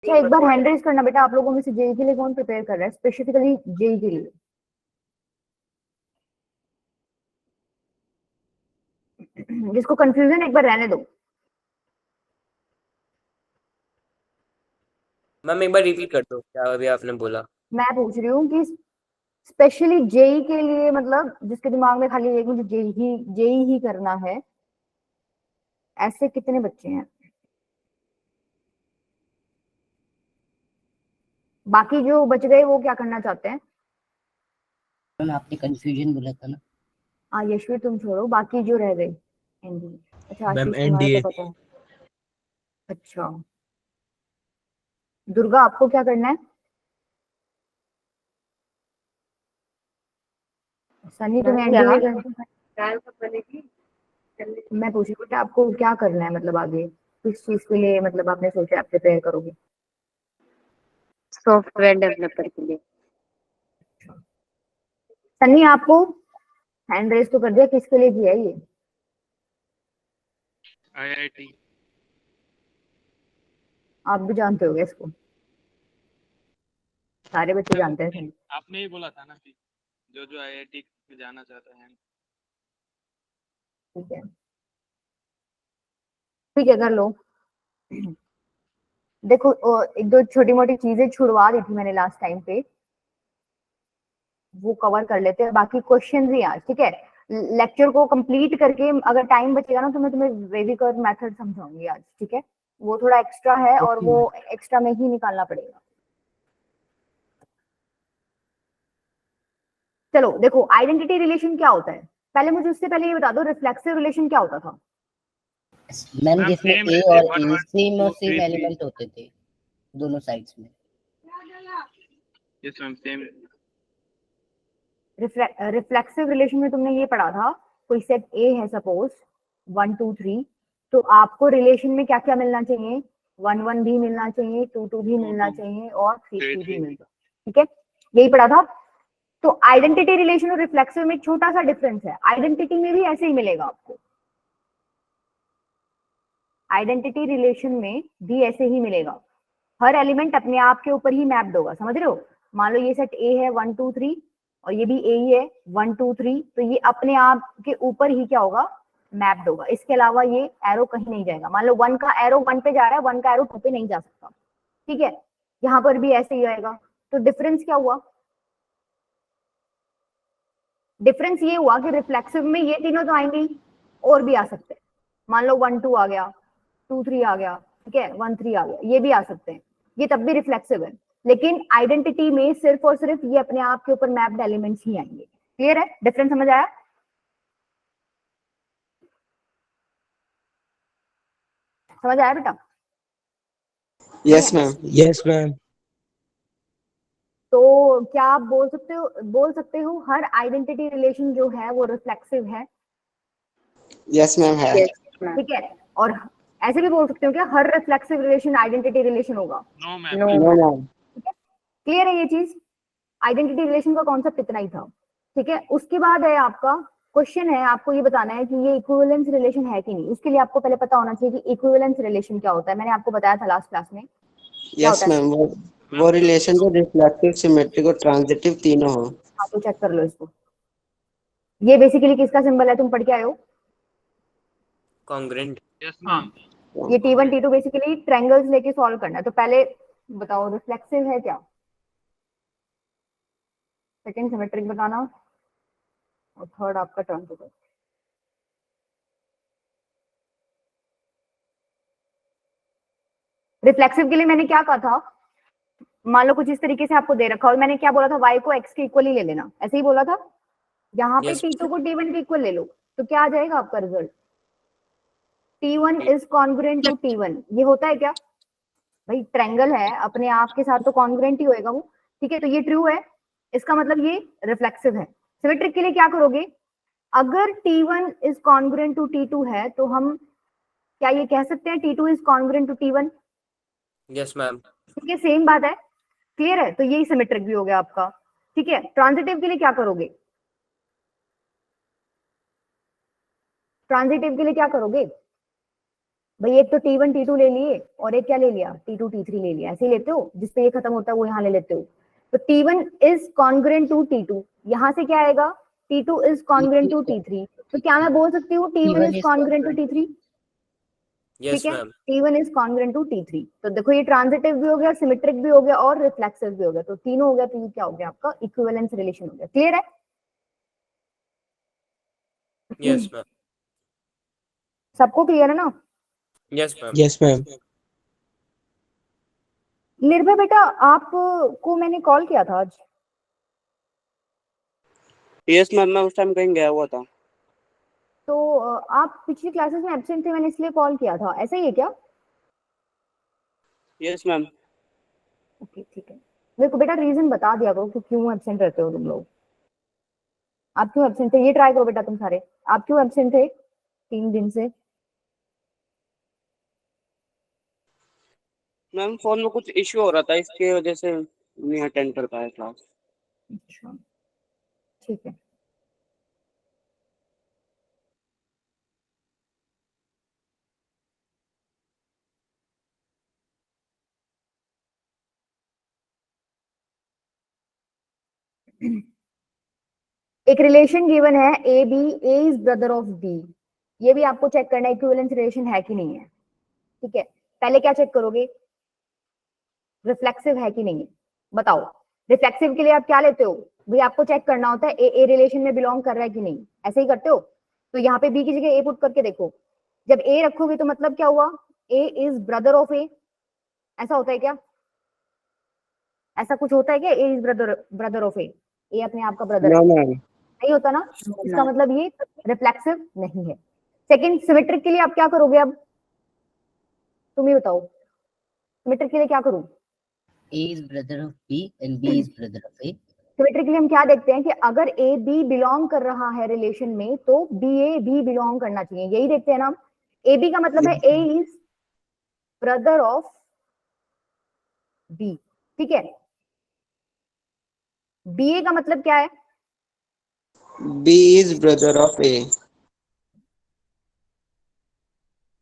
अच्छा एक बार hand raise करना बेटा, आप लोगों में से जेई के लिए कौन प्रिपेयर कर रहा है, स्पेसिफिकली जेई के लिए? जिसको कंफ्यूजन एक बार रहने दो। मैम एक बार रिपीट कर दो क्या अभी आपने बोला। मैं पूछ रही हूँ कि स्पेशली जेई के लिए, मतलब जिसके दिमाग में खाली एक मुझे जेई ही करना है, ऐसे कितने बच्चे हैं? बाकी जो बच गए वो क्या करना चाहते हैं? मैम आपने कंफ्यूजन बोला था ना। हाँ यशवी तुम छोड़ो, बाकी जो रह गए एनडीए। अच्छा मैम आशीष तुम्हारा एनडीए। तो पता है। अच्छा दुर्गा आपको क्या करना है? सनी तुम्हें एनडीए मैं पूछ रही हूँ कि आपको क्या करना है, मतलब आगे किस चीज के लिए, मतलब आपने सोचा आप प्रिपेयर करोगे? सॉफ्टवेयर डेवलपर के लिए। सनी आपको हैंड रेस तो कर दिया, किसके लिए किया ये? आईआईटी। आप भी जानते होगे इसको, सारे बच्चे जानते हैं सनी। आपने ही बोला था ना कि जो जो आईआईटी में जाना चाहता है। ठीक है ठीक है कर लो। देखो एक दो छोटी मोटी चीजें छुड़वा दी थी मैंने लास्ट टाइम पे, वो कवर कर लेते हैं, बाकी क्वेश्चंस ही आज। ठीक है लेक्चर को कंप्लीट करके अगर टाइम बचेगा ना तो मैं तुम्हें वेविकर्व मेथड समझाऊंगी आज। ठीक है वो थोड़ा एक्स्ट्रा है और वो एक्स्ट्रा में ही निकालना पड़ेगा। चलो देखो आइडेंटिटी रिलेशन क्या होता है, पहले मुझे उससे पहले ये बता दो रिफ्लेक्सिव रिलेशन क्या होता था? मैम जिसमें ए और ई सेम और सेम एलिमेंट होते थे दोनों साइड्स में। Yes ma'am same. Reflexive relation में तुमने ये पढ़ा था, कोई सेट ए है सपोज 1 2 3, तो आपको रिलेशन में क्या क्या मिलना चाहिए? 1 1 भी मिलना चाहिए, 2 2 भी मिलना चाहिए और 3 3 भी मिलना चाहिए। ठीक है यही पढ़ा था। तो आइडेंटिटी रिलेशन और रिफ्लेक्सिव में एक छोटा सा डिफरेंस है, आइडेंटिटी में भी ऐसे ही मिलेगा आपको, आइडेंटिटी रिलेशन में भी ऐसे ही मिलेगा, हर एलिमेंट अपने आप के ऊपर ही मैप्ड होगा। समझ रहे हो? मान लो ये सेट ए है 1 2 3 और ये भी ए ही है 1 2 3, तो ये अपने आप के ऊपर ही क्या होगा? मैप्ड होगा। इसके अलावा ये एरो कहीं नहीं जाएगा। मान लो 1 का एरो 1 पे जा रहा है, 1 का एरो 2 पे नहीं जा सकता। ठीक है यहाँ पर भी ऐसे ही आएगा। तो डिफरेंस क्या हुआ? डिफरेंस ये हुआ कि रिफ्लेक्सिव में ये तीनों तो आएंगे ही, और भी आ सकते हैं। मान लो 1 2 आ गया, 2 3 आ गया, ठीक है 1 3 आ गया, ये भी आ सकते हैं, ये तब भी रिफ्लेक्सिव है। लेकिन आइडेंटिटी में सिर्फ और सिर्फ ये अपने आप के ऊपर मैप्ड एलिमेंट्स ही आएंगे। क्लियर है? डिफरेंस समझ आया? समझ आया बेटा? Yes ma'am. Yes ma'am. तो क्या आप बोल सकते हो हर आइडेंटिटी रिलेशन जो है वो रिफ्लेक्सिव है? यस मैम है। ठीक है और ऐसे भी बोल सकते हो क्या हर रिफ्लेक्सिव रिलेशन आइडेंटिटी रिलेशन होगा? No ma'am. No ma'am. Clear है ये चीज? आइडेंटिटी रिलेशन का कॉन्सेप्ट इतना ही था। ठीक है उसके बाद है आपका क्वेश्चन है, आपको ये बताना है कि ये इक्विवेलेंस रिलेशन है कि नहीं। इसके लिए आपको पहले पता होना चाहिए कि इक्विवेलेंस रिलेशन क्या होता है। मैंने आपको बताया था लास्ट क्लास में। यस मैम वो रिलेशन जो रिफ्लेक्टिव सिमेट्रिक और ट्रांजिटिव तीनों हो। हाँ तो चेक कर लो इसको। ये बेसिकली किसका सिंबल है, तुम पढ़ के आए हो? कॉन्ग्रेंट। यस हाँ मैम। ये T1 T2 बेसिकली ट्रायंगल्स लेके सॉल्व करना है। तो पहले बताओ रिफ्लेक्सिव है क्या? सेकंड सिमेट्रिक बताना और थर्ड आपका टर्न टू। रिफ्लेक्सिव के लिए मैंने क्या कहा था, मान लो कुछ इस तरीके से आपको दे रखा और मैंने क्या बोला था, y को x के इक्वल ही ले लेना, ऐसे ही बोला था। यहाँ पे Yes. T2 को T1 के इक्वल ले लो तो क्या आ जाएगा आपका result? T1 is congruent to T1। ये होता है क्या भाई? ट्रायंगल है अपने आप के साथ तो कॉन्ग्रुएंट ही होएगा वो। ठीक है तो ये ट्रू है, इसका मतलब ये रिफ्लेक्सिव है। सिमेट्रिक के लिए क्या करोगे, अगर T1 is congruent to T2 है तो हम क्या ये कह सकते हैं T2 is congruent to T1? Yes ma'am. ठीक है सेम बात है। क्लियर है? तो यही सिमेट्रिक भी हो गया आपका। ठीक है ट्रांजिटिव के लिए क्या करोगे? ट्रांजिटिव के लिए क्या करोगे? भाई एक तो T1 T2 ले लिए और एक क्या ले लिया, T2 T3 ले लिया, ऐसे ही लेते हो, जिसपे ये खत्म होता है वो यहाँ ले लेते हो। तो T1 is congruent to T2, यहाँ से क्या आएगा, T2 is congruent to T3। तो क्या मैं बोल सकती हूँ T1 is congruent to T3? Yes ठीक है, ma'am. T1 is congruent to T3। तो देखो ये ट्रांजिटिव भी हो गया, सिमेट्रिक भी हो गया और रिफ्लेक्सिव भी हो गया, तो तीनों हो गया। तो ये क्या हो गया आपका इक्विवेलेंस रिलेशन हो गया। क्लियर है? Yes ma'am. सबको क्लियर है ना? Yes ma'am. Yes, ma'am. निर्भय बेटा, आपको मैंने कॉल किया था आज। यस मैम, मैं उस टाइम कहीं गया हुआ था। तो आप पिछली क्लासेस में एब्सेंट थे, मैंने इसलिए कॉल किया था, ऐसा ही है क्या? Yes ma'am. ओके ठीक है, मेरे को बेटा रीजन बता दिया करो कि क्यों एब्सेंट रहते हो तुम लोग। आप क्यों एब्सेंट थे ये ट्राई करो बेटा तुम सारे, आप क्यों एब्सेंट थे 3 दिन से? मैम फोन में कुछ इश्यू हो रहा था, इसके वजह से नहीं अटेंड कर पाया क्लास। अच्छा ठीक है। एक रिलेशन गिवन है A B, A is brother of B. ये भी आपको चेक करना है इक्विवेलेंस रिलेशन है कि नहीं है। ठीक है, पहले क्या चेक करोगे, रिफ्लेक्सिव है कि नहीं है। बताओ, रिफ्लेक्सिव के लिए आप क्या लेते हो भाई, आपको चेक करना होता है ए रिलेशन में बिलोंग कर रहा है कि नहीं, ऐसे ही करते हो। तो यहाँ पे बी की जगह ए पुट करके देखो, जब ए रखोगे तो मतलब क्या हुआ, ए इज ब्रदर ऑफ ए। ऐसा होता है क्या, ऐसा कुछ होता है क्या, ए इज ब्रदर ऑफ ए अपने आप का ब्रदर है? No, ma'am. नहीं होता ना, इसका मतलब ये रिफ्लेक्सिव नहीं है। सेकंड, सिमेट्रिक के लिए आप क्या करोगे, अब तुम ही बताओ, सिमेट्रिक के लिए क्या करूं? A is brother of B and B is brother of A. Symmetric के लिए हम क्या देखते हैं कि अगर ए बी बिलोंग कर रहा है रिलेशन में तो बी ए भी बिलोंग करना चाहिए, यही देखते हैं ना हम। ए बी का मतलब है A is brother of B. ठीक है, बी ए का मतलब क्या है, B is brother of A.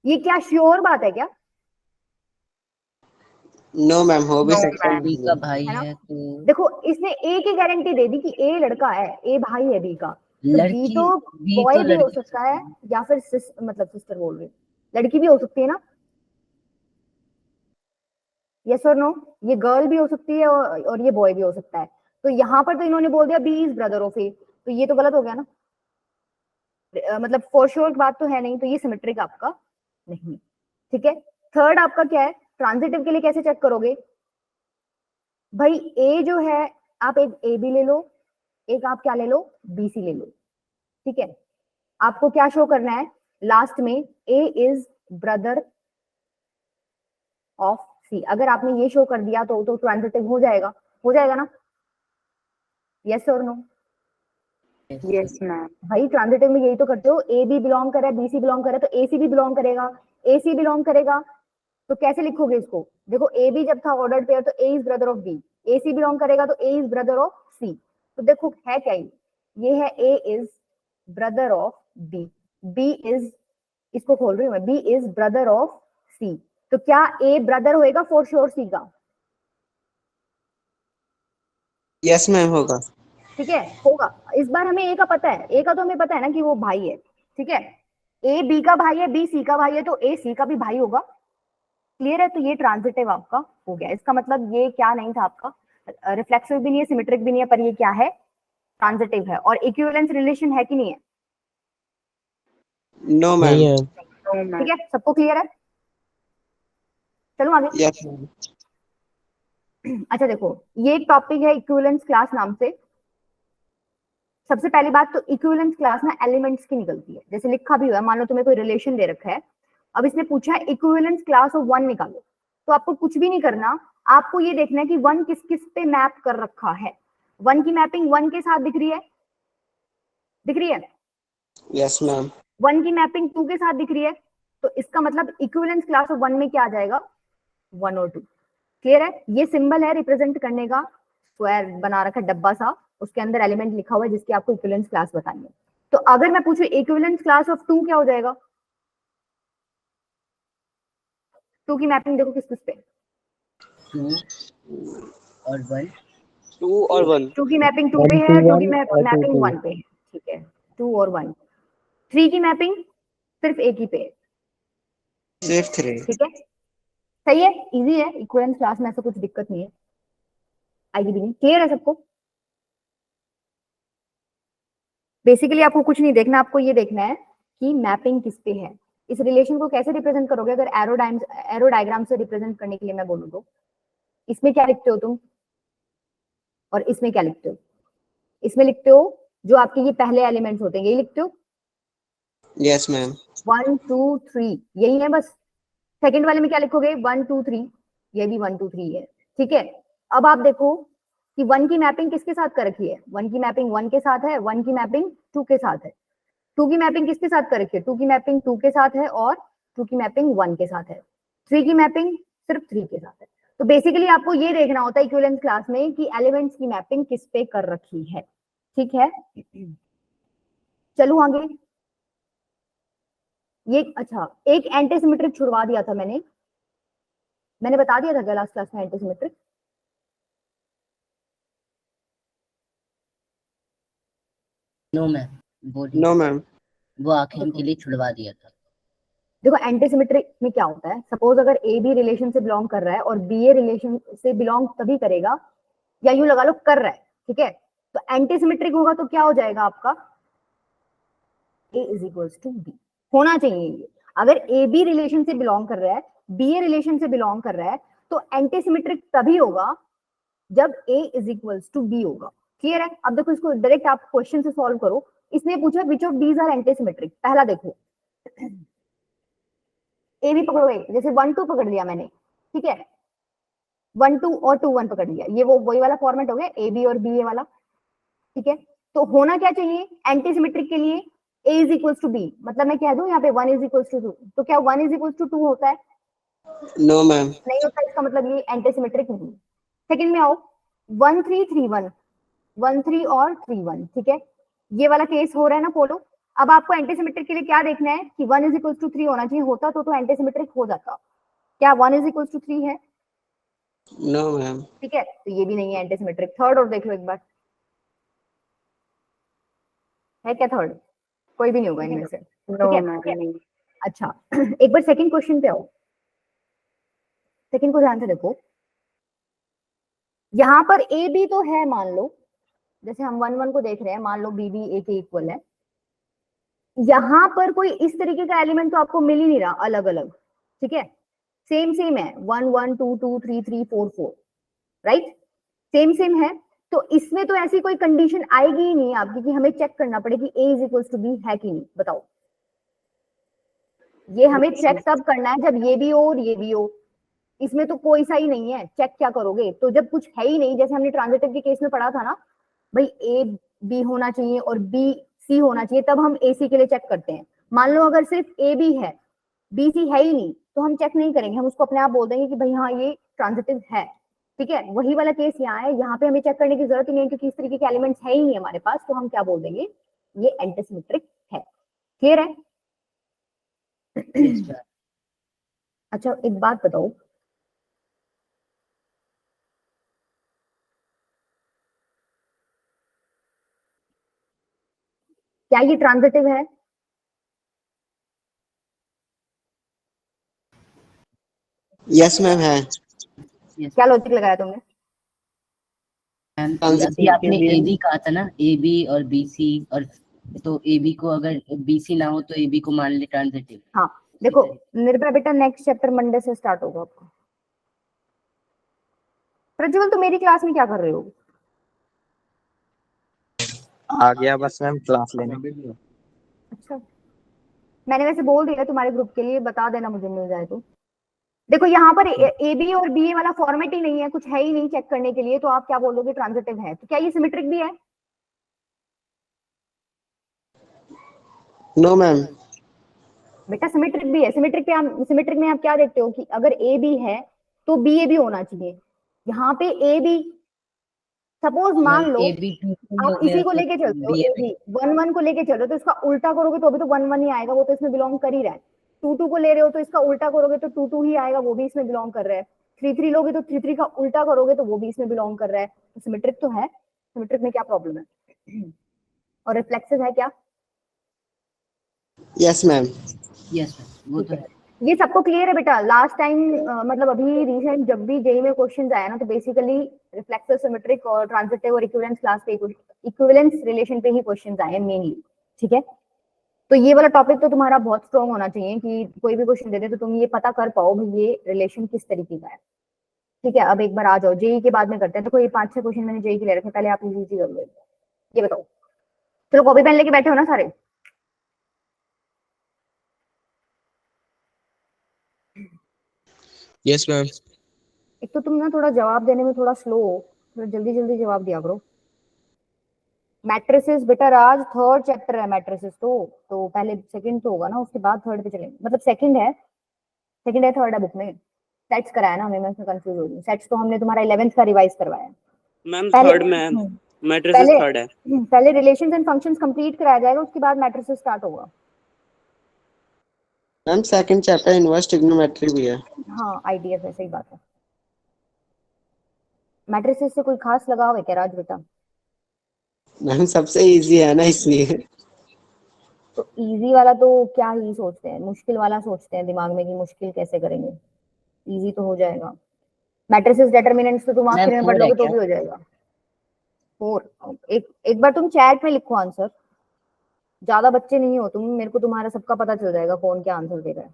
ये क्या श्योर बात है क्या? No, ma'am. हो भी सकता है। B का भाई है ना? है तो देखो इसने ए की गारंटी दे दी कि ए लड़का है, ए भाई है बी का, तो बी लड़की तो B बॉय तो भी हो लड़की सकता है या फिर मतलब सिस्टर बोल रही, लड़की भी हो सकती है ना, यस और नो, ये गर्ल भी हो सकती है और ये बॉय भी हो सकता है। तो यहाँ पर तो इन्होंने बोल दिया बी इज ब्रदर ऑफ ए, तो ये तो गलत हो गया ना, मतलब फॉर श्योर बात तो है नहीं, तो ये सिमेट्रिक आपका नहीं। ठीक है, थर्ड आपका क्या है, ट्रांजिटिव के लिए कैसे चेक करोगे भाई, ए जो है आप एक ए बी ले लो, एक आप क्या ले लो, बी सी ले लो। ठीक है, आपको क्या शो करना है लास्ट में, ए इज ब्रदर ऑफ सी। अगर आपने ये शो कर दिया तो ट्रांजिटिव हो जाएगा ना, यस और नो? Yes ma'am. भाई ट्रांजिटिव में यही तो करते हो, ए बी बिलोंग करे, बी सी बिलोंग करे, तो ए सी भी बिलोंग करेगा, ए सी बिलोंग करेगा, तो कैसे लिखोगे इसको, देखो ए बी जब था ऑर्डर्ड पेयर तो A is brother of B, A C belong करेगा तो A is brother of C. तो देखो है क्या ये है A is brother of B, B is, इसको खोल रही हूँ मैं, B is brother of C. तो क्या ए ब्रदर होएगा फॉर श्योर सी का? Yes, ma'am. होगा। ठीक है, होगा। इस बार हमें ए का पता है, ए का तो हमें पता है ना कि वो भाई है। ठीक है, ए बी का भाई है, बी सी का भाई है, तो ए सी का भी भाई होगा। क्लियर है? तो ये ट्रांजिटिव आपका हो गया। इसका मतलब ये क्या नहीं था आपका, रिफ्लेक्सिव भी नहीं है, सिमेट्रिक भी नहीं है, पर ये क्या है, ट्रांजिटिव है। और इक्विवेलेंस रिलेशन है कि नहीं है? No, ma'am. ठीक है, सबको क्लियर है? चलो आगे। Yes, ma'am. अच्छा देखो, ये एक टॉपिक है इक्विवेलेंस क्लास नाम से। सबसे पहली बात तो इक्विवेलेंस क्लास ना एलिमेंट्स की निकलती है, जैसे लिखा भी हुआ है, मान लो तुम्हें कोई रिलेशन दे रखा है, अब इसने पूछा है इक्विवेलेंस क्लास ऑफ 1 निकालो, तो आपको कुछ भी नहीं करना, आपको ये देखना है कि 1 किस किस पे मैप कर रखा है। 1 की मैपिंग 1 के साथ दिख रही है, दिख रही है? Yes, ma'am. 1 की मैपिंग 2 के साथ दिख रही है, तो इसका मतलब इक्विवेलेंस क्लास ऑफ 1 में क्या आ जाएगा, 1 और 2। क्लियर है? ये सिंबल है रिप्रेजेंट करने का, स्क्वायर बना रखा डब्बा सा, उसके अंदर एलिमेंट लिखा हुआ है जिसकी आपको इक्विवेलेंस क्लास बतानी है। तो अगर मैं पूछूं इक्विवेलेंस क्लास ऑफ 2 क्या हो जाएगा, 2 की मैपिंग देखो किस किस पे, 2 और 1, 2 और 1, 2 की मैपिंग 2 पे है, 2 की मैपिंग 1 पे है, ठीक है, 2 और 1। 3 की मैपिंग सिर्फ एक ही पे है, सिर्फ 3। ठीक है, सही है, इजी है, इक्विवेलेंस क्लास में ऐसा कुछ दिक्कत नहीं है, आएगी भी नहीं, क्लियर है सबको। बेसिकली आपको कुछ नहीं देखना, आपको ये देखना है कि मैपिंग किस पे है। इस रिलेशन को कैसे रिप्रेजेंट करोगे, अगर एरो डायग्राम से रिप्रेजेंट करने के लिए मैं बोलूँ तो इसमें क्या लिखते हो तुम, और इसमें क्या लिखते हो? इसमें लिखते हो जो आपके ये पहले एलिमेंट्स होते हैं, यही लिखते हो, यस मैम। 1 2 3 यही है बस। सेकंड वाले में क्या लिखोगे, 1 2 3, ये भी 1 2 3 है, ठीक है। अब आप देखो कि 1 की मैपिंग किसके साथ कर रखी है, 1 की मैपिंग 1 के साथ है, 1 की मैपिंग 2 के साथ है, 2 की मैपिंग किसके साथ कर रखी है, 2 की मैपिंग 2 के साथ है और 2 की मैपिंग 1 के साथ है, 3 की मैपिंग सिर्फ 3 के साथ है। तो बेसिकली आपको ये देखना होता है इक्विवेलेंस क्लास में कि एलिमेंट्स की मैपिंग किस पे कर रखी है, ठीक है। चलो आगे, ये अच्छा एक एंटीसिमेट्रिक छुड़वा दिया था मैंने बता दिया था लास्ट क्लास में antisymmetric. No ma'am, no ma'am. वो आखिर के लिए छुड़वा दिया था। देखो एंटीसिमेट्रिक में क्या होता है, सपोज अगर ए बी रिलेशन से बिलोंग कर रहा है और बी ए रिलेशन से बिलोंग तभी करेगा, या यूं लगा लो कर रहा है, ठीक है, तो एंटीसिमेट्रिक होगा तो क्या हो जाएगा आपका, ए इज इक्वल्स टू बी होना चाहिए ये। अगर ए बी रिलेशन से बिलोंग कर रहा है, बी ए रिलेशन से बिलोंग कर रहा है, तो एंटीसिमेट्रिक तभी होगा जब ए इज इक्वल्स टू बी होगा, क्लियर है। अब देखो इसको डायरेक्ट आप क्वेश्चन से सॉल्व करो। इसने पूछा which of these are antisymmetric, पहला देखो ए बी पकड़ो, जैसे 1 2 पकड़ लिया मैंने, ठीक है, 1 2 और 2 1 पकड़ लिया, ये वो वही वाला फॉर्मेट हो गया ए बी और बी ए वाला, ठीक है। तो होना क्या चाहिए एंटीसिमेट्रिक के लिए, a is equals to B, मतलब मैं कह दूं यहाँ पे 1 इज इक्वल्स टू 2, तो क्या 1 इज इक्वल्स टू 2 होता है? No ma'am. नहीं होता, इसका मतलब ये एंटीसिमेट्रिक नहीं। सेकंड में आओ, 1 3 3 1, 1 3 और 3 1, ठीक है, ये वाला केस हो रहा है ना फॉलो। अब आपको एंटीसिमेट्रिक के लिए क्या देखना है कि 1 इज इक्वल्स टू 3 होना चाहिए, होता तो एंटीसिमेट्रिक हो जाता। क्या 1 इज इक्वल्स टू 3 है? No ma'am. ठीक है, तो ये भी नहीं है एंटीसिमेट्रिक। थर्ड और देख लो एक बार, है क्या थर्ड? कोई भी नहीं होगा इनमें से, नो ठीक है। मैम नहीं। अच्छा एक बार सेकंड क्वेश्चन पे आओ, सेकंड को ध्यान से देखो, यहाँ पर ए बी तो है, मान लो जैसे हम 1 1 को देख रहे हैं, मान लो बी बी ए के इक्वल है, यहाँ पर कोई इस तरीके का एलिमेंट तो आपको मिल ही नहीं रहा अलग अलग, ठीक है, सेम सेम है 1 1 2 2 3 3 4 4, राइट, सेम सेम है। तो इसमें तो ऐसी कोई कंडीशन आएगी ही नहीं आपकी कि हमें चेक करना पड़े कि ए इज इक्वल्स टू बी है कि नहीं, बताओ। ये हमें चेक तब करना है जब ये भी हो और ये भी हो, इसमें तो कोई सा ही नहीं है, चेक क्या करोगे? तो जब कुछ है ही नहीं, जैसे हमने ट्रांजिटिव के केस में पढ़ा था ना, भाई ए बी होना चाहिए और बी सी होना चाहिए, तब हम ए सी के लिए चेक करते हैं। मान लो अगर सिर्फ ए बी है, बी सी है ही नहीं, तो हम चेक नहीं करेंगे, हम उसको अपने आप बोल देंगे कि भाई हाँ ये ट्रांजिटिव है, ठीक है। वही वाला केस यहाँ है, यहाँ पे हमें चेक करने की जरूरत ही नहीं है क्योंकि इस तरीके के एलिमेंट्स है ही नहीं हमारे पास, तो हम क्या बोल देंगे, ये एंटीसिमेट्रिक है, क्लियर है। अच्छा एक बात बताओ, क्या ये ट्रांजिटिव है? यस मैम है। क्या लॉजिक लगाया तुमने? अभी आपने ए बी कहा था ना, ए बी और बी सी, और तो ए बी को अगर बी सी ना हो तो ए बी को मान ले ट्रांजिटिव। हाँ देखो निर्भय बेटा, नेक्स्ट चैप्टर मंडे से स्टार्ट होगा आपका। प्रज्वल तो मेरी क्लास में क्या कर रहे हो? आ गया बस मैम क्लास लेने। अच्छा मैंने वैसे बोल दिया तुम्हारे ग्रुप के लिए, बता देना मुझे मिल जाए तो। देखो यहाँ पर ए बी और बी ए वाला फॉर्मेट ही नहीं है, कुछ है ही नहीं चेक करने के लिए, तो आप क्या बोलोगे ट्रांजिटिव है। तो क्या ये सिमेट्रिक भी है? No ma'am. बेटा सिमेट्रिक भी है। सिमेट्रिक में आप क्या देखते हो कि अगर ए बी है तो बी ए भी होना चाहिए। यहाँ पे ए बी, सपोज मान लो आप इसी को लेके चलते हो, ए बी 1 1 को लेके चलो, तो इसका उल्टा करोगे तो अभी तो 1 1 ही आएगा, वो तो इसमें बिलोंग कर ही रहा है। 2 को ले रहे हो तो इसका उल्टा करोगे तो 2 ही आएगा, वो भी इसमें बिलोंग कर रहा है। 3 लोगे तो 3 का उल्टा करोगे तो वो भी इसमें बिलोंग कर रहा है। तो सिमेट्रिक तो है, सिमेट्रिक में क्या प्रॉब्लम है? और रिफ्लेक्सिव है क्या? Yes ma'am. यस वो तो है। ये सबको क्लियर है बेटा? लास्ट टाइम मतलब अभी रिसेंट जब भी जेई में क्वेश्चंस आया ना, तो बेसिकली रिफ्लेक्सिव, सिमेट्रिक और ट्रांजिटिव और इक्विवेलेंस क्लास पे, इक्विवेलेंस रिलेशन पे ही क्वेश्चंस आए हैं मेनली। ठीक है, तो ये वाला टॉपिक तो तुम्हारा बहुत स्ट्रॉन्ग होना चाहिए कि कोई भी क्वेश्चन दे दे तो तुम ये पता कर पाओ कि ये रिलेशन किस तरीके का है। ठीक है, अब एक बार आ जाओ जेई के बाद में करते हैं। तो कोई 5-6 क्वेश्चन मैंने जेई के ले रखे, पहले आप इजी कर लो। ये बताओ, चलो कॉपी पेन लेके बैठे हो ना सारे? Yes, ma'am. एक तो तुम ना थोड़ा जवाब देने में थोड़ा स्लो हो, थोड़ा जल्दी जल्दी जवाब दिया करो। मैट्रिसेस बेटा राज थर्ड चैप्टर है मैट्रिसेस, तो पहले सेकंड तो होगा ना, उसके बाद थर्ड पे चलेंगे। मतलब सेकंड है थर्ड है बुक में। सेट्स कराया ना हमें, मैं इसमें कंफ्यूज हो गई। सेट्स तो हमने तुम्हारा 11th का रिवाइज करवाया है। मैम पहले थर्ड में मैट्रिसेस पहले थर्ड है। पहले रिलेशंस एंड फंक्शंस कंप्लीट कराया जाएगा, उसके बाद मैट्रिसेस स्टार्ट होगा। Ma'am second chapter inverse trigonometry भी है। हाँ आईडीएफ है, सही बात है। मैट्रिसेस से कोई खास लगाव है क्या राज बेटा? मैम सबसे इजी है ना इसलिए। तो इजी वाला तो क्या ही सोचते हैं, मुश्किल वाला सोचते हैं दिमाग में कि मुश्किल कैसे करेंगे। इजी तो हो जाएगा। मैट्रिसेस डिटरमिनेंट्स तो तुम आखिर में पढ़ 4 है लोगे तो क्या? भी हो जाएगा। 4। एक बार तुम चैट में लिखो आंसर, ज्यादा बच्चे नहीं हो तुम, मेरे को तुम्हारा सबका पता चल जाएगा कौन क्या आंसर दे रहा है।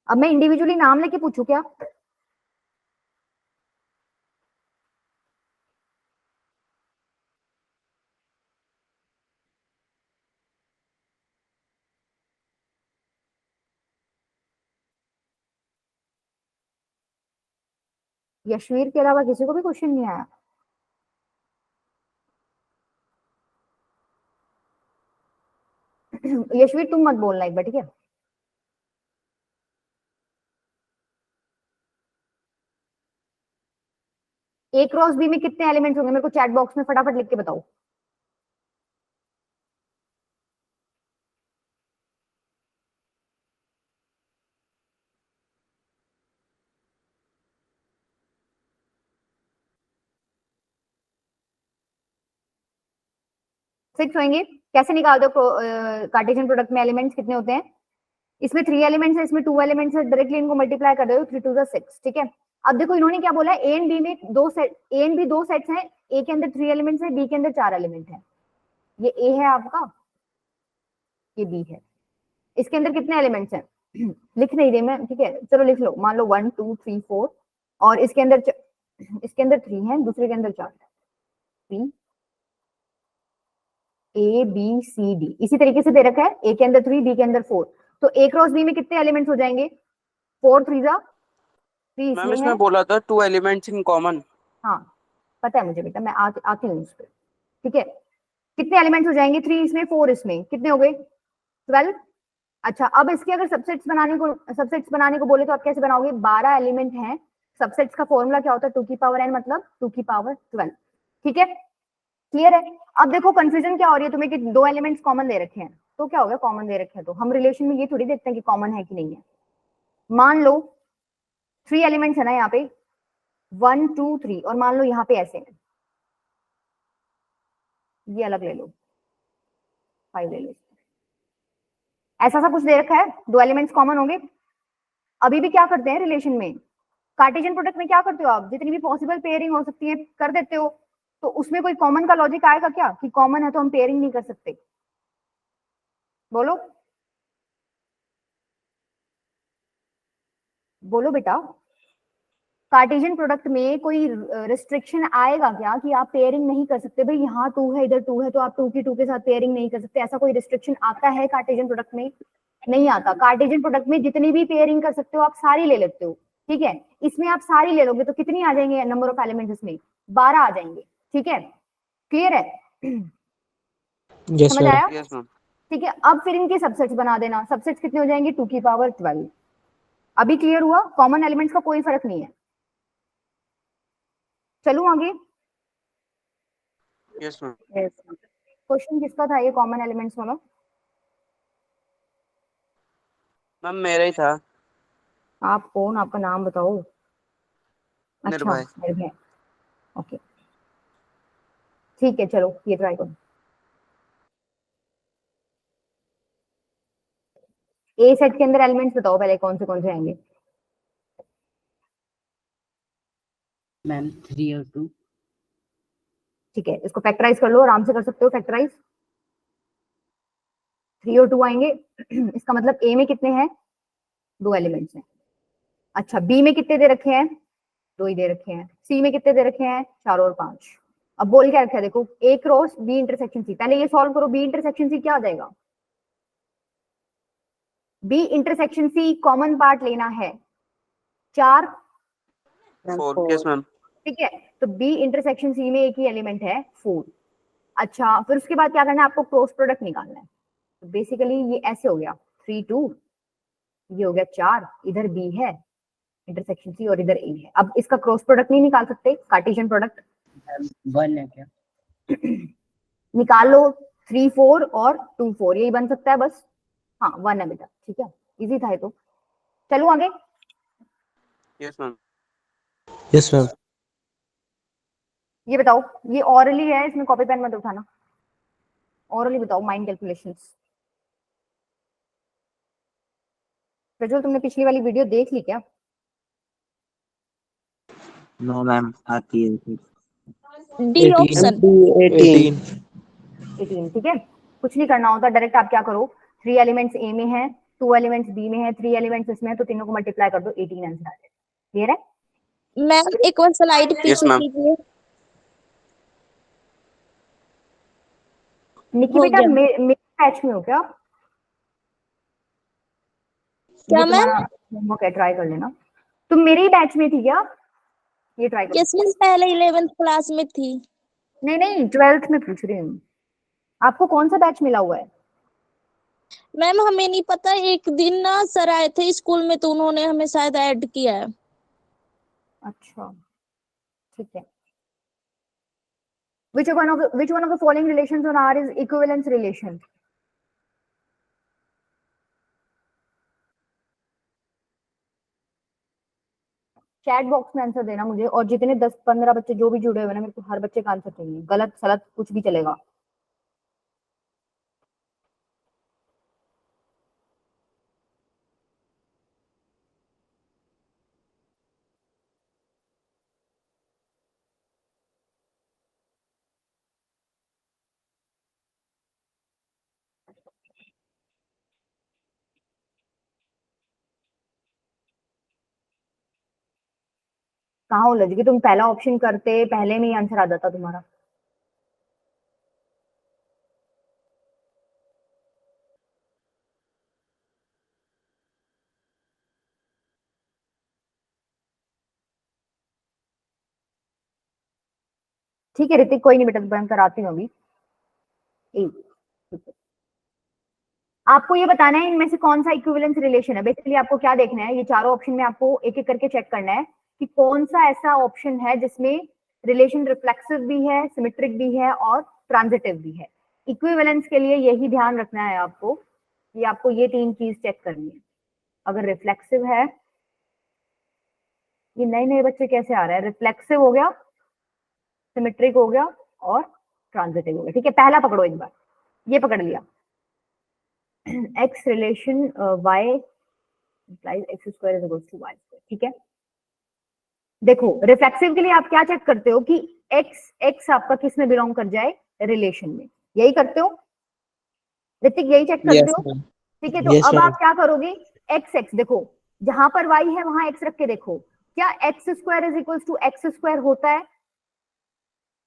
अब मैं इंडिविजुअली नाम लेके पूछू क्या? यशवीर के अलावा किसी को भी क्वेश्चन नहीं आया? यशवीर तुम मत बोलना एक बार, ठीक है? ए क्रॉस बी में कितने एलिमेंट्स होंगे मेरे को चैट बॉक्स में फटाफट लिख के बताओ। फिक्स होंगे? कैसे निकाल दो कार्टेशियन प्रोडक्ट में एलिमेंट्स कितने होते हैं? इसमें 3 एलिमेंट्स है, इसमें 2 एलिमेंट्स है, डायरेक्टली इनको मल्टीप्लाई कर दो, 3 2 6। ठीक है, अब देखो इन्होंने क्या बोला है, ए एंड बी में 2 set, A and B 2 sets हैं, ए के अंदर 3 एलिमेंट्स है, बी के अंदर 4 एलिमेंट है। ये ए है आपका, ये बी है। इसके अंदर कितने एलिमेंट्स हैं? लिख नहीं रही मैं, ठीक है चलो लिख लो। मान लो 1 2 3 4 और इसके अंदर 3 है, दूसरे के अंदर 4 है। ए बी सी डी इसी तरीके से दे रखा है, ए के अंदर 3, बी के अंदर 4। तो ए क्रॉस बी में कितने एलिमेंट्स हो जाएंगे? 4 3 3 मैम इसमें है। इसमें बोला था 2 एलिमेंट्स इन कॉमन। हाँ पता है मुझे बेटा, मैं आती हूँ उस पर। ठीक है, कितने एलिमेंट्स हो जाएंगे? 3 इसमें 4 इसमें, कितने हो गए? 12। अच्छा अब इसके अगर सबसेट्स बनाने को बोले तो आप कैसे बनाओगे? 12 एलिमेंट हैं, सबसेट्स का फॉर्मूला क्या होता है? 2 की पावर n मतलब 2 की पावर 12। ठीक है, क्लियर है? अब देखो कंफ्यूजन क्या हो रही है तुम्हें कि 2 एलिमेंट्स कॉमन दे रखे हैं, तो क्या हो गया? कॉमन दे रखे हैं तो हम रिलेशन में ये थोड़ी देखते हैं कि कॉमन है कि नहीं है। मान लो 3 एलिमेंट्स है ना यहाँ पे, 1 2 3, और मान लो यहाँ पे ऐसे है, ये अलग ले लो, 5 ले लो, ऐसा सा कुछ दे रखा है, 2 एलिमेंट्स कॉमन होंगे। अभी भी क्या करते हैं रिलेशन में, कार्टेशियन प्रोडक्ट में क्या करते हो आप? जितनी भी पॉसिबल पेयरिंग हो सकती है कर देते हो। तो उसमें कोई कॉमन का लॉजिक आएगा क्या कि कॉमन है तो हम पेयरिंग नहीं कर सकते? बोलो बोलो बेटा, कार्टेशियन प्रोडक्ट में कोई रिस्ट्रिक्शन आएगा क्या कि आप पेयरिंग नहीं कर सकते? भाई यहाँ 2 है, इधर 2 है, तो आप 2 की 2 के साथ पेयरिंग नहीं कर सकते, ऐसा कोई रिस्ट्रिक्शन आता है कार्टेशियन प्रोडक्ट में? नहीं आता। कार्टेशियन प्रोडक्ट में जितनी भी पेयरिंग कर सकते हो आप सारी ले लेते हो। ठीक है, इसमें आप सारी ले लोगे तो कितनी आ जाएंगे नंबर ऑफ एलिमेंट्स? इसमें 12 आ जाएंगे। ठीक है, क्लियर है? Yes, समझ ma'am. आया? Yes ma'am. ठीक है, अब फिर इनके सबसेट्स बना देना। सबसेट्स कितने हो जाएंगे? 2 की पावर 12। अभी क्लियर हुआ? कॉमन एलिमेंट्स का कोई फर्क नहीं है। चलूं आगे? Yes ma'am. Yes. क्वेश्चन किसका था ये कॉमन एलिमेंट्स वाला? मैम मेरा ही था। आप कौन, आपका नाम बताओ। अच्छा, निर्भय। निर्भय, ओके ठीक है, चलो ये ट्राई करो। ए सेट के अंदर एलिमेंट्स बताओ पहले कौन से आएंगे। मैम 3 और 2। ठीक है, इसको फैक्टराइज कर लो, आराम से कर सकते हो फैक्टराइज। 3 और 2 आएंगे। इसका मतलब ए में कितने हैं? 2 एलिमेंट्स हैं। अच्छा, बी में कितने दे रखे हैं? 2 ही दे रखे हैं। सी में कितने दे रखे हैं? 4 और 5। अब बोल क्या रखा है देखो, ए क्रॉस बी इंटरसेक्शन सी। पहले ये सॉल्व करो, बी इंटरसेक्शन सी क्या आ जाएगा? B intersection C common part लेना है 4। Ma'am, 4। 4. Yes ma'am. ठीक है, तो बी इंटरसेक्शन सी में एक ही एलिमेंट है 4। अच्छा, फिर उसके बाद क्या करना है आपको? क्रॉस प्रोडक्ट निकालना है। तो बेसिकली ये ऐसे हो गया 3 2, ये हो गया 4, इधर बी है इंटरसेक्शन सी और इधर ए है। अब इसका क्रॉस प्रोडक्ट नहीं निकाल सकते, कार्टेशियन प्रोडक्ट 1 है क्या? निकाल लो। 3 4 और 2 4 यही बन सकता है बस। हाँ 1 है बेटा, ठीक है, इजी था ये तो। चलो आगे। Yes ma'am. Yes ma'am. ये बताओ, ये ऑरली है, इसमें कॉपी पेन मत उठाना। ऑरली बताओ माइंड कैलकुलेशंस। प्रज्वल तुमने पिछली वाली वीडियो देख ली क्या? नो मैम, आती है। D 18 option. 18 18, ठीक है। कुछ नहीं करना होता, डायरेक्ट आप क्या करो, 3 एलिमेंट्स ए में है, 2 एलिमेंट्स बी में है, 3 एलिमेंट्स इसमें है, तो तीनों को मल्टीप्लाई कर दो, 18 आंसर आ जाएगा। क्लियर है? मैम एक और स्लाइड Yes, पीछे ma'am. कीजिए। निकी हो बेटा गया। मेरे बैच में हो क्या? क्या ये मैम? तुम्हारा होमवर्क है, ट्राई कर लेना। तुम मेरे ही बैच में थी क्या? ये ट्राई करो। यस मैम, पहले 11th क्लास में थी। नहीं नहीं, 12th में पूछ रही हूँ। आपको कौन सा बैच मिला हुआ है? मैम हमें नहीं पता, एक दिन ना सर आए थे स्कूल में तो उन्होंने हमें शायद ऐड किया है। अच्छा ठीक है। which one of the following relations on R is equivalence relation? Chat box में आंसर देना मुझे, और जितने 10-15 बच्चे जो भी जुड़े हुए ना, मेरे को हर बच्चे का आंसर चाहिए, गलत सलत कुछ भी चलेगा। कहाँ उलझ गई तुम? पहला ऑप्शन करते पहले में ही आंसर आ जाता तुम्हारा। ठीक है ऋतिक, कोई नहीं बेटा, मैं कराती हूँ अभी। ठीक है। आपको ये बताना है इनमें से कौन सा इक्विवेलेंस रिलेशन है। बेसिकली आपको क्या देखना है, ये चारों ऑप्शन में आपको एक एक करके चेक करना है कि कौन सा ऐसा ऑप्शन है जिसमें रिलेशन रिफ्लेक्सिव भी है, सिमेट्रिक भी है और ट्रांजिटिव भी है। इक्विवेलेंस के लिए यही ध्यान रखना है आपको कि आपको ये 3 चीज चेक करनी है। अगर रिफ्लेक्सिव है, ये नए नए बच्चे कैसे आ रहे हैं, रिफ्लेक्सिव हो गया, सिमेट्रिक हो गया और ट्रांजिटिव हो गया। ठीक है, पहला पकड़ो एक बार, ये पकड़ लिया, x relation y implies x square is equals to y square। ठीक है, देखो रिफ्लेक्सिव के लिए आप क्या चेक करते हो कि x आपका किस में बिलोंग कर जाए, रिलेशन में। यही करते हो ऋतिक, यही चेक करते यस हो। मैम। ठीक है, तो Yes, अब ma'am. आप क्या करोगे, x देखो जहां पर y है वहां x रख के देखो, क्या x square is equals to x square होता है?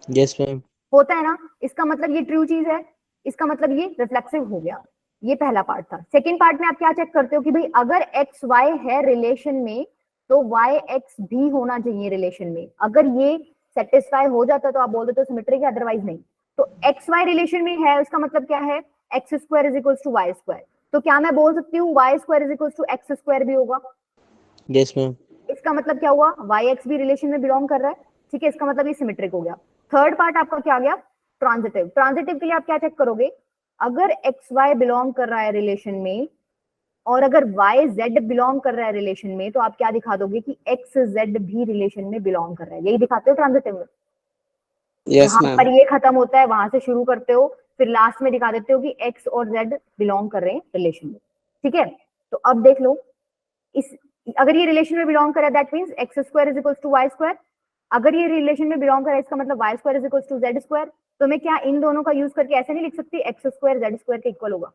Yes ma'am. होता है ना, इसका मतलब ये ट्रू चीज है, इसका मतलब ये रिफ्लेक्सिव हो गया। ये पहला पार्ट था। सेकंड पार्ट में आप क्या चेक करते हो कि भाई अगर एक्स वाई है रिलेशन में तो वाई एक्स भी होना चाहिए रिलेशन में। अगर ये सेटिस्फाई हो जाता तो आप बोल देते हो सिमेट्रिक है, अदरवाइज नहीं। तो एक्स वाई रिलेशन में है, उसका मतलब क्या है, x square is equal to y square. तो क्या मैं बोल सकती हूँ y square is equal to x square भी होगा? Yes, ma'am. इसका मतलब क्या हुआ, वाई एक्स भी रिलेशन में बिलोंग कर रहा है, ठीक है, इसका मतलब ये सिमेट्रिक हो गया। थर्ड पार्ट आपका क्या आ गया, ट्रांजिटिव। ट्रांजिटिव के लिए आप क्या चेक करोगे, अगर एक्स वाई बिलोंग कर रहा है रिलेशन में और अगर वाई जेड बिलोंग कर रहा है रिलेशन में, तो आप क्या दिखा दोगे कि एक्स जेड भी रिलेशन में बिलोंग कर रहा है, यही दिखाते हो ट्रांजिटिव में। Yes, जहां ma'am. पर ये खत्म होता है वहां से शुरू करते हो, फिर लास्ट में दिखा देते हो कि एक्स और जेड बिलोंग कर रहे हैं रिलेशन में, ठीक है। तो अब देख लो, इस अगर ये रिलेशन में बिलोंग करे that means x square is equal to y square, अगर ये रिलेशन में बिलोंग करे इसका मतलब y square is equal to z square. तो मैं क्या इन दोनों का यूज करके ऐसे नहीं लिख सकती एक्स स्क्वायर जेड स्क्वायर के इक्वल होगा,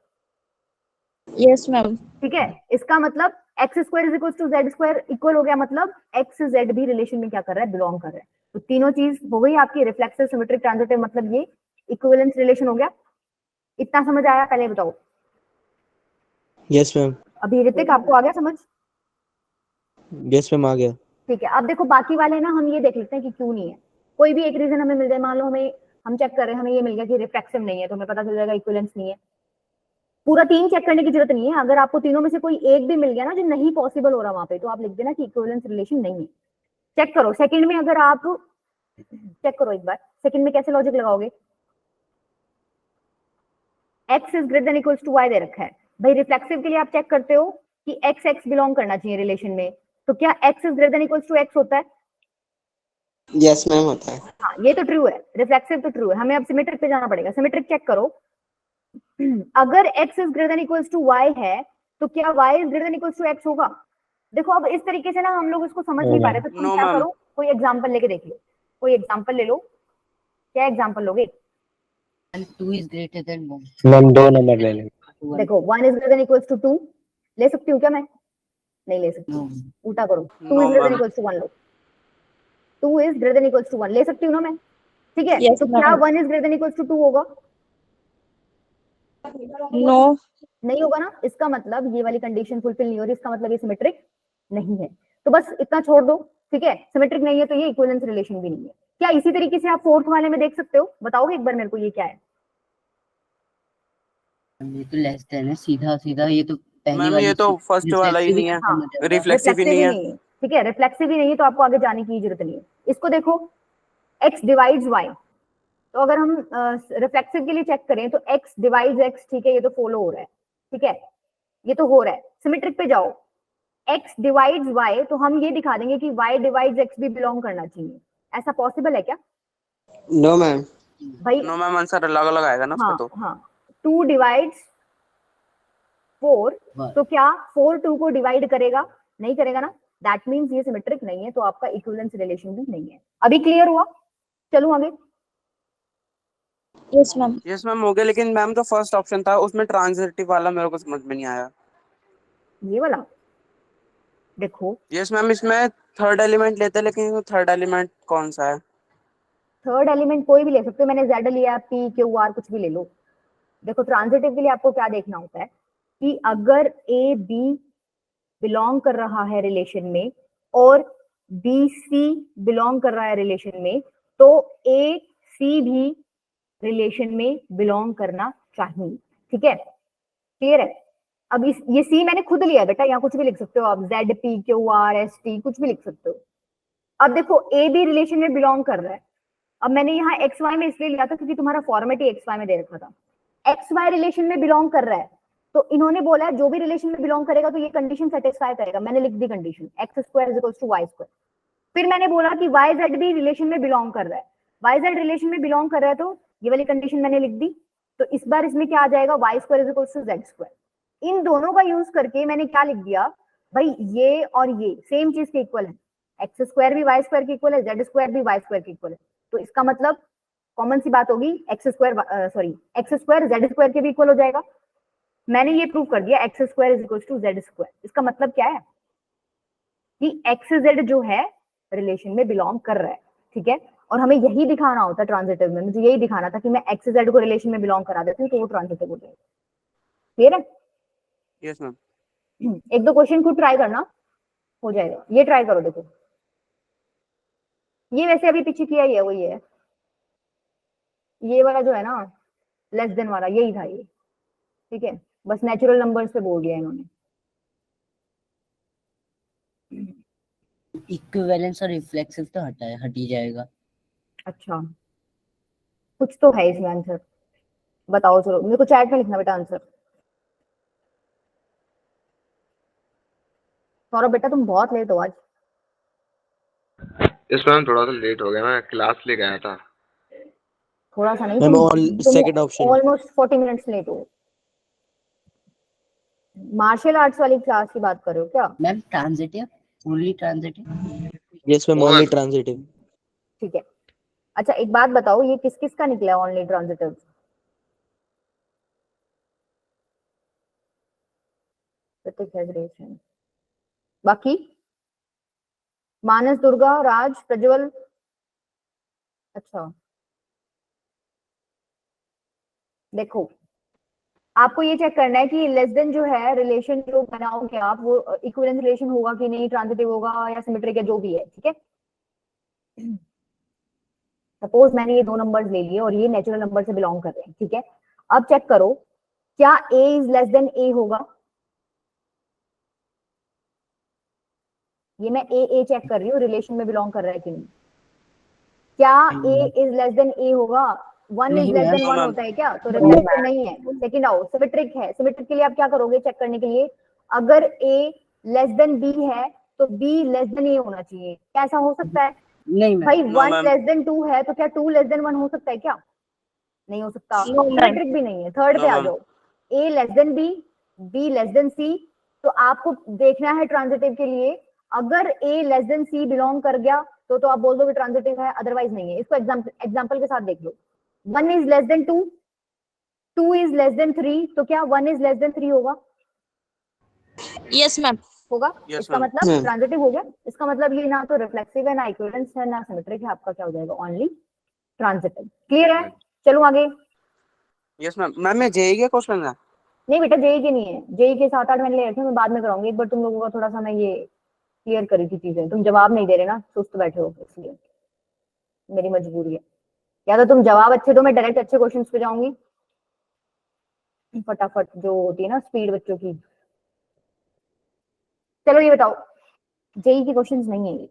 यस मैम। ठीक है। इसका मतलब x square is equal to z square equal हो गया, मतलब एक्स जेड भी रिलेशन में क्या कर रहा है, बिलोंग कर रहा है। तो तीनों चीज हो गई आपकी, रिफ्लेक्सिव सिमेट्रिक ट्रांजिटिव, मतलब ये इक्विवेलेंस रिलेशन हो गया। इतना समझ आया, पहले बताओ। Yes, ma'am. अभी ऋतिक आपको आ गया समझ, Yes, ma'am, आ गया। ठीक है। अब देखो बाकी वाले ना हम ये देख लेते हैं कि क्यों नहीं है, कोई भी एक रीजन हमें मिल जाए, मान लो हमें, हम चेक कर रहे हैं, हमें ये मिल गया कि रिफ्लेक्सिव नहीं है, तो हमें पता चल जाएगा इक्विवेलेंस नहीं है। पूरा तीन चेक करने की जरूरत नहीं है, अगर आपको तीनों में से कोई एक भी मिल गया ना जो नहीं पॉसिबल हो रहा वहां पे, तो आप लिख देना कि इक्विवेलेंस रिलेशन नहीं है। चेक करो सेकंड में, अगर आप चेक करो एक बार, सेकंड में कैसे लॉजिक लगाओगे, x is greater than equals to y दे रखा है भाई, रिफ्लेक्सिव के लिए आप चेक करते हो कि x x बिलोंग करना चाहिए रिलेशन में, तो क्या x is greater than equals to x होता है? Yes, ma'am, होता है। हाँ ये तो ट्रू है, रिफ्लेक्सिव तो ट्रू है। हमें अब सिमेट्रिक पे जाना पड़ेगा, सिमेट्रिक चेक करो। अगर x is greater than equals to y है, तो क्या y is greater than equals to x होगा? देखो अब इस तरीके से ना हम लोग इसको समझ नहीं पा रहे, तो तुम नो क्या मैम। करो, कोई एग्जांपल लेके देख लो, कोई एग्जांपल ले लो। क्या एग्जांपल लोगे? 2 is greater than 1. Ma'am 2 number ले लेंगे। देखो 1 is greater than equals to 2, ले सकती हूँ क्या मैं? नहीं ले सकती, No. उल्टा करो, 2 is no greater than ma'am. Equals to 1 लो, 2 is greater than equals to 1 ले सकती हूँ ना मैं, ठीक है। यस तो क्या ma'am. 1 is greater than equals to 2 होगा? नो। नहीं होगा ना, इसका मतलब ये वाली कंडीशन फुलफिल नहीं हो रही, इसका मतलब ये सिमेट्रिक नहीं है। तो बस इतना छोड़ दो, ठीक है, सिमेट्रिक नहीं है तो ये इक्विवेलेंस रिलेशन भी नहीं है। क्या इसी तरीके से आप फोर्थ वाले में देख सकते हो? बताओगे एक बार मेरे को ये क्या है? ये तो लेस देन है, सीधा सीधा ये तो पहली मैम वाली ये तो फर्स्ट वाला ही रिफ्लेक्टिव ही नहीं है, खत्म हो जाएगा। रिफ्लेक्सिव ही नहीं है। नहीं है, ठीक है, रिफ्लेक्सिव ही नहीं है, तो आपको आगे जाने की जरूरत नहीं है। इसको देखो, x डिवाइड्स y, तो अगर हम रिफ्लेक्सिव के लिए चेक करें तो x डिवाइड्स x, ठीक है, ये तो फॉलो हो रहा है, ठीक है, ये तो हो रहा है। सिमेट्रिक पे जाओ, x डिवाइड्स y, तो हम ये दिखा देंगे कि y डिवाइड्स x भी बिलोंग करना चाहिए। ऐसा पॉसिबल है क्या No, ma'am. भाई? नो मैम, आंसर अलग अलग आएगा ना उसका हाँ तो। हाँ, 2 डिवाइड्स 4, बस। तो क्या 4 2 को डिवाइड करेगा? नहीं करेगा ना, दैट मींस ये सिमेट्रिक नहीं है, तो आपका इक्विवेलेंस रिलेशन भी नहीं है। अभी क्लियर हुआ? चलो आगे। Yes ma'am. यस मैम हो गया, लेकिन मैम तो फर्स्ट ऑप्शन था उसमें ट्रांजिटिव वाला मेरे को समझ में नहीं आया। ये वाला देखो, यस मैम, इसमें थर्ड एलिमेंट लेते हैं, लेकिन थर्ड एलिमेंट कौन सा है? थर्ड एलिमेंट कोई भी ले सकते हो, मैंने जेड लिया, पी क्यू आर कुछ भी ले लो। देखो ट्रांजिटिव के लिए आपको क्या देखना होता है कि अगर ए बी बिलोंग कर रहा है रिलेशन में और बी सी बिलोंग कर रहा है रिलेशन में, तो ए सी भी रिलेशन में बिलोंग करना चाहिए, ठीक है, क्लियर है? अब इस ये सी मैंने खुद लिया बेटा, यहाँ कुछ भी लिख सकते हो आप, Z P Q R S T कुछ भी लिख सकते हो। अब देखो ए बी रिलेशन में बिलोंग कर रहा है, अब मैंने यहाँ एक्स वाई में इसलिए लिया था क्योंकि तुम्हारा फॉर्मेट ही एक्स वाई में दे रखा था। एक्स वाई रिलेशन में बिलोंग कर रहा है, तो इन्होंने बोला है जो भी रिलेशन में बिलोंग करेगा तो ये कंडीशन सेटिस्फाई करेगा, मैंने लिख दी condition x square is equals to y square. फिर मैंने बोला कि वाई जेड भी रिलेशन में बिलोंग कर रहा है, वाई जेड रिलेशन में बिलोंग कर रहा है, तो ये वाली कंडीशन मैंने लिख दी। तो इस बार इसमें क्या आ जाएगा, y square is equals to z square. इन दोनों का यूज करके मैंने क्या लिख दिया भाई, ये और ये सेम चीज के इक्वल है, एक्स स्क्वायर भी वाई स्क्वायर के इक्वल है, जेड स्क्वायर भी वाई स्क्वायर के इक्वल है। तो इसका मतलब कॉमन सी बात होगी, एक्स स्क्वायर जेड स्क्वायर के भी इक्वल हो जाएगा। मैंने ये प्रूव कर दिया, x square is equal to z square. इसका मतलब क्या है कि एक्स जेड जो है रिलेशन में बिलोंग कर रहा है, ठीक है, और हमें यही दिखाना होता है ट्रांजिटिव में, मुझे यही दिखाना था कि मैं एक्स जेड को रिलेशन में बिलोंग करा देती हूँ तो वो ट्रांजिटिव हो जाएगा। क्लियर है? Yes ma'am. एक दो क्वेश्चन खुद ट्राई करना, हो जाएगा। ये ट्राई करो, देखो ये वैसे अभी पीछे किया ही है, वही है, ये वाला जो है ना लेस देन वाला, यही था ये, ठीक है, बस नेचुरल नंबर्स पे बोल दिया इन्होंने। इक्विवेलेंस और रिफ्लेक्सिव तो हट ही जाएगा। अच्छा, कुछ तो है इसमें आंसर, बताओ। चलो मेरे को चैट में लिखना बेटा आंसर। सौरभ बेटा तुम बहुत लेट हो आज। इस मैम थोड़ा सा लेट हो गया, मैं क्लास ले गया था। थोड़ा सा नहीं, मैम तुम second option. Almost 40 minutes late हो। मार्शल आर्ट्स वाली क्लास की बात कर रहे हो क्या? Ma'am transitive, only transitive. Yes ma'am, only transitive. ठीक है। अच्छा एक बात बताओ, ये किस किस का निकला है ओनली ट्रांजिटिव? बाकी मानस, दुर्गा, राज, प्रज्वल। अच्छा देखो, आपको ये चेक करना है कि लेस देन जो है रिलेशन जो बनाओगे आप, वो इक्विवेलेंस रिलेशन होगा कि नहीं, ट्रांजिटिव होगा या सिमेट्रिक, या जो भी है। ठीक है, सपोज मैंने ये दो नंबर्स ले लिए और ये नेचुरल नंबर से बिलोंग कर रहे हैं। ठीक है, अब चेक करो क्या a is less then a होगा। ये मैं a चेक कर रही हूँ, रिलेशन में बिलोंग कर रहा है कि नहीं। क्या a is less then a होगा? 1 इज नहीं लेस मैम। देन 1 होता है क्या? तो रिफ्लेक्सिव नहीं है। सेकंड आओ, सिमेट्रिक है। सिमेट्रिक के लिए आप क्या करोगे चेक करने के लिए? अगर a लेस देन b है तो b लेस देन a होना चाहिए। कैसा हो सकता है नहीं मैम। भाई? No, 1 ma'am. लेस देन 2 है तो क्या 2 लेस देन 1 हो सकता है क्या? नहीं हो सकता। No, ma'am. सिमेट्रिक भी नहीं है। थर्ड No, पे आ ma'am. जाओ, a less than b, b less than c। तो आपको देखना है ट्रांजिटिव के लिए, अगर a less than c belong कर गया तो आप बोल दो कि ट्रांजिटिव है, अदरवाइज नहीं है। इसको एग्जांपल के साथ देख लो। 1 is less then 2, 2 is less then 3, तो क्या 1 इज लेस देन 3 होगा? Yes ma'am. होगा। Yes, इसका ma'am. मतलब ट्रांजिटिव हो गया। इसका मतलब ये ना तो रिफ्लेक्सिव है, ना इक्विवेलेंस है, ना सिमेट्रिक है। आपका क्या हो जाएगा? Only transitive. क्लियर है? चलो आगे। Yes ma'am. मैम मैं जेई के क्वेश्चन है। नहीं बेटा, जेई के नहीं है। जेई के 7-8 मैंने ले रखे हैं, मैं बाद में कराऊंगी। एक बार तुम लोगों का थोड़ा सा मैं ये क्लियर करी थी चीजें। तुम जवाब नहीं दे रहे ना, सुस्त बैठे हो, इसलिए मेरी मजबूरी है। या तो तुम जवाब अच्छे दो, मैं डायरेक्ट अच्छे क्वेश्चंस पे जाऊंगी फटाफट, जो होती है ना स्पीड बच्चों की। चलो ये बताओ, जेई के क्वेश्चंस नहीं है ये।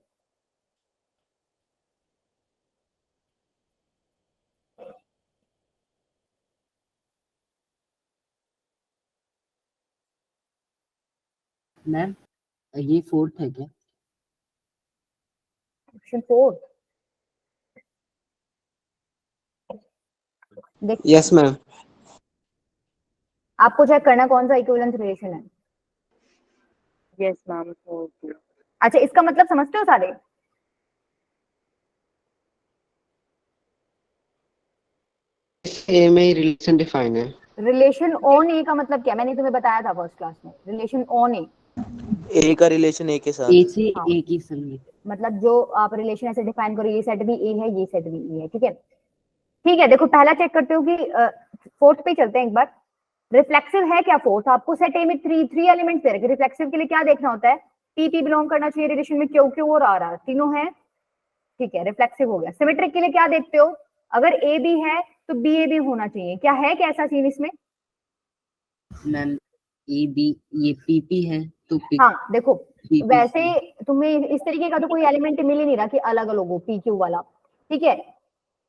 मैम ये फोर्थ है क्या? क्वेश्चन 4 देख, Yes, ma'am. आपको चेक करना कौन सा इक्विवेलेंस रिलेशन है। Yes, ma'am. Okay. अच्छा, इसका मतलब समझते हो सारे? A में ही रिलेशन डिफाइन है। रिलेशन ऑन ए का मतलब क्या? मैंने तुम्हें बताया था फर्स्ट क्लास में। रिलेशन ऑन ए, ए का रिलेशन ए के ए साथ। से हाँ। ए की संगति। मतलब जो आप रिलेशन ऐसे डिफाइन करो, ये सेट भी ए है, ये सेट भी ए है। ठीक है, ठीक है। देखो पहला चेक करते हो कि फोर्थ पे चलते हैं एक बार। रिफ्लेक्सिव है क्या फोर्थ? आपको सेट ए में थ्री एलिमेंट्स दे रखे। रिफ्लेक्सिव के लिए क्या देखना होता है? पी पी बिलोंग करना चाहिए रिलेशन में, क्यों क्यों और आर आर तीनों है। ठीक है, रिफ्लेक्सिव हो गया। सिमेट्रिक के लिए क्या देखते हो? अगर ए बी है तो बी ए भी होना चाहिए। क्या है कैसा सीन इसमें? मैम ए बी, ये पीपी है तो पी, हाँ देखो, पी वैसे तुम्हें इस तरीके का तो कोई एलिमेंट मिल ही नहीं रहा कि अलग अलग हो पी क्यू वाला। ठीक है,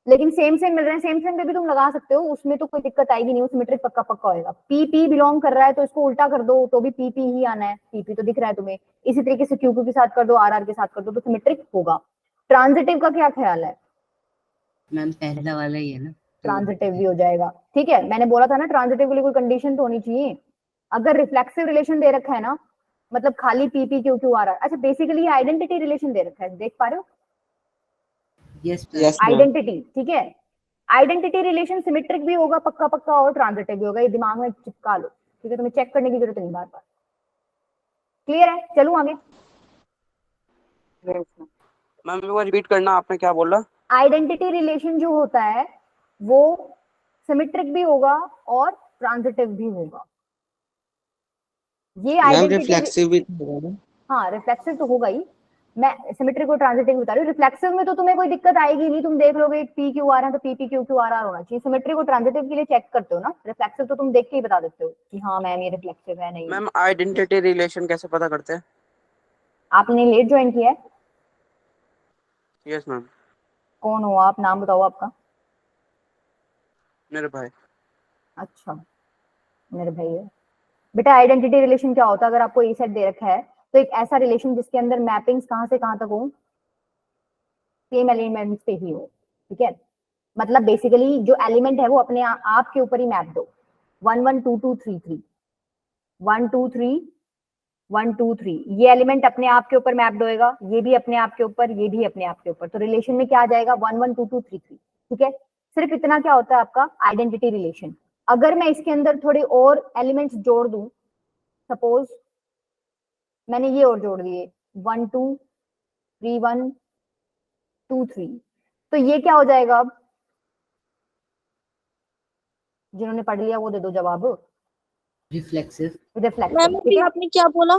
लेकिन सेम सेम मिल रहे हैं। सेम सेम पे भी तुम लगा सकते हो, उसमें तो कोई दिक्कत आएगी नहीं। सिमेट्रिक पक्का पक्का होएगा। पी पी बिलोंग कर रहा है तो इसको उल्टा कर दो तो भी पी पी ही आना है। पी पी तो दिख रहा है तुम्हें। इसी तरीके से क्यू क्यू के साथ कर दो, आर आर के साथ कर दो, तो सिमेट्रिक होगा। ट्रांजिटिव का क्या ख्याल है? मैम पहला वाला ही है ना, ट्रांजिटिव भी हो जाएगा। ठीक है, मैंने बोला था ना ट्रांजिटिव के लिए कोई कंडीशन तो होनी चाहिए। अगर रिफ्लेक्सिव रिलेशन दे रखा है ना, मतलब खाली पी पी क्यू क्यू आ रहा है। अच्छा, बेसिकली ये आइडेंटिटी रिलेशन दे रखा है, देख पा रहे हो? Yes Yes, ma'am. आइडेंटिटी, ठीक है। आइडेंटिटी रिलेशन सिमेट्रिक भी होगा पक्का पक्का और ट्रांजिटिव भी होगा। ये दिमाग में चिपका लो। ठीक है, तुम्हें चेक करने की जरूरत नहीं बार बार। क्लियर है? चलूं आगे। Yes, ma'am. मैम एक बार रिपीट करना, आपने क्या बोला? आइडेंटिटी रिलेशन जो होता है वो सिमेट्रिक भी होगा और ट्रांजिटिव भी होगा। ये मैम आइडेंटिटी, रिफ्लेक्सिव भी होगा ना? हाँ रिफ्लेक्सिव तो होगा ही। मैं सिमेट्रिक और ट्रांजिटिव बता रही हूँ। रिफ्लेक्सिव में तो तुम्हें कोई दिक्कत आएगी नहीं। तुम देख लोगे पी क्यू आर है तो p p q Q R r होना चाहिए। सिमेट्रिक और ट्रांजिटिव के लिए चेक करते हो ना। रिफ्लेक्सिव तो तुम देख के ही बता देते हो कि हाँ मैम ये रिफ्लेक्सिव है, नहीं। मैम आइडेंटिटी रिलेशन कैसे पता करते हैं? आपने लेट ज्वाइन किया है? Yes ma'am. कौन हो आप, नाम बताओ आपका। निर्भय। अच्छा, निर्भय है। बेटा आइडेंटिटी रिलेशन क्या होता है, अगर आपको ए सेट दे रखा है तो एक ऐसा रिलेशन जिसके अंदर मैपिंग्स कहाँ से कहाँ तक हो, सेम एलिमेंट्स पे ही हो, ठीक है। मतलब बेसिकली जो एलिमेंट है वो अपने आप के ऊपर ही मैप दो, 1 1 2 2 3 3 1 2 3 1 2 3, ये एलिमेंट अपने आप के ऊपर मैप होएगा, ये भी अपने आप के ऊपर, ये भी अपने आप के ऊपर, तो रिलेशन में क्या आ जाएगा 1 1 2 2 3 3, ठीक है। सिर्फ इतना क्या होता है आपका आइडेंटिटी रिलेशन। अगर मैं इसके अंदर थोड़े और एलिमेंट्स जोड़ दूं, सपोज मैंने ये और जोड़ दिए 1 2 3 1 2 3, तो ये क्या हो जाएगा, अब जिन्होंने पढ़ लिया वो दे दो जवाब। रिफ्लेक्सिव। रिफ्लेक्सिव, मैम ठीक अभी है। आपने क्या बोला?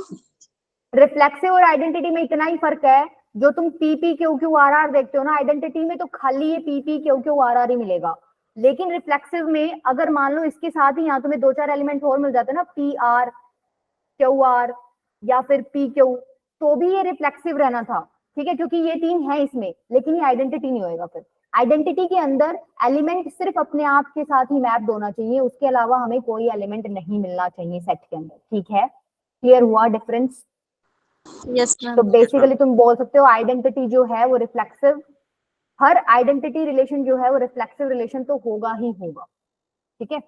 रिफ्लेक्सिव और आइडेंटिटी में इतना ही फर्क है, जो तुम P P Q Q R R देखते हो ना, आइडेंटिटी में तो खाली ये P P Q Q R R ही मिलेगा, लेकिन रिफ्लेक्सिव में अगर मान लो इसके साथ ही यहाँ तुम्हें 2 4 एलिमेंट और मिल जाते हैं ना, पी आर क्यू आर या फिर पी क्यू, तो भी ये रिफ्लेक्सिव रहना था, ठीक है, क्योंकि ये 3 है इसमें, लेकिन ये आइडेंटिटी नहीं होएगा। फिर आइडेंटिटी के अंदर एलिमेंट सिर्फ अपने आप के साथ ही मैप होना चाहिए, उसके अलावा हमें कोई एलिमेंट नहीं मिलना चाहिए सेट के अंदर, ठीक है। क्लियर हुआ डिफरेंस? यस तो मैम। बेसिकली तुम बोल सकते हो आइडेंटिटी जो है वो रिफ्लेक्सिव, हर आइडेंटिटी रिलेशन जो है वो रिफ्लेक्सिव रिलेशन तो होगा ही होगा, ठीक है।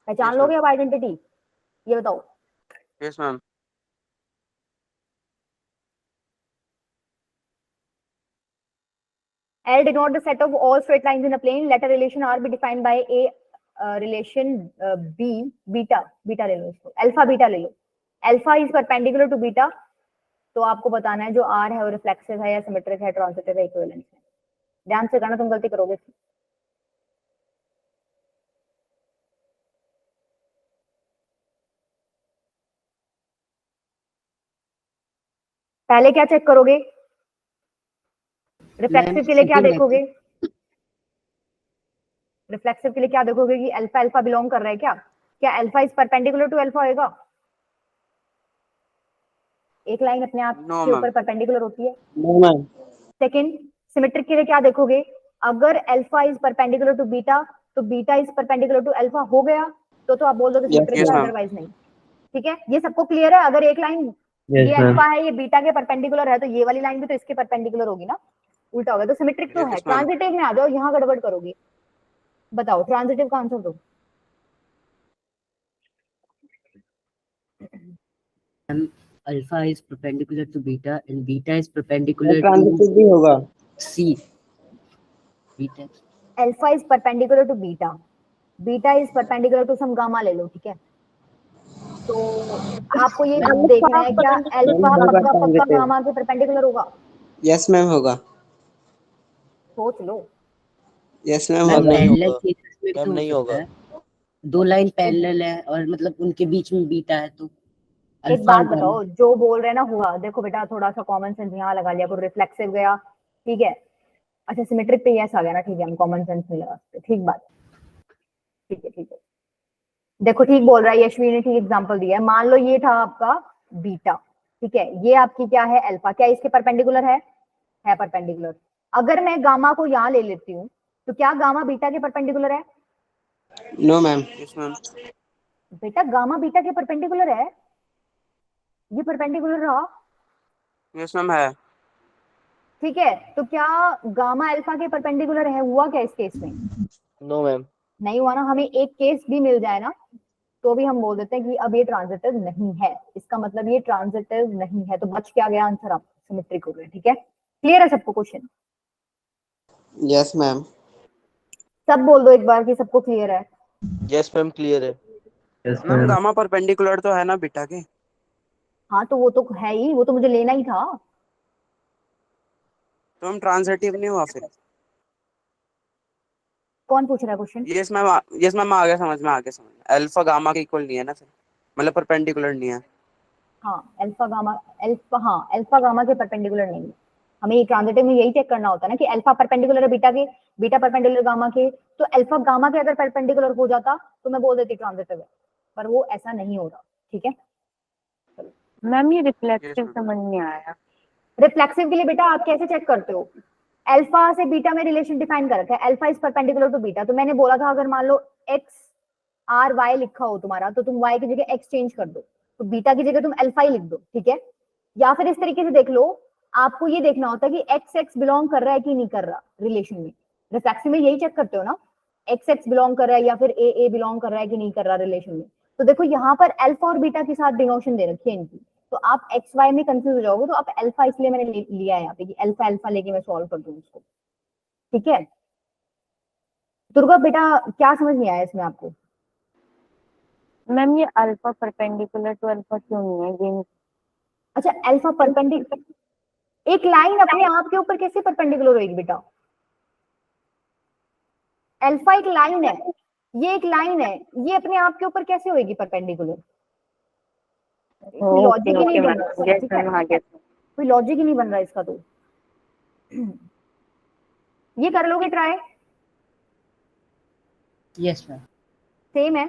पहचान Yes, लोगे ma'am. अब आइडेंटिटी, ये बताओ। Yes ma'am. L denote the set of all straight lines in a plane. Let a relation R be defined by a relation B beta, beta ले लो इसको, अल्फा बीटा ले लो, alpha is perpendicular to beta, तो आपको बताना है जो R है वो रिफ्लेक्सिव है या सिमेट्रिक है, ट्रांजिटिव है, इक्विवेलेंट है। ध्यान से करना, तुम गलती करोगे। पहले क्या चेक करोगे, रिफ्लेक्सिव के लिए क्या देखोगे, रिफ्लेक्सिव के लिए क्या देखोगे कि अल्फा अल्फा बिलोंग कर रहा है क्या, क्या alpha is perpendicular to alpha होएगा, एक लाइन अपने आप नो के मैम। ऊपर परपेंडिकुलर होती है। No, ma'am. सेकंड, सिमेट्रिक के लिए क्या देखोगे, अगर alpha is perpendicular to beta तो beta is perpendicular to alpha हो गया, तो आप बोल दोगे Yes, सिमेट्रिक Yes, है, ma'am. अदरवाइज नहीं, ठीक है। ये सबको क्लियर है? अगर एक लाइन Yes, ये ma'am. अल्फा है, ये बीटा के परपेंडिकुलर है, तो ये वाली लाइन भी तो इसके परपेंडिकुलर होगी ना, उल्टा होगा, तो सिमेट्रिक तो है। Yes, ma'am. ट्रांजिटिव में आ जाओ, यहाँ गड़बड़ करोगे। बताओ ट्रांजिटिव का आंसर दो। Alpha is perpendicular to beta and beta is perpendicular transitive to भी होगा। C. Beta. Alpha is perpendicular to beta, beta is perpendicular to some gamma ले लो, ठीक है। तो आपको ये देखना है क्या अल्फा होगा पक्का पक्का ट्रांजिटिव। गामा के परपेंडिकुलर होगा, यस मैम होगा। सोच लो। यस मैम मैम होगा। नहीं पैरेलल होगा। केसेस में मैम तो हो नहीं सकता होगा। है, 2 लाइन पैरेलल है और मतलब उनके बीच में बीटा है तो एक अल्फा बात और गामा। बताओ, जो बोल रहे हैं ना हुआ, देखो बेटा थोड़ा सा कॉमन सेंस यहाँ लगा लिया, पूरा रिफ्लेक्सिव गया, ठीक है। अच्छा सिमेट्रिक पे यस आ गया ना, ठीक है, हम कॉमन सेंस नहीं लगा सकते, ठीक बात, ठीक है ठीक है। देखो ठीक बोल रहा है यशवी ने, ठीक एग्जांपल दिया है। मान लो ये था आपका बीटा, ठीक है, ये आपकी क्या है अल्फा, क्या इसके परपेंडिकुलर है परपेंडिकुलर। अगर मैं गामा को यहाँ ले लेती हूँ तो क्या गामा बीटा के परपेंडिकुलर है? No ma'am. Yes ma'am. बेटा गामा बीटा के परपेंडिकुलर है, ये परपेंडिकुलर रहा, यस मैम है। ठीक है। तो क्या गामा अल्फा के परपेंडिकुलर है? हुआ क्या इस केस में? No ma'am. नहीं हुआ ना। हमें एक केस भी मिल जाए ना तो भी हम बोल देते हैं कि अब ये ट्रांजिटिव नहीं है, इसका मतलब ये ट्रांजिटिव नहीं है, तो बच क्या गया आंसर, आप सिमेट्रिक हो गए, ठीक है। क्लियर है सबको क्वेश्चन? Yes ma'am. सब बोल दो एक बार कि सबको क्लियर है। यस मैम क्लियर है। Yes, ma'am ma'am. Gamma perpendicular तो है ना बीटा के? हाँ तो वो तो है ही, वो तो मुझे लेना ही था। तो हम ट्रांजिटिव नहीं हुआ फिर? कौन पूछ रहा है question? Yes ma'am. Yes ma'am आ गया समझ में, आ गया समझ में। अल्फा गामा के इक्वल नहीं है ना फिर, मतलब परपेंडिकुलर नहीं है। हाँ अल्फा गामा, अल्फा हाँ अल्फा गामा के परपेंडिकुलर नहीं है। हमें ये ट्रांजिटिव में यही चेक करना होता है ना कि अल्फा परपेंडिकुलर है बीटा के, बीटा परपेंडिकुलर गामा के, तो अल्फा गामा के अगर परपेंडिकुलर हो जाता तो मैं बोल देती ट्रांजिटिव है, पर वो ऐसा नहीं हो रहा, ठीक है। मैम ये Yes, रिफ्लेक्सिव ma'am. समझ नहीं आया। रिफ्लेक्सिव के लिए बेटा आप कैसे चेक करते हो, अल्फा से बीटा में रिलेशन डिफाइन कर रखा है, alpha is perpendicular to beta. तो मैंने बोला था अगर मान लो एक्स आर वाई लिखा हो तुम्हारा, तो तुम वाई की जगह एक्स चेंज कर दो, तो बीटा की जगह तुम अल्फा ही लिख दो, ठीक है। या फिर इस तरीके से देख लो, आपको ये देखना होता है कि एक्स एक्स बिलोंग कर रहा है कि नहीं कर रहा रिलेशन में। रिफ्लेक्सिव में यही चेक करते हो ना, एक्स एक्स बिलोंग कर रहा है या फिर ए बिलोंग कर रहा है कि नहीं कर रहा रिलेशन में। तो देखो यहाँ पर अल्फा और बीटा के साथ डिनोशन दे रखी है इनकी, तो आप एक्स वाई में कंफ्यूज हो जाओगे, तो आप अल्फा इसलिए मैंने लिया है यहाँ पे कि अल्फा अल्फा लेके मैं सॉल्व कर दूं इसको, ठीक है। दुर्गा बेटा क्या समझ नहीं आया इसमें आपको? मैम ये अल्फा परपेंडिकुलर टू अल्फा क्यों नहीं है, ये नहीं- अच्छा अल्फा परपेंडिकुलर, एक लाइन अपने आप के ऊपर कैसे परपेंडिकुलर होगी बेटा? अल्फा एक लाइन है, ये एक लाइन है, ये अपने आप के ऊपर कैसे होगी परपेंडिकुलर? कोई लॉजिक ही नहीं बन रहा इसका, यस ठीक है, मैम, हाँ यस। कोई लॉजिक ही नहीं बन रहा इसका। तो ये कर लोगे ट्राई, यस मैम। सेम है।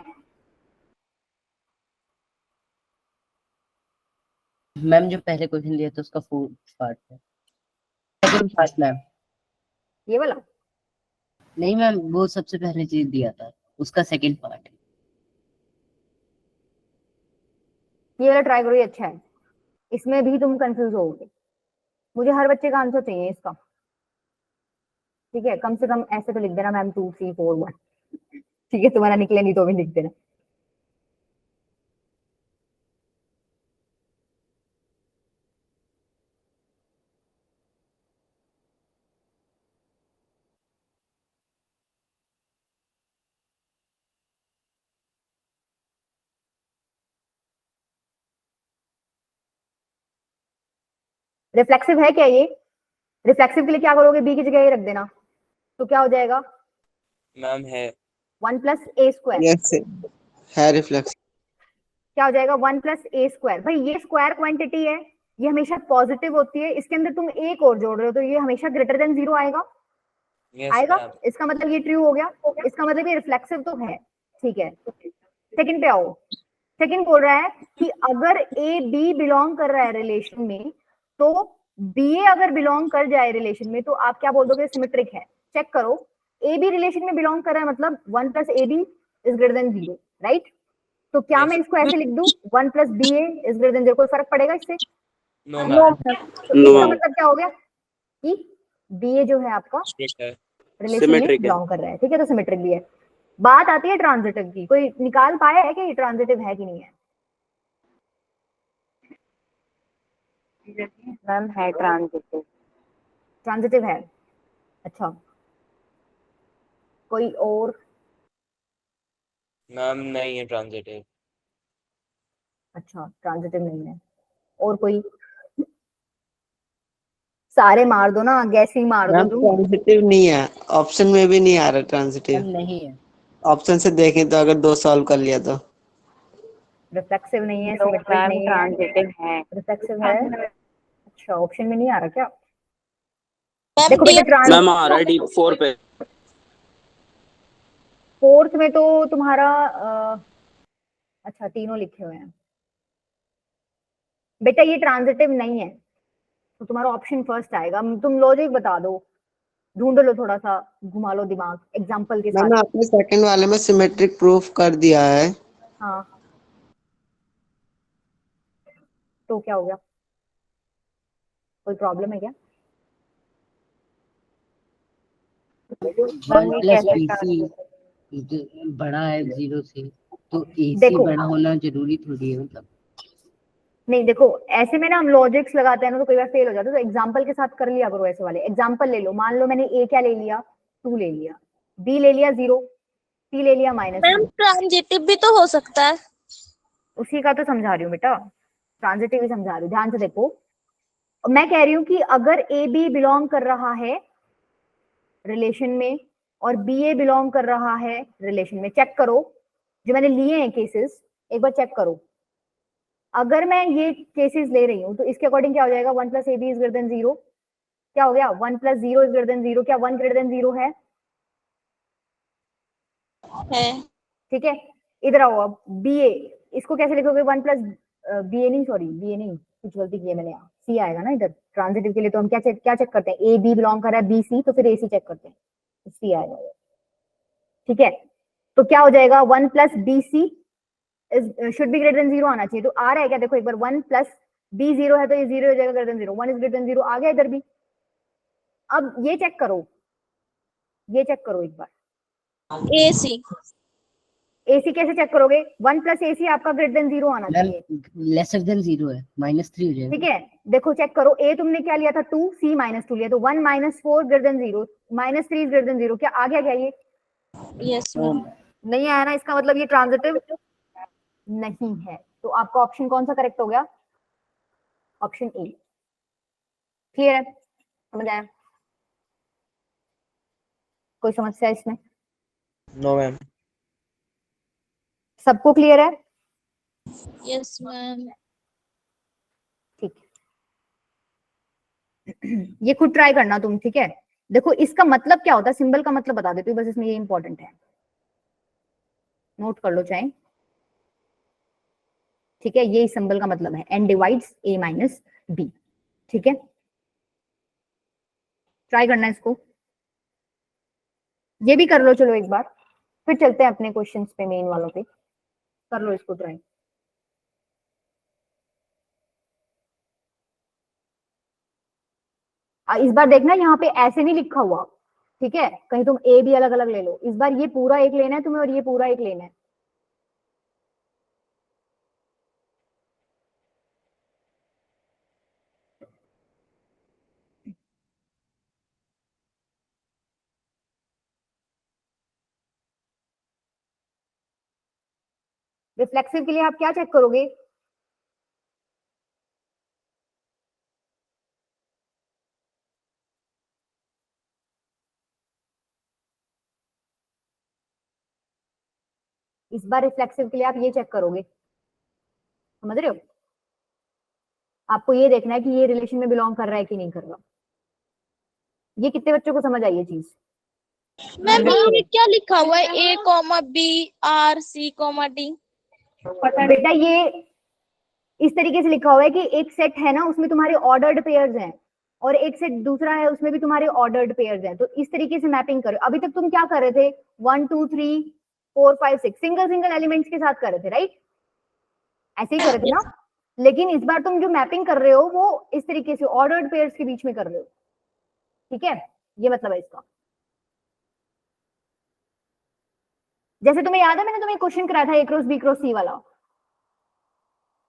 मैम जो पहले क्वेश्चन दिया था उसका फोर्थ पार्ट है, सेकंड पार्ट मैम। ये वाला नहीं मैम, वो सबसे पहले चीज दिया था, उसका सेकंड पार्ट। ये वाला ट्राई करो, ये अच्छा है, इसमें भी तुम कंफ्यूज होगे। मुझे हर बच्चे का आंसर चाहिए इसका, ठीक है। कम से कम ऐसे तो लिख देना मैम 2 3 4 1, ठीक है, तुम्हारा निकले नहीं तो भी लिख देना। रिफ्लेक्सिव है क्या ये? रिफ्लेक्सिव के लिए क्या करोगे, बी की जगह ये रख देना, तो क्या हो जाएगा? मैम है 1 प्लस ए स्क्वायर। यस है रिफ्लेक्स। क्या हो जाएगा? 1 प्लस ए स्क्वायर। भाई ये स्क्वायर क्वांटिटी है, ये हमेशा पॉजिटिव होती है, इसके अंदर तुम एक और जोड़ रहे हो तो ये हमेशा ग्रेटर देन 0 आएगा, आएगा। इसका मतलब ये ट्रू हो गया, इसका मतलब ये रिफ्लेक्सिव तो है, ठीक है। सेकंड पे आओ, सेकंड बोल रहा है कि अगर ए बी बिलोंग कर रहा है रिलेशन में, तो बी ए अगर बिलोंग कर जाए रिलेशन में, तो आप क्या बोल दोगे? सिमेट्रिक है। चेक करो, ए बी रिलेशन में बिलोंग कर रहा है मतलब 1 plus a b is greater than 0, right? तो क्या मैं इसको ऐसे लिख दूं 1 plus b A is greater than 0? कोई फर्क पड़ेगा इससे? नो तो इसका मैम मतलब क्या हो गया कि बी ए जो है आपका रिलेशन में सिमेट्रिक है। बिलोंग कर रहा है, ठीक है, तो सिमेट्रिक भी है। बात आती है ट्रांजिटिव की, कोई निकाल पाया है कि ये ट्रांजिटिव है कि नहीं है? मैम है ट्रांजिटिव। ट्रांजिटिव है, अच्छा। कोई और? मैम नहीं है ट्रांजिटिव। अच्छा ट्रांजिटिव नहीं है, और कोई? सारे मार दो ना, गैस ही मार दो मैम तुम। ट्रांजिटिव नहीं है, ऑप्शन में भी नहीं आ रहा मैम ट्रांजिटिव। नहीं है। ऑप्शन से देखें तो अगर 2 सॉल्व कर लिया तो। रिफ्लेक्सिव नहीं है, नो सिमेट्रिक मैम, नहीं है, ट्रांजिटिव है। रिफ्लेक्सिव है। अच्छा ऑप्शन में नहीं आ रहा क्या? मैम देखो बेटा ट्रांस मैम आ रहा है डी 4 पे। फोर्थ में तो तुम्हारा अच्छा तीनों लिखे हुए हैं बेटा, ये ट्रांजिटिव नहीं है, तो तुम्हारा ऑप्शन फर्स्ट आएगा। तुम लॉजिक बता दो, ढूंढ लो, थोड़ा सा घुमा लो दिमाग एग्जांपल के साथ। मैंने अपने सेकंड वाले में सिमेट्रिक प्रूफ कर दिया है। हाँ तो क्या हो गया? कोई प्रॉब्लम है क्या? 1 ये प्लस कैसे बीसी बड़ा है 0 से, तो एसी देखो बड़ा होना जरूरी थोड़ी है मतलब। नहीं, देखो ऐसे में ना हम लॉजिक्स लगाते हैं ना, तो कई बार फेल हो जाता है, तो एग्जांपल के साथ कर लिया करो। ऐसे वाले एग्जांपल ले लो, मान लो मैंने ए क्या ले लिया, 2 ले लिया, बी ले लिया 0, सी ले लिया मैम -1। ट्रांजिटिव भी तो हो सकता है। उसी का तो समझा रही हूँ बेटा, ट्रांजिटिव ही समझा रही हूँ, ध्यान से देखो। मैं कह रही हूँ कि अगर ए बी बिलोंग कर रहा है रिलेशन में और बी ए बिलोंग कर रहा है रिलेशन में, चेक करो जो मैंने लिए हैं केसेस, एक बार चेक करो। अगर मैं ये केसेस ले रही हूँ तो इसके अकॉर्डिंग क्या हो जाएगा? 1 plus a b is greater than 0। क्या हो गया? 1 प्लस 0 इज ग्रेटर देन 0। क्या 1 ग्रेटर देन 0 है? ठीक है, इधर आओ अब बी ए, इसको कैसे लिखोगे? 1 प्लस बी ए नहीं, सॉरी बी ए नहीं, कुछ गलती की है मैंने, यहाँ सी आएगा ना इधर। ट्रांजिटिव के लिए तो हम क्या चेक करते हैं, ए बी बिलोंग कर रहा है बी सी, तो फिर ए सी चेक करते हैं, सी आएगा। ठीक है, तो क्या हो जाएगा, 1 plus b c should be greater than 0 आना चाहिए। तो आ रहा है क्या, देखो एक बार 1 प्लस बी 0 है तो ये 0 हो जाएगा greater than 0, 1 is greater than 0 आ गया इधर भी। अब ये चेक करो, ये चेक करो एक बार, AC। एसी कैसे चेक करोगे, 1 प्लस एसी आपका ग्रेटर देन 0 आना मैम चाहिए। लेसर देन 0 है, -3 हो जाएगा। ठीक है, देखो चेक करो, ए तुमने क्या लिया था 2, सी -2 लिया, तो 1 - 4 ग्रेटर देन 0, -3 ग्रेटर देन 0, क्या आ गया क्या ये? Yes ma'am. नहीं आया ना, इसका मतलब ये ट्रांजिटिव नहीं है। तो आपका ऑप्शन कौन सा करेक्ट हो गया, ऑप्शन ए। क्लियर है, समझ आया? कोई समस्या इसमें? No ma'am. सबको क्लियर है? Yes ma'am. ठीक है, ये खुद ट्राई करना तुम। ठीक है, देखो इसका मतलब क्या होता है, सिंबल का मतलब बता देती हूँ बस, इसमें ये इंपॉर्टेंट है, नोट कर लो चाहे। ठीक है, ये इस सिंबल का मतलब है, n divides a minus b। ठीक है, ट्राई करना है इसको, ये भी कर लो चलो एक बार, फिर चलते हैं अपने क्वेश्चंस पे, मेन वालों पे। कर लो इसको ट्राई। इस बार देखना यहाँ पे ऐसे नहीं लिखा हुआ, ठीक है, कहीं तुम ए भी अलग अलग ले लो। इस बार ये पूरा एक लेना है तुम्हें और ये पूरा एक लेना है। रिफ्लेक्सिव के लिए आप क्या चेक करोगे, इस बार रिफ्लेक्सिव के लिए आप ये चेक करोगे, समझ रहे हो? आपको ये देखना है कि ये रिलेशन में बिलोंग कर रहा है कि नहीं कर रहा। ये कितने बच्चों को समझ आई ये चीज? मैम यहाँ पे क्या लिखा हुआ है, A, B, R, C, D? बेटा ये इस तरीके से लिखा हुआ है कि एक सेट है ना, उसमें तुम्हारे ऑर्डर्ड पेयर्स हैं, और एक सेट दूसरा है उसमें भी तुम्हारे ऑर्डर्ड पेयर्स हैं। तो इस तरीके से मैपिंग करो। अभी तक तुम क्या कर रहे थे, 1 2 3 4 5 6 सिंगल सिंगल एलिमेंट्स के साथ कर रहे थे, राइट? ऐसे ही कर रहे थे ना। लेकिन इस बार तुम जो मैपिंग कर रहे हो वो इस तरीके से ऑर्डर्ड पेयर्स के बीच में कर रहे हो। ठीक है, ये मतलब है इसका। जैसे तुम्हें याद है मैंने तुम्हें क्वेश्चन कराया था ए क्रॉस बी क्रॉस सी वाला,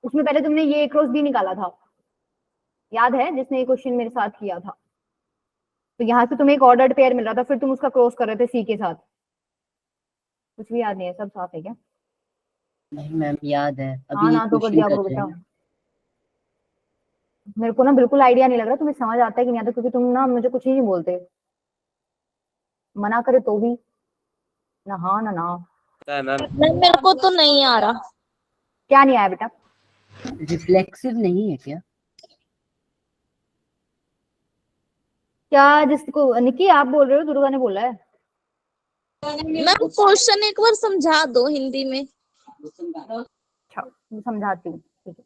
उसमें पहले तुमने ये ए क्रॉस बी निकाला था, याद है, जिसने ये क्वेश्चन मेरे साथ किया था। तो यहाँ से तुम्हें एक ऑर्डर्ड पेयर मिल रहा था, फिर तुम उसका क्रॉस कर रहे थे सी के साथ। कुछ भी याद नहीं है, सब साफ है क्या? नहीं मैम याद है, हाँ अभी ना, तो कर क्वेश्चन दिया कर करो रहे बेटा। हैं। मेरे को ना बिल्कुल आइडिया नहीं लग रहा तुम्हें समझ आता है कि नहीं आता, क्योंकि तुम ना मुझे कुछ ही नहीं बोलते, मना करे तो भी ना हाँ ना ना। मैम मेरे को तो नहीं आ रहा। क्या नहीं आया बेटा? रिफ्लेक्सिव नहीं है क्या? क्या जिसको निकी आप बोल रहे हो, दुर्गा ने बोला है? मैम क्वेश्चन एक बार समझा दो हिंदी में। अच्छा मैं समझाती हूँ, ठीक है।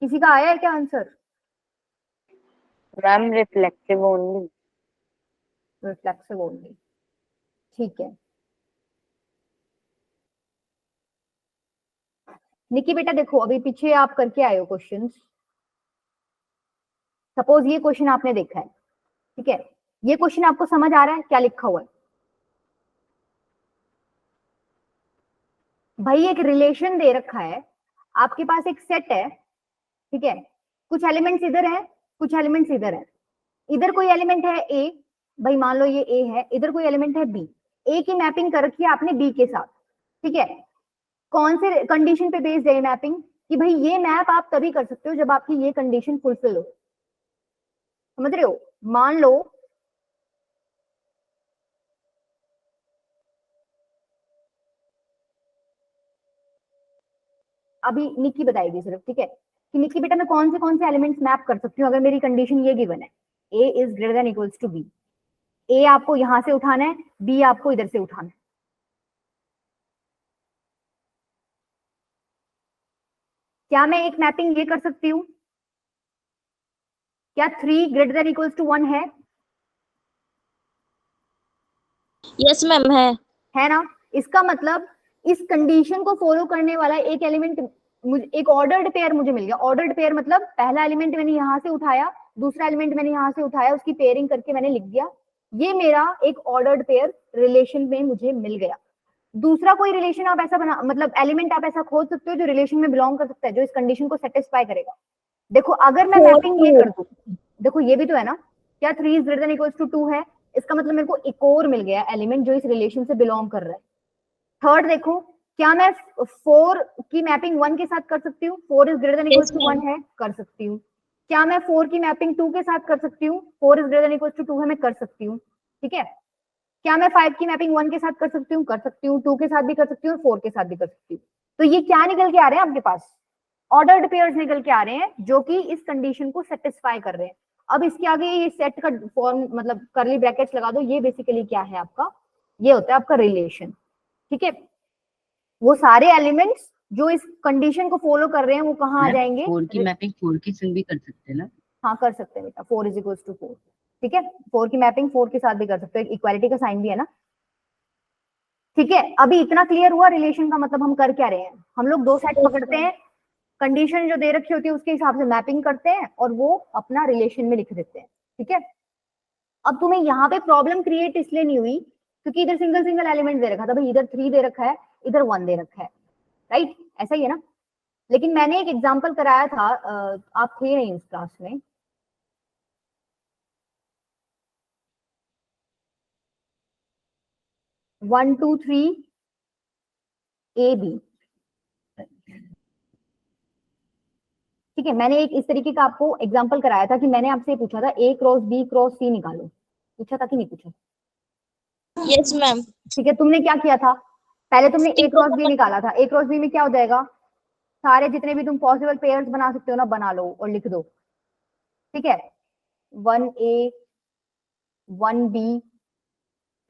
किसी का आया है क्या answer? Ma'am reflective only. Reflexive only, ठीक है। निकी बेटा देखो, अभी पीछे आप करके आए हो क्वेश्चंस। सपोज ये क्वेश्चन आपने देखा है, ठीक है, ये क्वेश्चन आपको समझ आ रहा है क्या लिखा हुआ है? भाई एक रिलेशन दे रखा है, आपके पास एक सेट है, ठीक है, कुछ एलिमेंट्स इधर है, कुछ एलिमेंट्स इधर है। इधर कोई एलिमेंट है ए, भाई मान लो ये ए है, इधर कोई एलिमेंट है बी, ए की मैपिंग कर रखी है आपने बी के साथ, ठीक है। कौन से कंडीशन पे बेस्ड है मैपिंग, कि भाई ये मैप आप तभी कर सकते हो जब आपकी ये कंडीशन फुलफिल हो, समझ रहे हो? मान लो अभी निक्की बताएगी सिर्फ, ठीक है, कि निक्की बेटा मैं कौन से एलिमेंट्स मैप कर सकती हूँ अगर मेरी कंडीशन ये गिवन है, A is greater than equals to B. A आपको यहां से उठाना है, बी आपको इधर से उठाना है, क्या मैं एक मैपिंग ये कर सकती हूँ? क्या 3 ग्रेटर देन इक्वल्स टू 1 है? यस मैम है ना? इसका मतलब इस कंडीशन को फॉलो करने वाला एक एलिमेंट, एक ऑर्डर्ड पेयर मुझे मिल गया। ऑर्डर्ड पेयर मतलब पहला एलिमेंट मैंने यहाँ से उठाया, दूसरा एलिमेंट मैंने यहाँ से उठाया, उसकी पेयरिंग करके मैंने लिख दिया। ये मेरा एक ऑर्डर्ड पेयर रिलेशन में मुझे मिल गया। दूसरा कोई रिलेशन आप ऐसा बना, मतलब एलिमेंट आप ऐसा खोज सकते हो जो रिलेशन में बिलोंग कर सकता है, जो इस कंडीशन को सेटिस्फाई करेगा। देखो अगर मैं मैपिंग ये कर दूं, देखो ये भी तो है ना, क्या 3 is greater than equals to 2 है? इसका मतलब मेरे को एक और मिल गया एलिमेंट जो इस रिलेशन से बिलोंग कर रहा है। थर्ड देखो, क्या मैं 4 की मैपिंग 1 के साथ कर सकती हूँ? 4 is greater than equals to 1 है, कर सकती हूँ। क्या मैं 4 की मैपिंग 2 के साथ कर सकती हूँ? 4 is greater than equals to 2 है, मैं कर सकती हूँ। ठीक है। क्या मैं 5 की मैपिंग 1 के साथ कर सकती हूँ? कर सकती हूँ। 2 के साथ भी कर सकती हूँ, 4 के साथ भी कर सकती हूँ। तो ये क्या निकल के आ रहे हैं आपके पास? ऑर्डर्ड पेयर्स निकल के आ रहे हैं जो कि इस कंडीशन को सेटिस्फाई कर रहे हैं। अब इसके आगे ये सेट का फॉर्म, मतलब करली ब्रैकेट्स लगा दो, ये बेसिकली क्या है आपका? ये होता है आपका रिलेशन। ठीक है। वो सारे एलिमेंट्स जो इस कंडीशन को फॉलो कर रहे हैं वो कहाँ आ जाएंगे? 4 की मैपिंग 4 के संग भी कर सकते हैं ना? हाँ कर सकते हैं बेटा, 4 इज इक्वल्स टू 4। ठीक है, 4 की मैपिंग 4 के साथ भी कर सकते हो, इक्वालिटी का साइन भी है ना। ठीक है, अभी इतना क्लियर हुआ रिलेशन का मतलब हम कर क्या रहे हैं? हम लोग 2 सेट पकड़ते हैं, कंडीशन जो दे रखी होती है उसके हिसाब से मैपिंग करते हैं और वो अपना रिलेशन में लिख देते हैं। ठीक है। अब तुम्हें यहाँ पे प्रॉब्लम क्रिएट इसलिए नहीं हुई क्योंकि इधर सिंगल सिंगल एलिमेंट दे रखा था, भाई इधर 3 दे रखा है, इधर 1 दे रखा है, राइट? ऐसा ही है ना। लेकिन मैंने एक एग्जांपल कराया था, आप थे नहीं इस क्लास में। One two three a b, ठीक है। मैंने एक इस तरीके का आपको एग्जांपल कराया था कि मैंने आपसे पूछा था ए क्रॉस बी क्रॉस सी निकालो, पूछा था कि नहीं पूछा? यस मैम ठीक है, तुमने क्या किया था? पहले तुमने ए क्रॉस बी निकाला था। ए क्रॉस बी में क्या हो जाएगा? सारे जितने भी तुम पॉसिबल पेयर्स बना सकते हो ना, बना लो और लिख दो। ठीक है, 1A 1B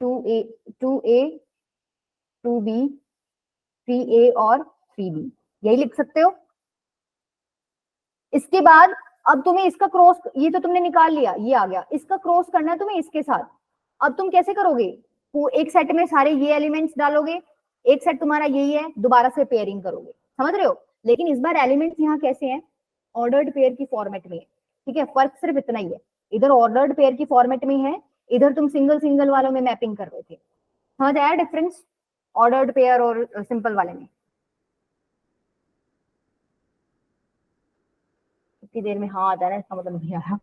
2A 2A 2B 3A और 3B, यही लिख सकते हो। इसके बाद अब तुम्हें इसका क्रॉस, ये तो तुमने निकाल लिया, ये आ गया, इसका क्रॉस करना है तुम्हें इसके साथ। अब तुम कैसे करोगे? वो एक सेट में सारे ये एलिमेंट्स डालोगे, एक सेट तुम्हारा यही है, दोबारा से पेयरिंग करोगे, समझ रहे हो? लेकिन इस बार एलिमेंट्स यहाँ कैसे हैं? ऑर्डर्ड पेयर की फॉर्मेट में है। ठीक है, फर्क सिर्फ इतना ही है, इधर ऑर्डर्ड पेयर की फॉर्मेट में है, इधर तुम सिंगल सिंगल वालों में मैपिंग कर रहे थे। समझ आया डिफरेंस ऑर्डर्ड पेयर और सिंपल वाले में? इतनी देर में हाँ आ जा रहा है इसका मतलब नहीं आ रहा।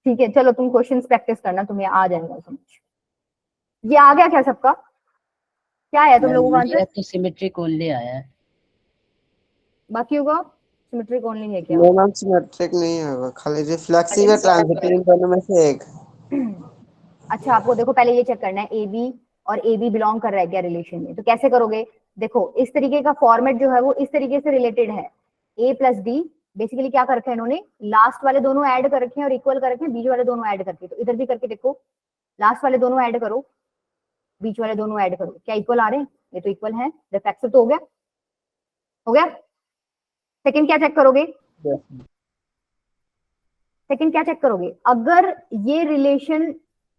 ठीक है, चलो तुम क्वेश्चंस प्रैक्टिस करना, तुम्हें आ जाएगा समझ। ये आ गया क्या सबका? क्या है तुम लोगों का आंसर? मेरा तो सिमेट्रिक ओनली आया है। बाकी होगा सिमेट्रिक ओनली है क्या? नो मैम सिमेट्रिक नहीं होगा, खाली रिफ्लेक्सिव या ट्रांजिटिव, इन दोनों में से एक। अच्छा, आपको देखो पहले ये चेक करना है ए बी और ए बी बिलोंग कर रहा है क्या रिलेशन में। तो कैसे करोगे? देखो इस तरीके का फॉर्मेट जो है वो इस तरीके से रिलेटेड है। ए प्लस बी, बेसिकली क्या कर रखा है इन्होंने? लास्ट वाले दोनों ऐड कर रखे हैं और इक्वल कर रखे हैं, बीच वाले दोनों ऐड करके। तो इधर भी करके देखो, लास्ट वाले दोनों ऐड करो, बीच वाले दोनों ऐड करो, क्या इक्वल आ रहे हैं? ये तो इक्वल है, रिफ्लेक्सिव तो हो गया। हो गया। सेकंड क्या चेक करोगे? सेकंड क्या चेक करोगे? अगर ये रिलेशन,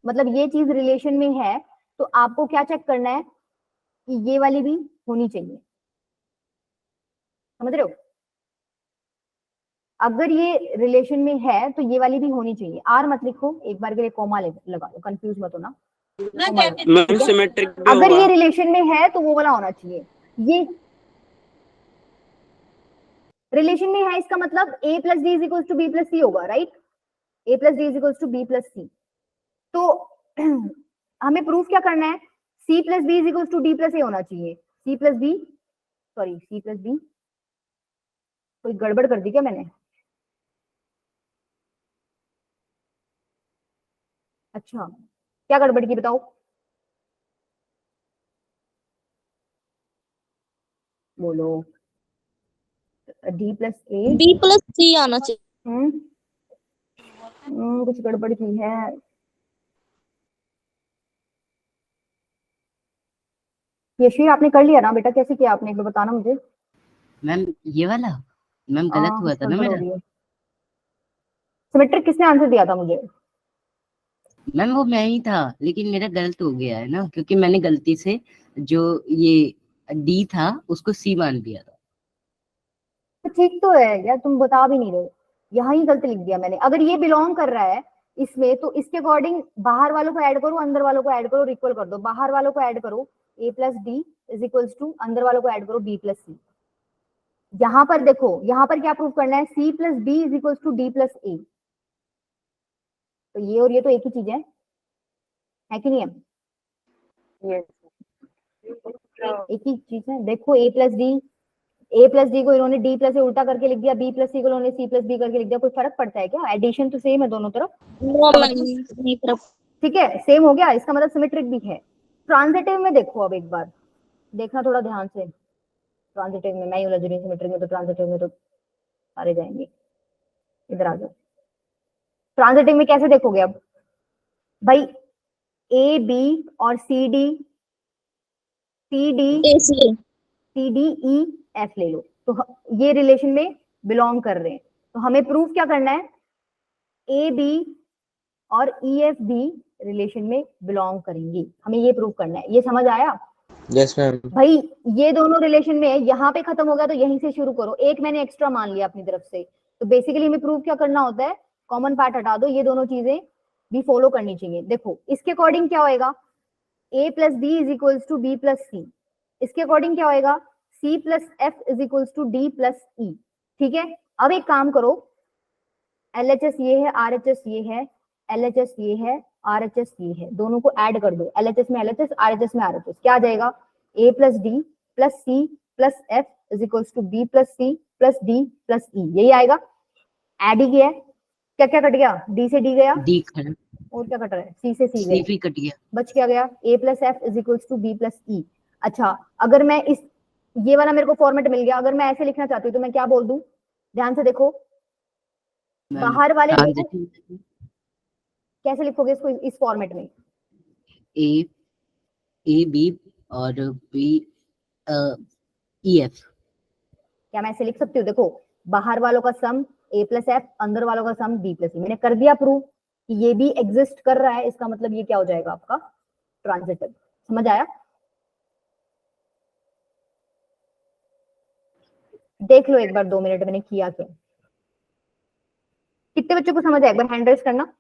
मतलब ये चीज रिलेशन में है तो आपको क्या चेक करना है कि ये वाली भी होनी चाहिए। समझ रहे हो? अगर ये रिलेशन में है तो ये वाली भी होनी चाहिए। आर मत लिखो, एक बार के लिए कोमा लगा लो, कंफ्यूज मत होना। मैम सिमेट्रिक भी अगर होगा। ये रिलेशन में है तो वो वाला होना चाहिए। ये रिलेशन में है, इसका मतलब a plus D is equal to B plus C होगा, right? a plus D is equal to B plus C. तो हमें प्रूफ क्या करना है? c plus B is equal to D plus A होना चाहिए। c plus B, sorry c plus B, कोई गड़बड़ कर दी क्या मैंने? अच्छा, क्या गड़बड़ की बताओ? बोलो। D plus a, B plus सी आना चाहिए। कुछ गड़बड़ की है। यशवी आपने कर लिया ना बेटा? कैसे किया आपने, एक बार बताना मुझे। मैम ये वाला मैम गलत हुआ था ना गड़बड़ हो मेरा। रही है। सिमेट्रिक किसने आंसर दिया था मुझे? मैम वो मैं ही था, लेकिन मेरा गलत हो गया है ना, क्योंकि मैंने गलती से जो ये डी था उसको सी मान लिया था। तो ठीक तो है यार, तुम बता भी नहीं रहे। यहाँ ही गलत लिख दिया मैंने। अगर ये बिलोंग कर रहा है इसमें, तो इसके अकॉर्डिंग बाहर वालों को ऐड करो, अंदर वालों को ऐड करो और इक्वल कर दो। बाहर वालों को ऐड करो a plus D is equals to, अंदर वालों को ऐड करो b प्लस सी। यहाँ पर देखो, यहाँ पर क्या प्रूव करना है, c plus B is equals to D plus A. तो ये और ये तो एक ही चीज है कि नहीं है? Yes. एक ही चीज है। देखो a प्लस डी को इन्होंने d प्लस ए उल्टा करके लिख दिया, b प्लस सी को इन्होंने c प्लस बी करके लिख दिया। कोई फर्क पड़ता है क्या? एडिशन तो सेम है दोनों तरफ। नो मैम, नहीं तरफ। ठीक है, सेम हो गया, इसका मतलब सिमेट्रिक भी है। ट्रांजिटिव में देखो, अब एक बार देखना थोड़ा ध्यान से। ट्रांजिटिव में मैं ही उलझ रही हूँ, सिमेट्रिक में तो ट्रांजिटिव में तो सारे जाएंगे। इधर आ जाओ। ट्रांजिटिव में कैसे देखोगे अब भाई? ए बी और सी डी ऐसे ई एफ ले लो, तो ये रिलेशन में बिलोंग कर रहे हैं। तो हमें प्रूफ क्या करना है? ए बी और ई एफ भी रिलेशन में बिलोंग करेंगी, हमें ये प्रूफ करना है। ये समझ आया? Yes ma'am. भाई ये दोनों रिलेशन में है, यहाँ पे खत्म हो गया तो यहीं से शुरू करो। एक मैंने एक्स्ट्रा मान लिया अपनी तरफ से। तो बेसिकली हमें प्रूफ क्या करना होता है? कॉमन पार्ट हटा दो, ये दोनों चीजें भी फॉलो करनी चाहिए। देखो इसके अकॉर्डिंग क्या होएगा, a plus B is equals to B plus C. इसके अकॉर्डिंग क्या होएगा, c plus F is equals to D plus E. ठीक है, अब एक काम करो, LHS ये है, RHS ये है, LHS ये है, RHS ये है, दोनों को ऐड कर दो। LHS में LHS, RHS में RHS, क्या आ जाएगा? a plus D plus C plus F is equals to B plus C plus D plus E, यही आएगा। ऐड ही किया है, क्या क्या कट गया? d से d गया, डी खड़ा, और क्या कट रहा है? c से c सी गया, भी कट गया। बच क्या गया? a plus F is equals to B plus E. अच्छा, अगर मैं इस ये वाला मेरे को फॉर्मेट मिल गया, अगर मैं ऐसे लिखना चाहती हूँ तो मैं क्या बोल दूं? ध्यान से देखो, मैम बाहर वाले को ट्रांजिटिव कैसे लिखोगे इसको इस फॉर्मेट में? ए बी और बी ई एफ। क्या मैं ऐसे लिख सकती हूँ? देखो, बाहर वालों का सम a प्लस एफ, अंदर वालों का सम b प्लस ई। मैंने कर दिया प्रूव कि ये भी एग्जिस्ट कर रहा है। इसका मतलब ये क्या हो जाएगा आपका? ट्रांजिटिव। समझ आया? देख लो एक बार 2 मिनट मैंने किया क्या। कितने बच्चों को समझ आया? एक बार हैंड रेस करना।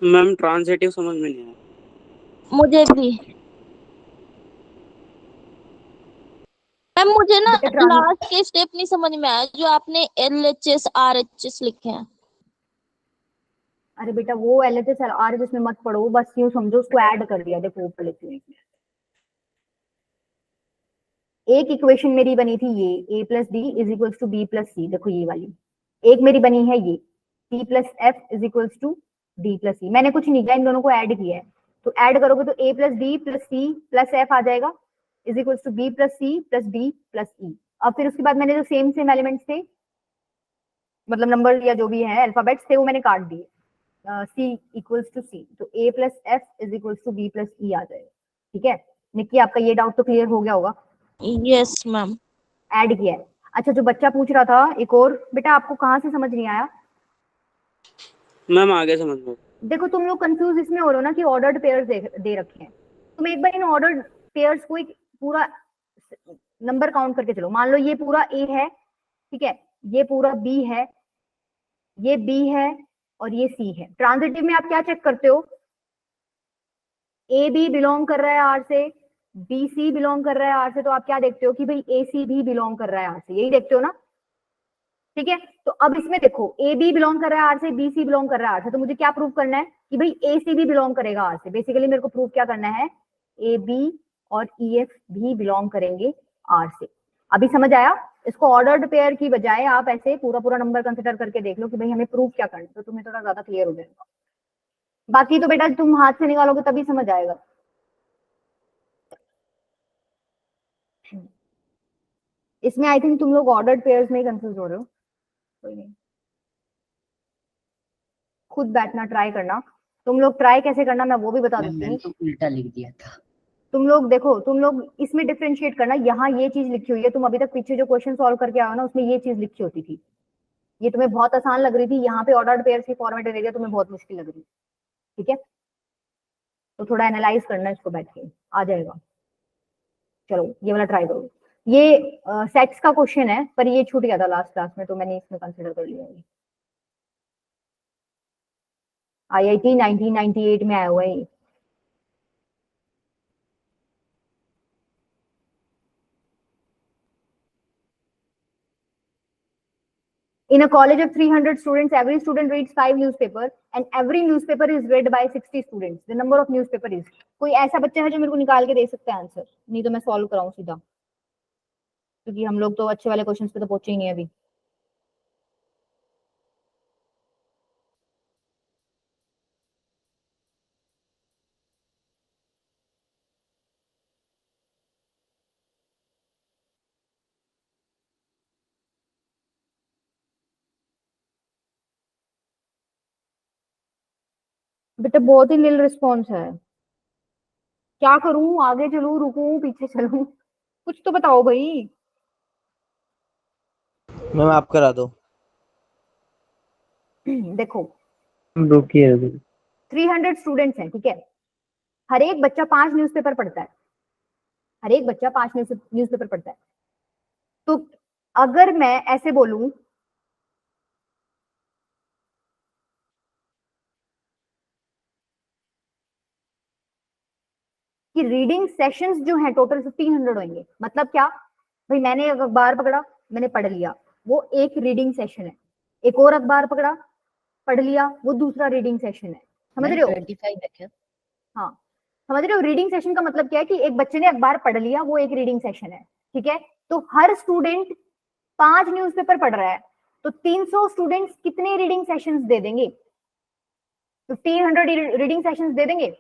मैम ट्रांजिटिव समझ में नहीं आया। मुझे भी मैम, मुझे ना बेटा लास्ट के स्टेप नहीं समझ में आया जो आपने LHS RHS लिखे हैं। अरे बेटा वो LHS RHS में मत पढ़ो, बस यूं समझो उसको ऐड कर दिया। देखो ऊपर लिखी हुई एक इक्वेशन मेरी बनी थी ये, a plus D is equals to B plus C. देखो ये वाली एक मेरी बनी है ये, c plus F is equals to D plus C. मैंने कुछ नहीं किया, इन दोनों को ऐड किया है। तो ऐड करोगे तो a plus D plus C plus F आ जाएगा is equals to B plus C plus D plus E. अब फिर उसके बाद मैंने जो सेम एलिमेंट्स थे, मतलब नंबर या जो भी है अल्फाबेट्स थे, वो मैंने काट दिए। c इक्वल्स टू सी, तो a plus F is equals to B plus E आ जाएगा। ठीक है निक्की, आपका ये डाउट तो क्लियर हो गया होगा? Yes ma'am. ऐड किया है। अच्छा, जो बच्चा पूछ रहा था एक और, बेटा आपको कहाँ से समझ नहीं आया? मैम आगे समझ में। देखो तुम लोग कंफ्यूज इसमें हो रहे हो ना कि ऑर्डर्ड पेयर्स दे रखे हैं। तुम एक बार इन ऑर्डर्ड पेयर्स को एक पूरा नंबर काउंट करके चलो। मान लो ये पूरा ए है, ठीक है, ये पूरा बी है, ये बी है और ये सी है। ट्रांजिटिव में आप क्या चेक करते हो? ए बी बिलोंग कर रहा है आर से, बी सी बिलोंग कर रहा है आर से, तो आप क्या देखते हो कि भाई ए सी भी बिलोंग कर रहा है आर से, यही देखते हो ना? ठीक है, तो अब इसमें देखो ए बी बिलोंग कर रहा है आर से, बी सी बिलोंग कर रहा है आर से, तो मुझे क्या प्रूव करना है कि भाई ए सी भी बिलोंग करेगा आर से। बेसिकली मेरे को प्रूव क्या करना है? ए बी और ई एफ भी बिलोंग करेंगे आर से। अभी समझ आया? इसको ऑर्डर्ड पेयर की बजाय आप ऐसे पूरा पूरा नंबर कंसिडर करके देख लो कि भाई हमें प्रूव क्या करना है, तो तुम्हें थोड़ा ज्यादा क्लियर हो जाएगा। बाकी तो बेटा तुम हाथ से निकालोगे तभी समझ आएगा। इसमें आई थिंक तुम लोग ऑर्डर्ड पेयर्स में ही कंफ्यूज हो रहे हो। कोई नहीं, खुद बैठना ट्राई करना। तुम लोग ट्राई कैसे करना मैं वो भी बता मैम देती मैंने हूँ। तो उल्टा लिख दिया था। तुम लोग देखो, तुम लोग इसमें डिफरेंशिएट करना, यहाँ ये चीज लिखी हुई है, तुम अभी तक पीछे जो क्वेश्चन सॉल्व करके आओ ना उसमें ये चीज लिखी होती थी, ये तुम्हें बहुत आसान लग रही थी, यहाँ पे ऑर्डर्ड पेयर्स की फॉर्मेट एरिया तुम्हें बहुत मुश्किल लग रही है, ठीक है। तो थोड़ा एनालाइज करना इसको बैठ के, आ जाएगा। चलो ये वाला ट्राई करो। ये सेट्स का क्वेश्चन है, पर ये छूट गया था लास्ट क्लास में, तो मैंने इसमें कंसिडर कर लिया है। IIT 1998 में आया हुआ है ये। In a college of 300 students, every student reads 5 newspapers and every newspaper is read by 60 students. The number of newspaper is। कोई ऐसा बच्चा है जो मेरे को निकाल के दे सकता है आंसर? नहीं तो मैं सॉल्व कराऊं सीधा, क्योंकि हम लोग तो अच्छे वाले क्वेश्चंस पे तो पहुंचे ही नहीं अभी। बेटा बहुत ही नील रिस्पॉन्स है, क्या करूं? आगे चलूं, रुकूं, पीछे चलूं? कुछ तो बताओ भाई। मैम आप करा दो। देखो रुकिए अभी। 300 स्टूडेंट्स हैं, ठीक है, हर एक बच्चा 5 न्यूज़पेपर पढ़ता है, हर एक बच्चा 5 न्यूज़पेपर पढ़ता है। तो अगर मैं ऐसे बोलूं कि रीडिंग सेशंस जो हैं टोटल 1500 होंगे, मतलब क्या भाई, मैंने एक अखबार पकड़ा, मैंने पढ़ लिया, वो एक रीडिंग सेशन है। एक और अखबार पकड़ा, पढ़ लिया, वो दूसरा रीडिंग सेशन है। समझ रहे हो? 25 रखे। हाँ, समझ रहे हो? रीडिंग सेशन का मतलब क्या है कि एक बच्चे ने अखबार पढ़ लिया, वो एक रीडिंग सेशन है, ठीक है। तो हर स्टूडेंट 5 न्यूज़पेपर पढ़ रहा है, तो 300 स्टूडेंट्स कितने रीडिंग सेशंस दे देंगे? 1500 रीडिंग सेशंस दे देंगे।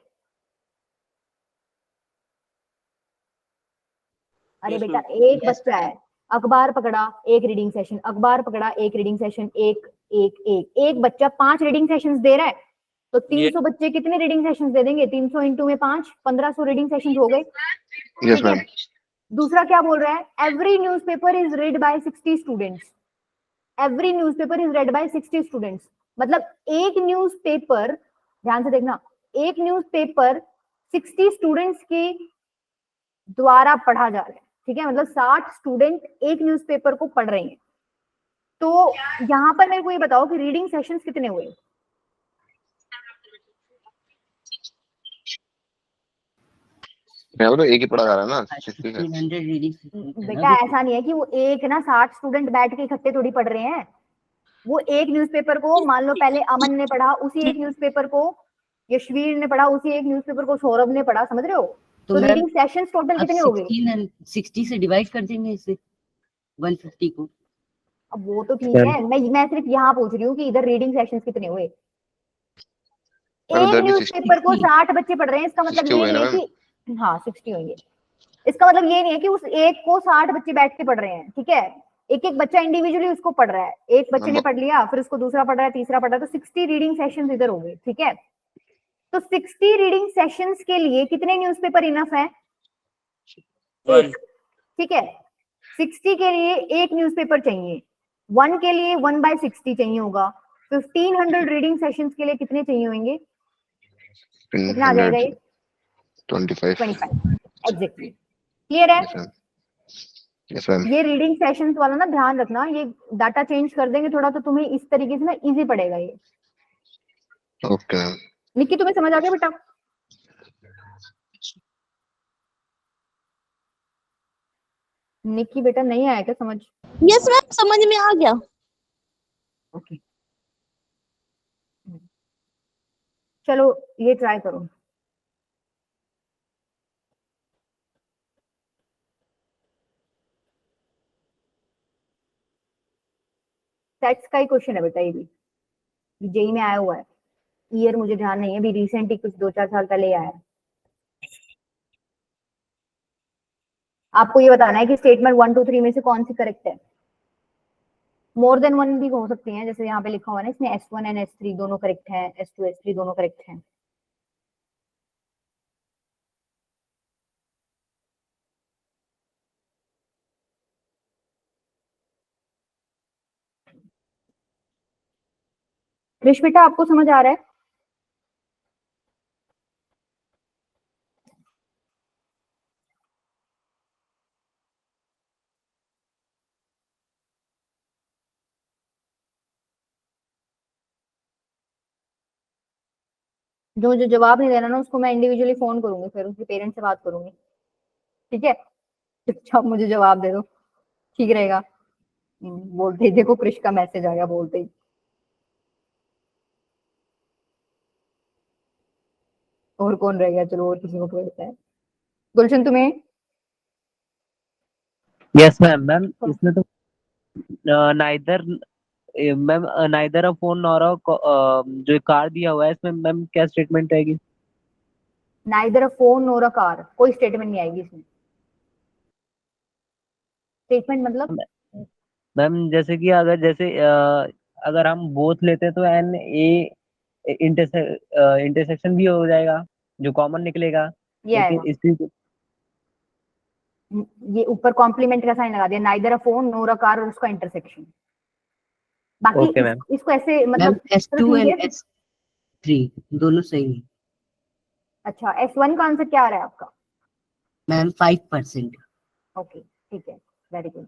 अरे Yes, बेटा, ma'am. एक बच्चा है, अखबार पकड़ा, एक रीडिंग सेशन, अखबार पकड़ा, एक रीडिंग सेशन, एक बच्चा 5 रीडिंग सेशंस दे रहा है, तो 300 बच्चे कितने रीडिंग सेशंस दे देंगे? 300 इंटू में 5, 1500 रीडिंग सेशंस हो गए। यस ठीक है। मैम। दूसरा क्या बोल रहा है? Every newspaper is read by 60 students. Every newspaper is read by 60 students, मतलब एक न्यूज़पेपर, ध्यान से देखना, एक न्यूज़पेपर 60 स्टूडेंट्स के द्वारा पढ़ा जा रहा है, ठीक है, मतलब 60 स्टूडेंट एक न्यूज़पेपर को पढ़ रहे हैं। तो यहाँ पर मेरे को ये बताओ कि रीडिंग सेशंस कितने हुए? मैं तो एक ही पढ़ा जा रहा है ना 60 है। 1500 रीडिंग। बेटा ऐसा नहीं है कि वो एक ना 60 स्टूडेंट बैठ के इकट्ठे थोड़ी पढ़ रहे हैं। वो एक न्यूज़पेपर को, मान लो पहले अमन ने पढ़ा, उसी एक न्यूज़पेपर को यशवीर ने पढ़ा, उसी एक न्यूज़पेपर को सौरभ ने पढ़ा, समझ रहे हो? तो मैम, रीडिंग सेशंस टोटल कितने हो गए? 60 से डिवाइड कर देंगे इसे 150 को। अब वो तो ठीक है, मैं सिर्फ यहाँ पूछ रही हूँ कि इधर रीडिंग सेशंस कितने हुए। और एक उधर भी न्यूज़पेपर को 60 बच्चे पढ़ रहे हैं, इसका मतलब 60 ये हुए नहीं ना है कि हाँ 60 होंगे। इसका मतलब ये नहीं है कि उस एक को 60 बच्चे बैठ के पढ़ रहे हैं, ठीक है, एक एक बच्चा इंडिविजुअली उसको पढ़ रहा है। एक बच्चे ने पढ़ लिया, फिर उसको दूसरा पढ़ रहा है, तीसरा पढ़ रहा है, तो 60 रीडिंग सेशंस इधर हो गए, ठीक है। तो 60 रीडिंग सेशंस के लिए कितने न्यूज़पेपर इनफ है? एक, ठीक है। 60 के लिए एक न्यूज़पेपर चाहिए, 1 के लिए 1/60 चाहिए होगा। 1500 रीडिंग सेशंस के लिए कितने चाहिए होंगे? कितना आ जाएगा ये? 25। एग्जैक्टली, क्लियर है? Yes ma'am. ये रीडिंग सेशंस वाला ना ध्यान रखना, ये डाटा चेंज कर देंगे थोड़ा, तो तुम्हें इस तरीके से ना इजी पड़ेगा ये। Okay ma'am. निक्की तुम्हें समझ आ गया बेटा? निक्की बेटा नहीं आया क्या समझ? यस मैम, समझ में आ गया। ओके, चलो ये ट्राई करो। सेट्स का ही क्वेश्चन है बेटा, ये भी जेई में आया हुआ है। ईयर मुझे ध्यान नहीं है, अभी रिसेंट ही कुछ 2-4 साल पहले आया है। आपको ये बताना है कि स्टेटमेंट 1 2 3 में से कौन सी करेक्ट है। मोर देन 1 भी हो सकती हैं, जैसे यहाँ पे लिखा हुआ है ना, इसमें S1 एंड S3 दोनों करेक्ट हैं, S2 S3 दोनों करेक्ट हैं। कृष बेटा आपको समझ आ रहा है? जो जवाब नहीं देना ना उसको मैं इंडिविजुअली फोन करूंगी, फिर उसके पेरेंट्स से बात करूंगी, ठीक है? चुपचाप मुझे जवाब दे दो, ठीक रहेगा। बोलते ही देखो कृष का मैसेज आ गया बोलते ही। और कौन रह गया? चलो और किसी को पढ़ता है। गुलशन तुम्हें? Yes ma'am. मैम इसमें तो neither ma'am neither a phone और जो कार दिया हुआ है इसमें मैम क्या स्टेटमेंट रहेगी? Neither a phone NOR a car, कोई स्टेटमेंट नहीं आएगी इसमें। स्टेटमेंट मतलब मैम जैसे कि अगर हम बोथ लेते हैं तो एन ए इंटरसेक्शन भी हो जाएगा जो कॉमन निकलेगा। ये लेकिन आएगा, इसी ये ऊपर कॉम्प्लीमेंट का साइन लगा दिया, neither a phone NOR a car और उसका इंटरसेक्शन। बाकी ओके मैम। इसको ऐसे मैम मतलब चलो S2 ठीक एंड है। S3 दोनों सही है। अच्छा S1 का आंसर क्या आ रहा है आपका? मैम 5%। ओके ठीक है, वेरी गुड।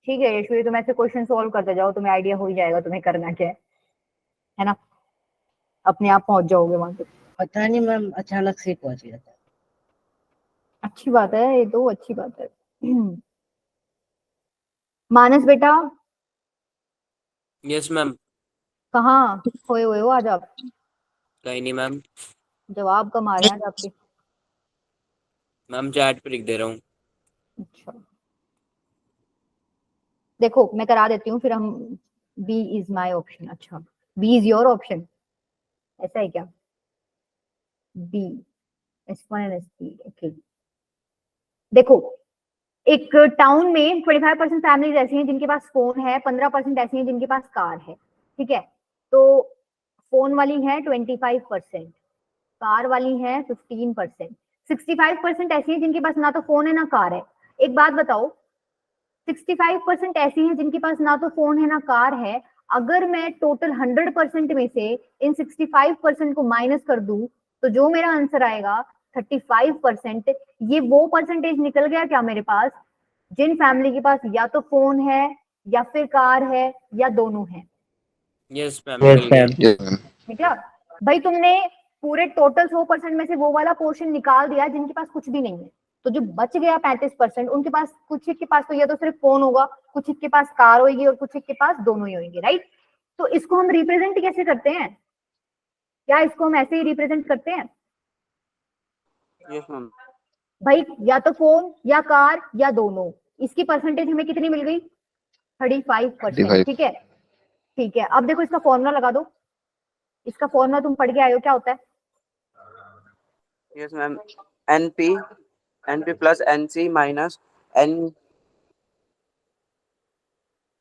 ठीक है यशवी, तुम ऐसे क्वेश्चन सॉल्व करते जाओ, तुम्हें आइडिया हो ही जाएगा तुम्हें करना क्या है ना? अपने आप पहुंच जाओगे वहां तक। पता नहीं मैम अचानक से पहुंच गया था। अच्छी बात है, ये तो अच्छी बात है। मानस बेटा यस मैम। कहाँ खोए हुए हो आज आप? कहीं नहीं मैम। जवाब कम आ रहे हैं आज आपके। मैम चैट पे लिख दे रहा हूँ। अच्छा देखो मैं करा देती हूँ फिर हम। B is my option. अच्छा बी इज योर ऑप्शन, ऐसा है क्या? B S1 and S3 okay. देखो एक टाउन में 25% फैमिलीज ऐसी हैं जिनके पास फोन है, 15% ऐसी हैं जिनके पास कार है, ठीक है? तो फोन वाली है 25%, कार वाली है 15%, 65% ऐसी हैं जिनके पास ना तो फोन है ना कार है। एक बात बताओ, 65% ऐसी हैं जिनके पास ना तो फोन है ना कार है, अगर मैं टोटल 100% में से इन 65% को माइनस कर दूं तो जो मेरा आंसर आएगा 35%, ये वो परसेंटेज निकल गया क्या मेरे पास जिन फैमिली के पास या तो फोन है या फिर कार है या दोनों है। यस मैम यस निकल गया। मैम। Yes, ma'am. ठीक है भाई, तुमने पूरे टोटल 100% में से वो वाला पोर्शन निकाल दिया जिनके पास कुछ भी नहीं है, तो जो बच गया 35% उनके पास, कुछ एक के पास तो या तो सिर्फ फोन होगा, कुछ एक के पास कार होगी और कुछ एक के पास दोनों ही होंगे, राइट? तो इसको हम रिप्रेजेंट कैसे करते हैं? क्या इसको हम ऐसे ही रिप्रेजेंट करते हैं? Yes ma'am. भाई या तो फोन या कार या दोनों, इसकी परसेंटेज हमें कितनी मिल गई? 35%, 35. ठीक है? ठीक है, अब देखो इसका फॉर्मूला लगा दो। इसका फॉर्मूला तुम पढ़ के आए हो, क्या होता है? Yes ma'am, NP plus NC minus NP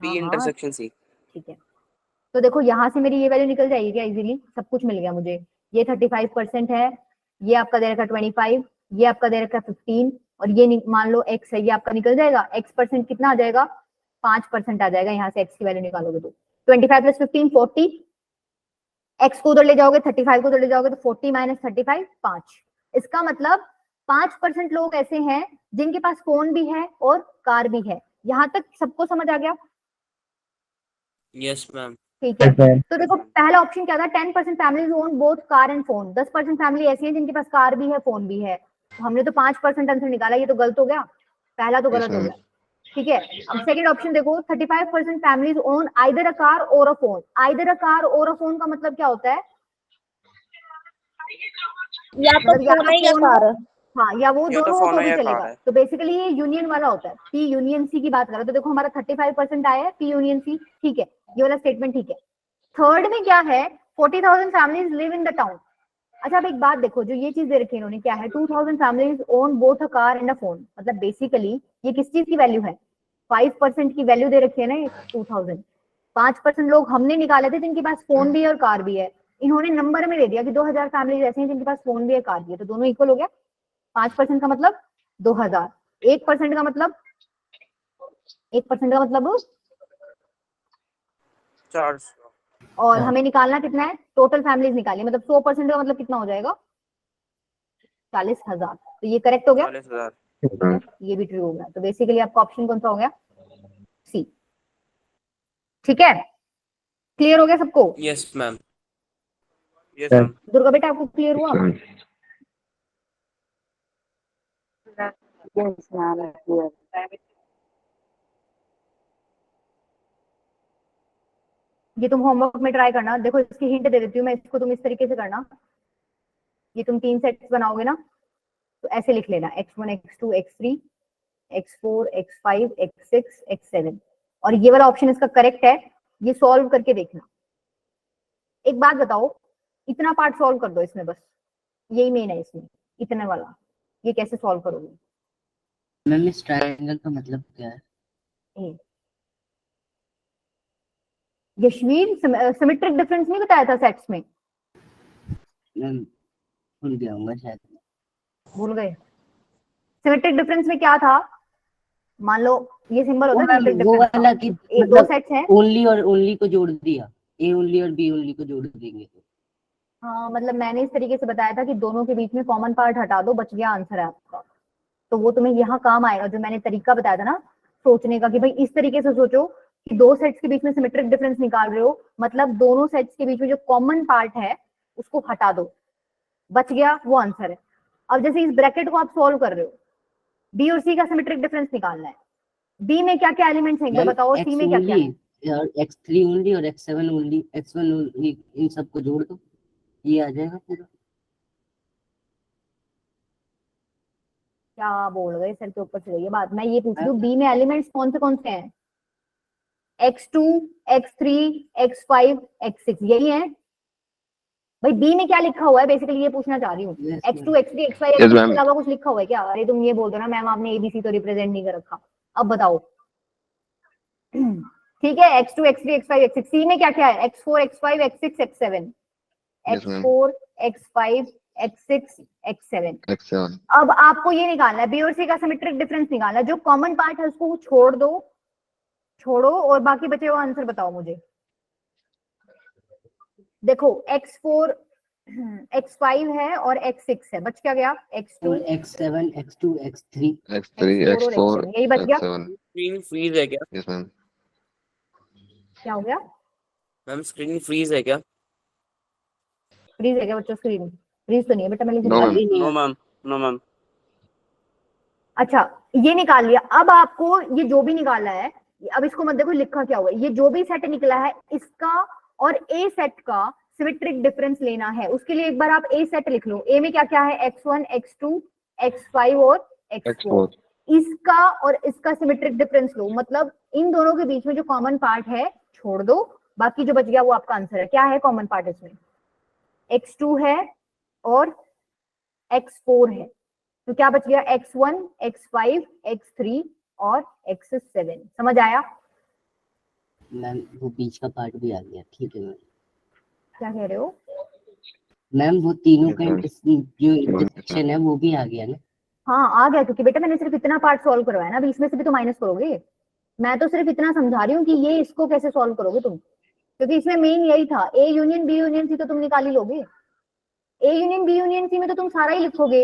हाँ इंटरसेक्शन C। ठीक है, तो देखो यहाँ से मेरी ये वैल्यू निकल जाएगी क्या इजीली? सब कुछ मिल गया मुझे। ये 35% है, ये आपका दे रखा 25, ये आपका दे रखा 15 और ये मान लो x है, ये आपका निकल जाएगा। x परसेंट कितना आ जाएगा? 5% आ जाएगा। यहाँ से x की वैल्यू निकालोगे तो 25 प्लस 15 40, x को उधर ले जाओगे 35 को उधर ले जाओगे तो 40 माइनस 35 5। इसका मतलब 5% लोग ऐसे हैं जिनके पास फोन भी है और कार भी है। यहाँ तक सबको समझ आ गया? Yes ma'am. ठीक है, यस मैम। तो देखो पहला ऑप्शन क्या था? 10% families own both car and phone. 10% family ऐसी है जिनके पास कार भी है फोन भी है, तो हमने तो 5% आंसर निकाला, ये तो गलत हो गया, पहला तो Yes, गलत हो ma'am. गया। ठीक है, अब सेकंड ऑप्शन देखो, 35% families own either a car or a phone. Either a car or a phone का मतलब क्या होता है? या तो मतलब या फोन तो है या फोन कार हो, है। हाँ, या वो या तो दोनों हो फोन तो हो भी या कार चलेगा। है। तो बेसिकली ये यूनियन वाला होता है, पी यूनियन सी की बात करो तो देखो हमारा 35% आया है, पी यूनियन सी, ठीक है, ये वाला स्टेटमेंट ठीक है। थर्ड में क्या है? 40,000 families live in the town. अच्छा अब एक बात देखो, जो ये चीज दे रखी है इन्होंने, क्या है? 2,000 families own both a car and a phone. मतलब बेसिकली ये किस चीज की वैल्यू है? 5% की वैल्यू दे रखी है ना ये 2,000। 5% लोग हमने निकाले थे जिनके पास फोन भी है और कार भी है। इन्होंने नंबर में दे दिया कि 2,000 फैमिलीज ऐसे हैं जिनके पास फोन भी है कार भी है, तो दोनों इक्वल हो गया। 5% का मतलब 2,000, 1% का मतलब 1% का मतलब 400। और हाँ। हमें निकालना कितना है, टोटल फैमिलीज निकालिए, मतलब 100% का मतलब कितना हो जाएगा, 40,000। तो ये करेक्ट हो गया, 40,000। ठीक है, ये भी ट्रू हो गया। तो बेसिकली आपका ऑप्शन कौन सा हो गया, सी। ठीक है, क्लियर हो गया सबको? Yes ma'am. Yes ma'am. Durga बेटा आपको क्लियर हुआ? Yes, ma'am. Clear. ये तुम होमवर्क में ट्राई करना, देखो इसकी हिंट दे देती हूँ मैं, इसको तुम इस तरीके से करना, ये तुम 3 सेट्स बनाओगे ना, तो ऐसे लिख लेना x1 x2 x3 x4 x5 x6 x7, और ये वाला ऑप्शन इसका करेक्ट है। ये सॉल्व करके देखना। एक बात बताओ, इतना पार्ट सॉल्व कर दो इसमें, बस यही मेन है इसमें, इतने वाला, ये कैसे सॉल्व करोगे? मैम इस ट्रायंगल का मतलब क्या है? ए। यशवीर सिमेट्रिक डिफरेंस नहीं बताया था सेट्स में? मैम भूल गया हूँ शायद। भूल गए? सिमेट्रिक डिफरेंस में क्या था, मान लो ये सिंबल होता है सिमेट्रिक वो डिफरेंस वाला का, कि एक दो मतलब सेट्स हैं, ओनली और ओनली को जोड़ दिया, ए ओनली और बी ओनली को जोड़ देंगे तो। हाँ मतलब मैंने इस तरीके से बताया था कि दोनों के बीच में कॉमन पार्ट हटा दो, बच गया आंसर है आपका। तो वो तुम्हें यहाँ काम आएगा, जो मैंने तरीका बताया था ना सोचने का, कि भाई इस तरीके से सोचो कि दो सेट्स के बीच में सिमेट्रिक डिफरेंस निकाल रहे हो, मतलब दोनों सेट्स के बीच में जो कॉमन पार्ट है उसको हटा दो, बच गया वो आंसर है। अब जैसे इस ब्रैकेट को आप सॉल्व कर रहे हो, बी और सी का सिमेट्रिक डिफरेंस निकालना है, बी में क्या क्या एलिमेंट्स हैं एक बार बताओ, सी में क्या क्या है? और x3 ओनली और x7 ओनली, x1 ओनली, इन सबको जोड़ दो, ये आ जाएगा पूरा। क्या बोल रहे, सर के ऊपर से गई है बात। मैं ये पूछ रही हूँ बी में एलिमेंट्स कौन से हैं? x2 x3 x5 x6 यही है भाई। बी में क्या लिखा हुआ है बेसिकली ये पूछना चाह रही हूँ। Yes, x2 x3 x5 Yes, इसके ma'am. अलावा कुछ लिखा हुआ है क्या? अरे तुम ये बोल दो ना मैम आपने एबीसी तो रिप्रेजेंट नहीं कर रखा, अब बताओ। ठीक है, x2 x3 x5 x6, सी में क्या क्या है? x4 x5 x6 x7, Yes, ma'am. x4 x5 x6 x7। X7. अब आपको ये निकालना है, बी और सी का सिमेट्रिक डिफरेंस निकालना है, जो कॉमन पार्ट है उसको छोड़ दो, छोड़ो और बाकी बचे हुआ आंसर बताओ मुझे। देखो x4 x5 है और x6 है, बच क्या गया? x2 x7 x2 x3 X3, x4 और X4, x7, यही बच गया। X7. स्क्रीन फ्रीज है क्या Yes, ma'am. क्या हो गया? मैम? स्क्रीन फ्रीज है क्या? फ्रीज है क्या बच्चों? स्क्रीन फ्रीज तो नहीं है बेटा, मैं लिख No, रही ma'am. हूँ। No ma'am, no ma'am. अच्छा ये निकाल लिया, अब आपको ये जो भी निकाला है, अब इसको मत देखो लिखा क्या हुआ है, ये जो भी सेट निकला है इसका और ए सेट का सिमेट्रिक डिफरेंस लेना है। उसके लिए एक बार आप ए सेट लिख लो। ए में क्या क्या है? x1 x2 x5 और x4। X4. इसका और इसका सिमेट्रिक डिफरेंस लो, मतलब इन दोनों के बीच में जो कॉमन पार्ट है छोड़ दो, बाकी जो बच गया वो आपका आंसर है। क्या है कॉमन पार्ट इसमें? x2 है और x4 है, तो क्या बच गया? x1 x5 x3 और x7। समझ आया? मैम वो बीच का पार्ट भी आ गया, ठीक है मैम। क्या कह रहे हो? मैम वो तीनों का Yes, जो इंटरसेक्शन है वो भी आ गया ना? हाँ आ गया, क्योंकि बेटा मैंने सिर्फ इतना पार्ट सॉल्व करवाया ना, अभी इसमें से भी तो माइनस करोगे। मैं तो सिर्फ इतना समझा रही हूँ कि ये इसको कैसे सॉल्व करोगे तुम, क्योंकि इसमें मेन यही था, A union B union C तो तुम निकाल ही लोगे। A union B union C में तो तुम सारा ही लिखोगे,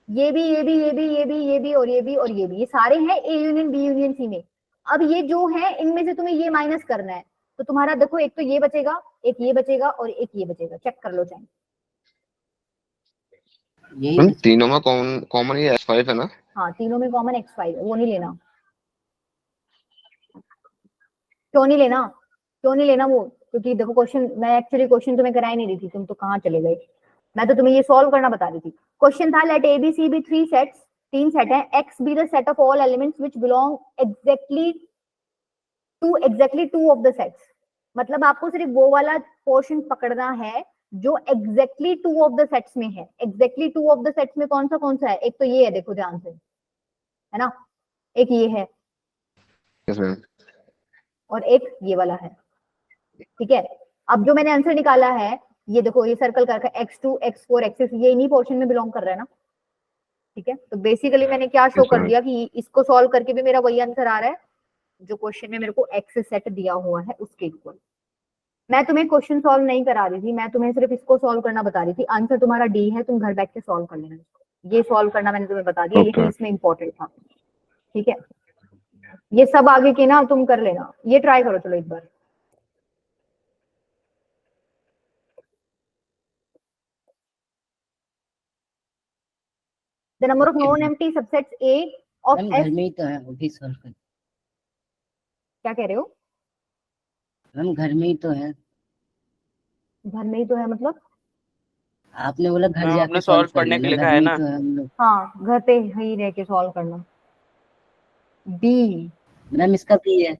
ये भी ये भी ये भी ये भी ये भी और ये भी और ये भी, ये सारे हैं A union B union C में। अब ये जो है इनमें से तुम्हें ये माइनस करना है, तो तुम्हारा देखो एक तो ये बचेगा, एक ये बचेगा और एक ये बचेगा, चेक कर लो चाहे। यही मैम तीनों में कॉमन ये X5 है ना? हाँ तीनों में कॉमन x5 है, वो नहीं लेना। क्यों नहीं लेना? क्यों नहीं लेना वो? क्योंकि देखो क्वेश्चन, मैं एक्चुअली क्वेश्चन तुम्हें करा ही नहीं रही थी, तुम तो कहाँ चले गए। मैं तो तुम्हें ये सॉल्व करना बता रही थी। क्वेश्चन था let A B C be 3 sets, 3 set है, x be the set of all elements which belong exactly two of the sets. मतलब आपको सिर्फ वो वाला पोर्शन पकड़ना है जो exactly two of the sets में है। Exactly two of the sets में कौन सा है? एक तो ये है, देखो ध्यान से, है ना, एक ये है Yes, ma'am. और एक ये वाला है। ठीक है, अब जो मैंने आंसर निकाला है ये देखो, ये सर्कल करके x2 x4 x6, ये इन्हीं पोर्शन में बिलोंग कर रहा है ना। ठीक है, तो बेसिकली मैंने क्या शो Yes, कर ma'am. दिया कि इसको सॉल्व करके भी मेरा वही आंसर आ रहा है, जो क्वेश्चन में मेरे को एक्स सेट दिया हुआ है उसके इक्वल। मैं तुम्हें क्वेश्चन सॉल्व नहीं करा रही थी, मैं तुम्हें सिर्फ इसको सॉल्व करना बता रही थी। आंसर तुम्हारा डी है, तुम घर बैठ के सॉल्व कर लेना इसको। ये सॉल्व करना मैंने तुम्हें बता दिया, यही इसमें इंपॉर्टेंट था। ठीक है, ये सब आगे के ना तुम कर लेना, ये ट्राई करो चलो एक बार। The number of non-empty subsets A of ma'am S। घर में ही तो है, वो भी सॉल्व कर। क्या कह रहे हो? मैम घर में ही तो है। घर में ही तो है मतलब? आपने बोला घर मैम जाके आपने सॉल्व सॉल्व कर करने के लेना, लिखा घर है में ना। ही तो है हम लोग। हाँ, घर पे ही रह के सॉल्व करना। बी। मैम इसका भी है।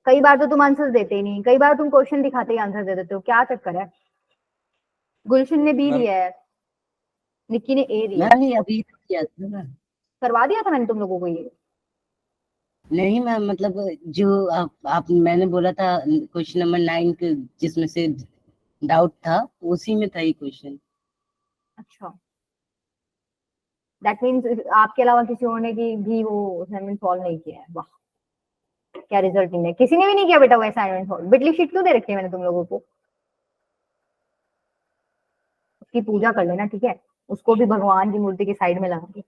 कई बार तो तुम आंसर देते ही नहीं, कई बार तुम क्वेश्चन दिखाते ही आंसर दे देते हो, क्या चक्कर है? गुलशन ने बी मैम दिया है, निक्की ने ए दिया है। मैम ये अभी किया था ना। करवा दिया था मैंने तुम लोगों को ये? नहीं मैम, मतलब जो आप मैंने बोला था क्वेश्चन नंबर 9 जिसमें से डाउट था, उसी में था ये क्वेश्चन। अच्छा, दैट मीन्स आपके अलावा किसी और ने भी वो असाइनमेंट सॉल्व नहीं किया है। वाह, क्या रिजल्ट है। किसी ने भी नहीं किया बेटा वो असाइनमेंट सॉल्व। बिटली शीट क्यों दे रखी है मैंने तुम लोगों को? उसकी पूजा कर लेना, ठीक है? उसको भी भगवान की मूर्ति के साइड में लगा के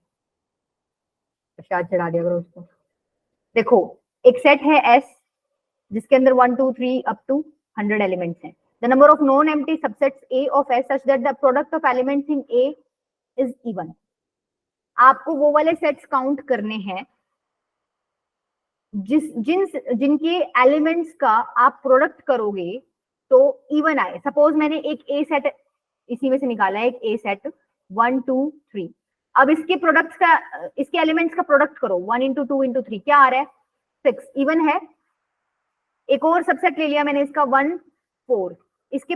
प्रसाद चढ़ा दिया करो उसको। देखो, एक सेट है एस जिसके अंदर 1 2 3 अप टू 100 एलिमेंट्स हैं। The number of non empty subsets A of S such that the product of elements in A is even. आपको वो वाले सेट्स काउंट करने हैं जिनके एलिमेंट्स का आप प्रोडक्ट करोगे तो इवन आए। सपोज मैंने एक ए सेट इसी में से निकाला है, एक ए सेट 1 2 3। अब इसके प्रोडक्ट्स का, इसके एलिमेंट्स का प्रोडक्ट करो 1 इंटू 2 इंटू 3, क्या आ रहा है? 6, इवन है। एक और सबसेट ले लिया मैंने इसका 1 4, इसके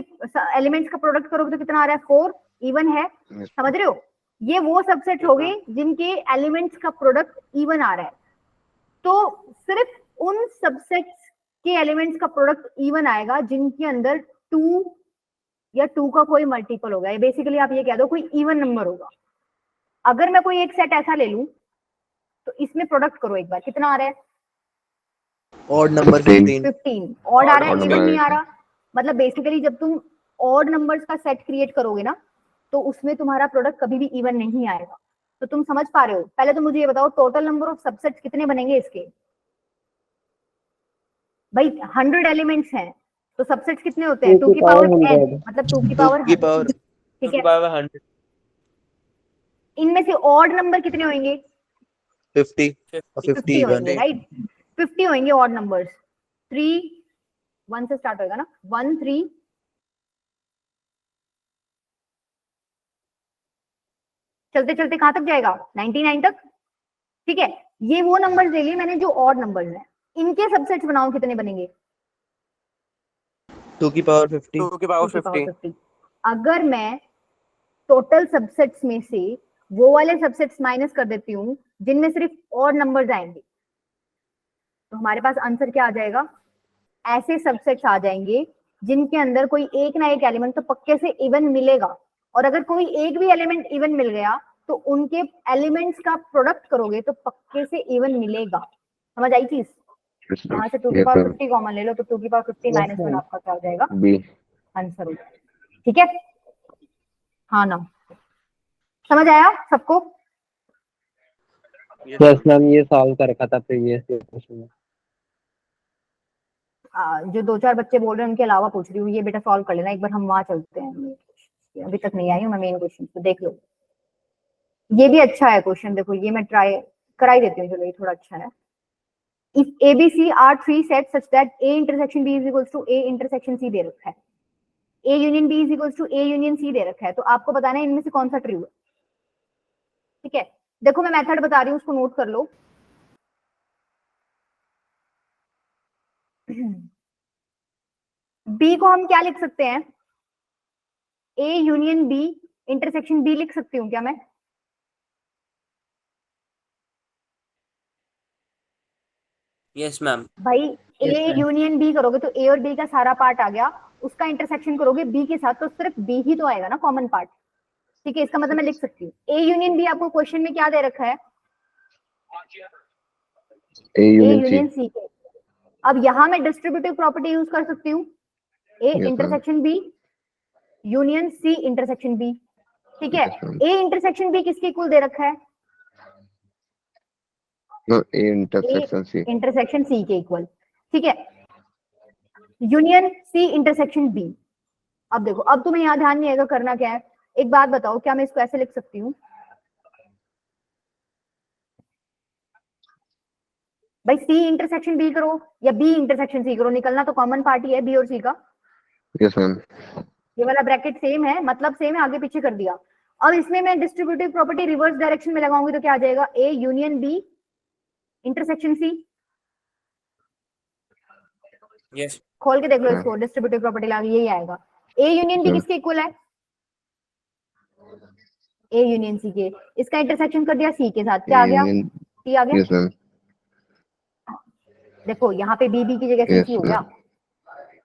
एलिमेंट्स का प्रोडक्ट करोगे तो कितना आ रहा है? 4, इवन है। समझ रहे हो? ये वो सबसेट हो गए जिनके एलिमेंट्स का प्रोडक्ट इवन आ रहा है। तो सिर्फ उन सबसेट्स के एलिमेंट्स का प्रोडक्ट इवन आएगा जिनके अंदर 2 या 2 का कोई मल्टीपल होगा। बेसिकली आप ये कह दो कोई इवन नंबर होगा। अगर मैं कोई एक सेट ऐसा ले लूं तो इसमें प्रोडक्ट करो एक बार, कितना आ रहा है? Odd number 15। 15 ऑड आ रहा है, Odd इवन number नहीं आ है। रहा। मतलब बेसिकली जब तुम ऑड नंबर्स का सेट क्रिएट करोगे ना तो उसमें तुम्हारा प्रोडक्ट कभी भी इवन नहीं आएगा। तो तुम समझ पा रहे हो? पहले तो मुझे ये बताओ टोटल नंबर ऑफ सबसेट्स कितने बनेंगे इसके? भाई 100 एलिमेंट्स हैं तो सबसेट्स कितने होते हैं? 2 की पावर n, मतलब 2 की पावर 100। ठीक है, 100। इनमें से ऑड नंबर कितने होंगे? 50 और 50 50 इवन। होंगे, राइट? 50 होंगे ऑड नंबर्स। 3 1 से स्टार्ट होगा ना, 1 3 चलते चलते कहां तक जाएगा? 99 तक। ठीक है, ये वो नंबर्स ले लिए मैंने जो ऑड नंबर्स हैं। इनके सबसेट्स बनाओ, कितने बनेंगे? 2 की पावर 50। 2 की पावर 2 की पावर 50। 50। अगर मैं टोटल सबसेट्स में से वो वाले सबसेट्स माइनस कर देती हूँ जिनमें सिर्फ ऑड नंबर्स आएंगे तो हमारे पास आंसर क्या आ जाएगा? ऐसे सबसेट्स आ जाएंगे जिनके अंदर कोई एक ना एक एलिमेंट तो पक्के से इवन मिलेगा। और अगर कोई एक भी एलिमेंट इवन मिल गया तो उनके एलिमेंट्स का प्रोडक्ट करोगे तो पक्के से इवन मिलेगा। समझ आई चीज? यहाँ से 2 की पावर 50 कॉमन ले लो तो 2 की पावर 50 माइनस 1 आपका क्या हो जाएगा? बी। आंसर हो जाएगा। ठीक है, हाँ ना? समझ आया सबको? यस मैम, ये सॉल्व कर रखा था प्रीवियस क्वेश्चन में। जो 2-4 बच्चे बोल रहे हैं उनके अलावा पूछ रही हूँ, ये बेटा सॉल्व कर लेना एक बार, हम वहां चलते हैं। अभी तक नहीं आई हूँ मैं मेन क्वेश्चन, तो देख लो। ये भी अच्छा है क्वेश्चन, देखो ये मैं ट्राई कराई देती हूँ, चलो ये थोड़ा अच्छा है। If ABC are 3 sets such that A intersection B is equals to A intersection C दे रखा है, A union B is equals to A union C दे रखा है, तो आपको बताना है इनमें से कौन सा ट्रू है। ठीक है, देखो मैं मेथड बता रही हूँ, उसको नोट कर लो। B को हम क्या लिख सकते हैं? A union B intersection B लिख सकती हूँ क्या मैं? Yes ma'am. भाई Yes, A ma'am. Union B करोगे तो A और B का सारा पार्ट आ गया, उसका इंटरसेक्शन करोगे B के साथ तो सिर्फ B ही तो आएगा ना कॉमन पार्ट। ठीक है, इसका मतलब मैं लिख सकती हूँ A यूनियन B। आपको क्वेश्चन में क्या दे रखा है? A A union C. Union C के। अब यहाँ मैं डिस्ट्रीब्यूटिव प्रॉपर्टी यूज कर सकती हूँ, A Yes, ma'am. Intersection B union C intersection B, ठीक है। Yes, ma'am. A intersection B किसके इक्वल दे रखा है? No, A intersection C. Intersection C के इक्वल, ठीक है। Union C intersection B. अब देखो, अब तुम्हें यहाँ ध्यान नहीं आएगा करना क्या है। एक बात बताओ, क्या मैं इसको ऐसे लिख सकती हूँ? भाई सी इंटरसेक्शन बी करो या बी इंटरसेक्शन सी करो, निकलना तो कॉमन पार्ट ही है बी और सी का। Yes, ma'am. ये वाला ब्रैकेट सेम है, मतलब सेम है, आगे पीछे कर दिया। अब इसमें मैं डिस्ट्रीब्यूटिव प्रॉपर्टी रिवर्स डायरेक्शन में लगाऊंगी तो क्या आ जाएगा? A union B intersection C. Yes खोल के देख लो हाँ। इसको, डिस्ट्रीब्यूटिव प्रॉपर्टी लगा, यही आएगा। ए यूनियन बी हाँ। किसके इक्वल है? ए यूनियन सी के। इसका इंटरसेक्शन कर दिया सी के साथ, क्या आ गया? Union. सी आ गया। Yes, ma'am. देखो यहाँ पे बी बी की जगह सी Yes, सी हो गया।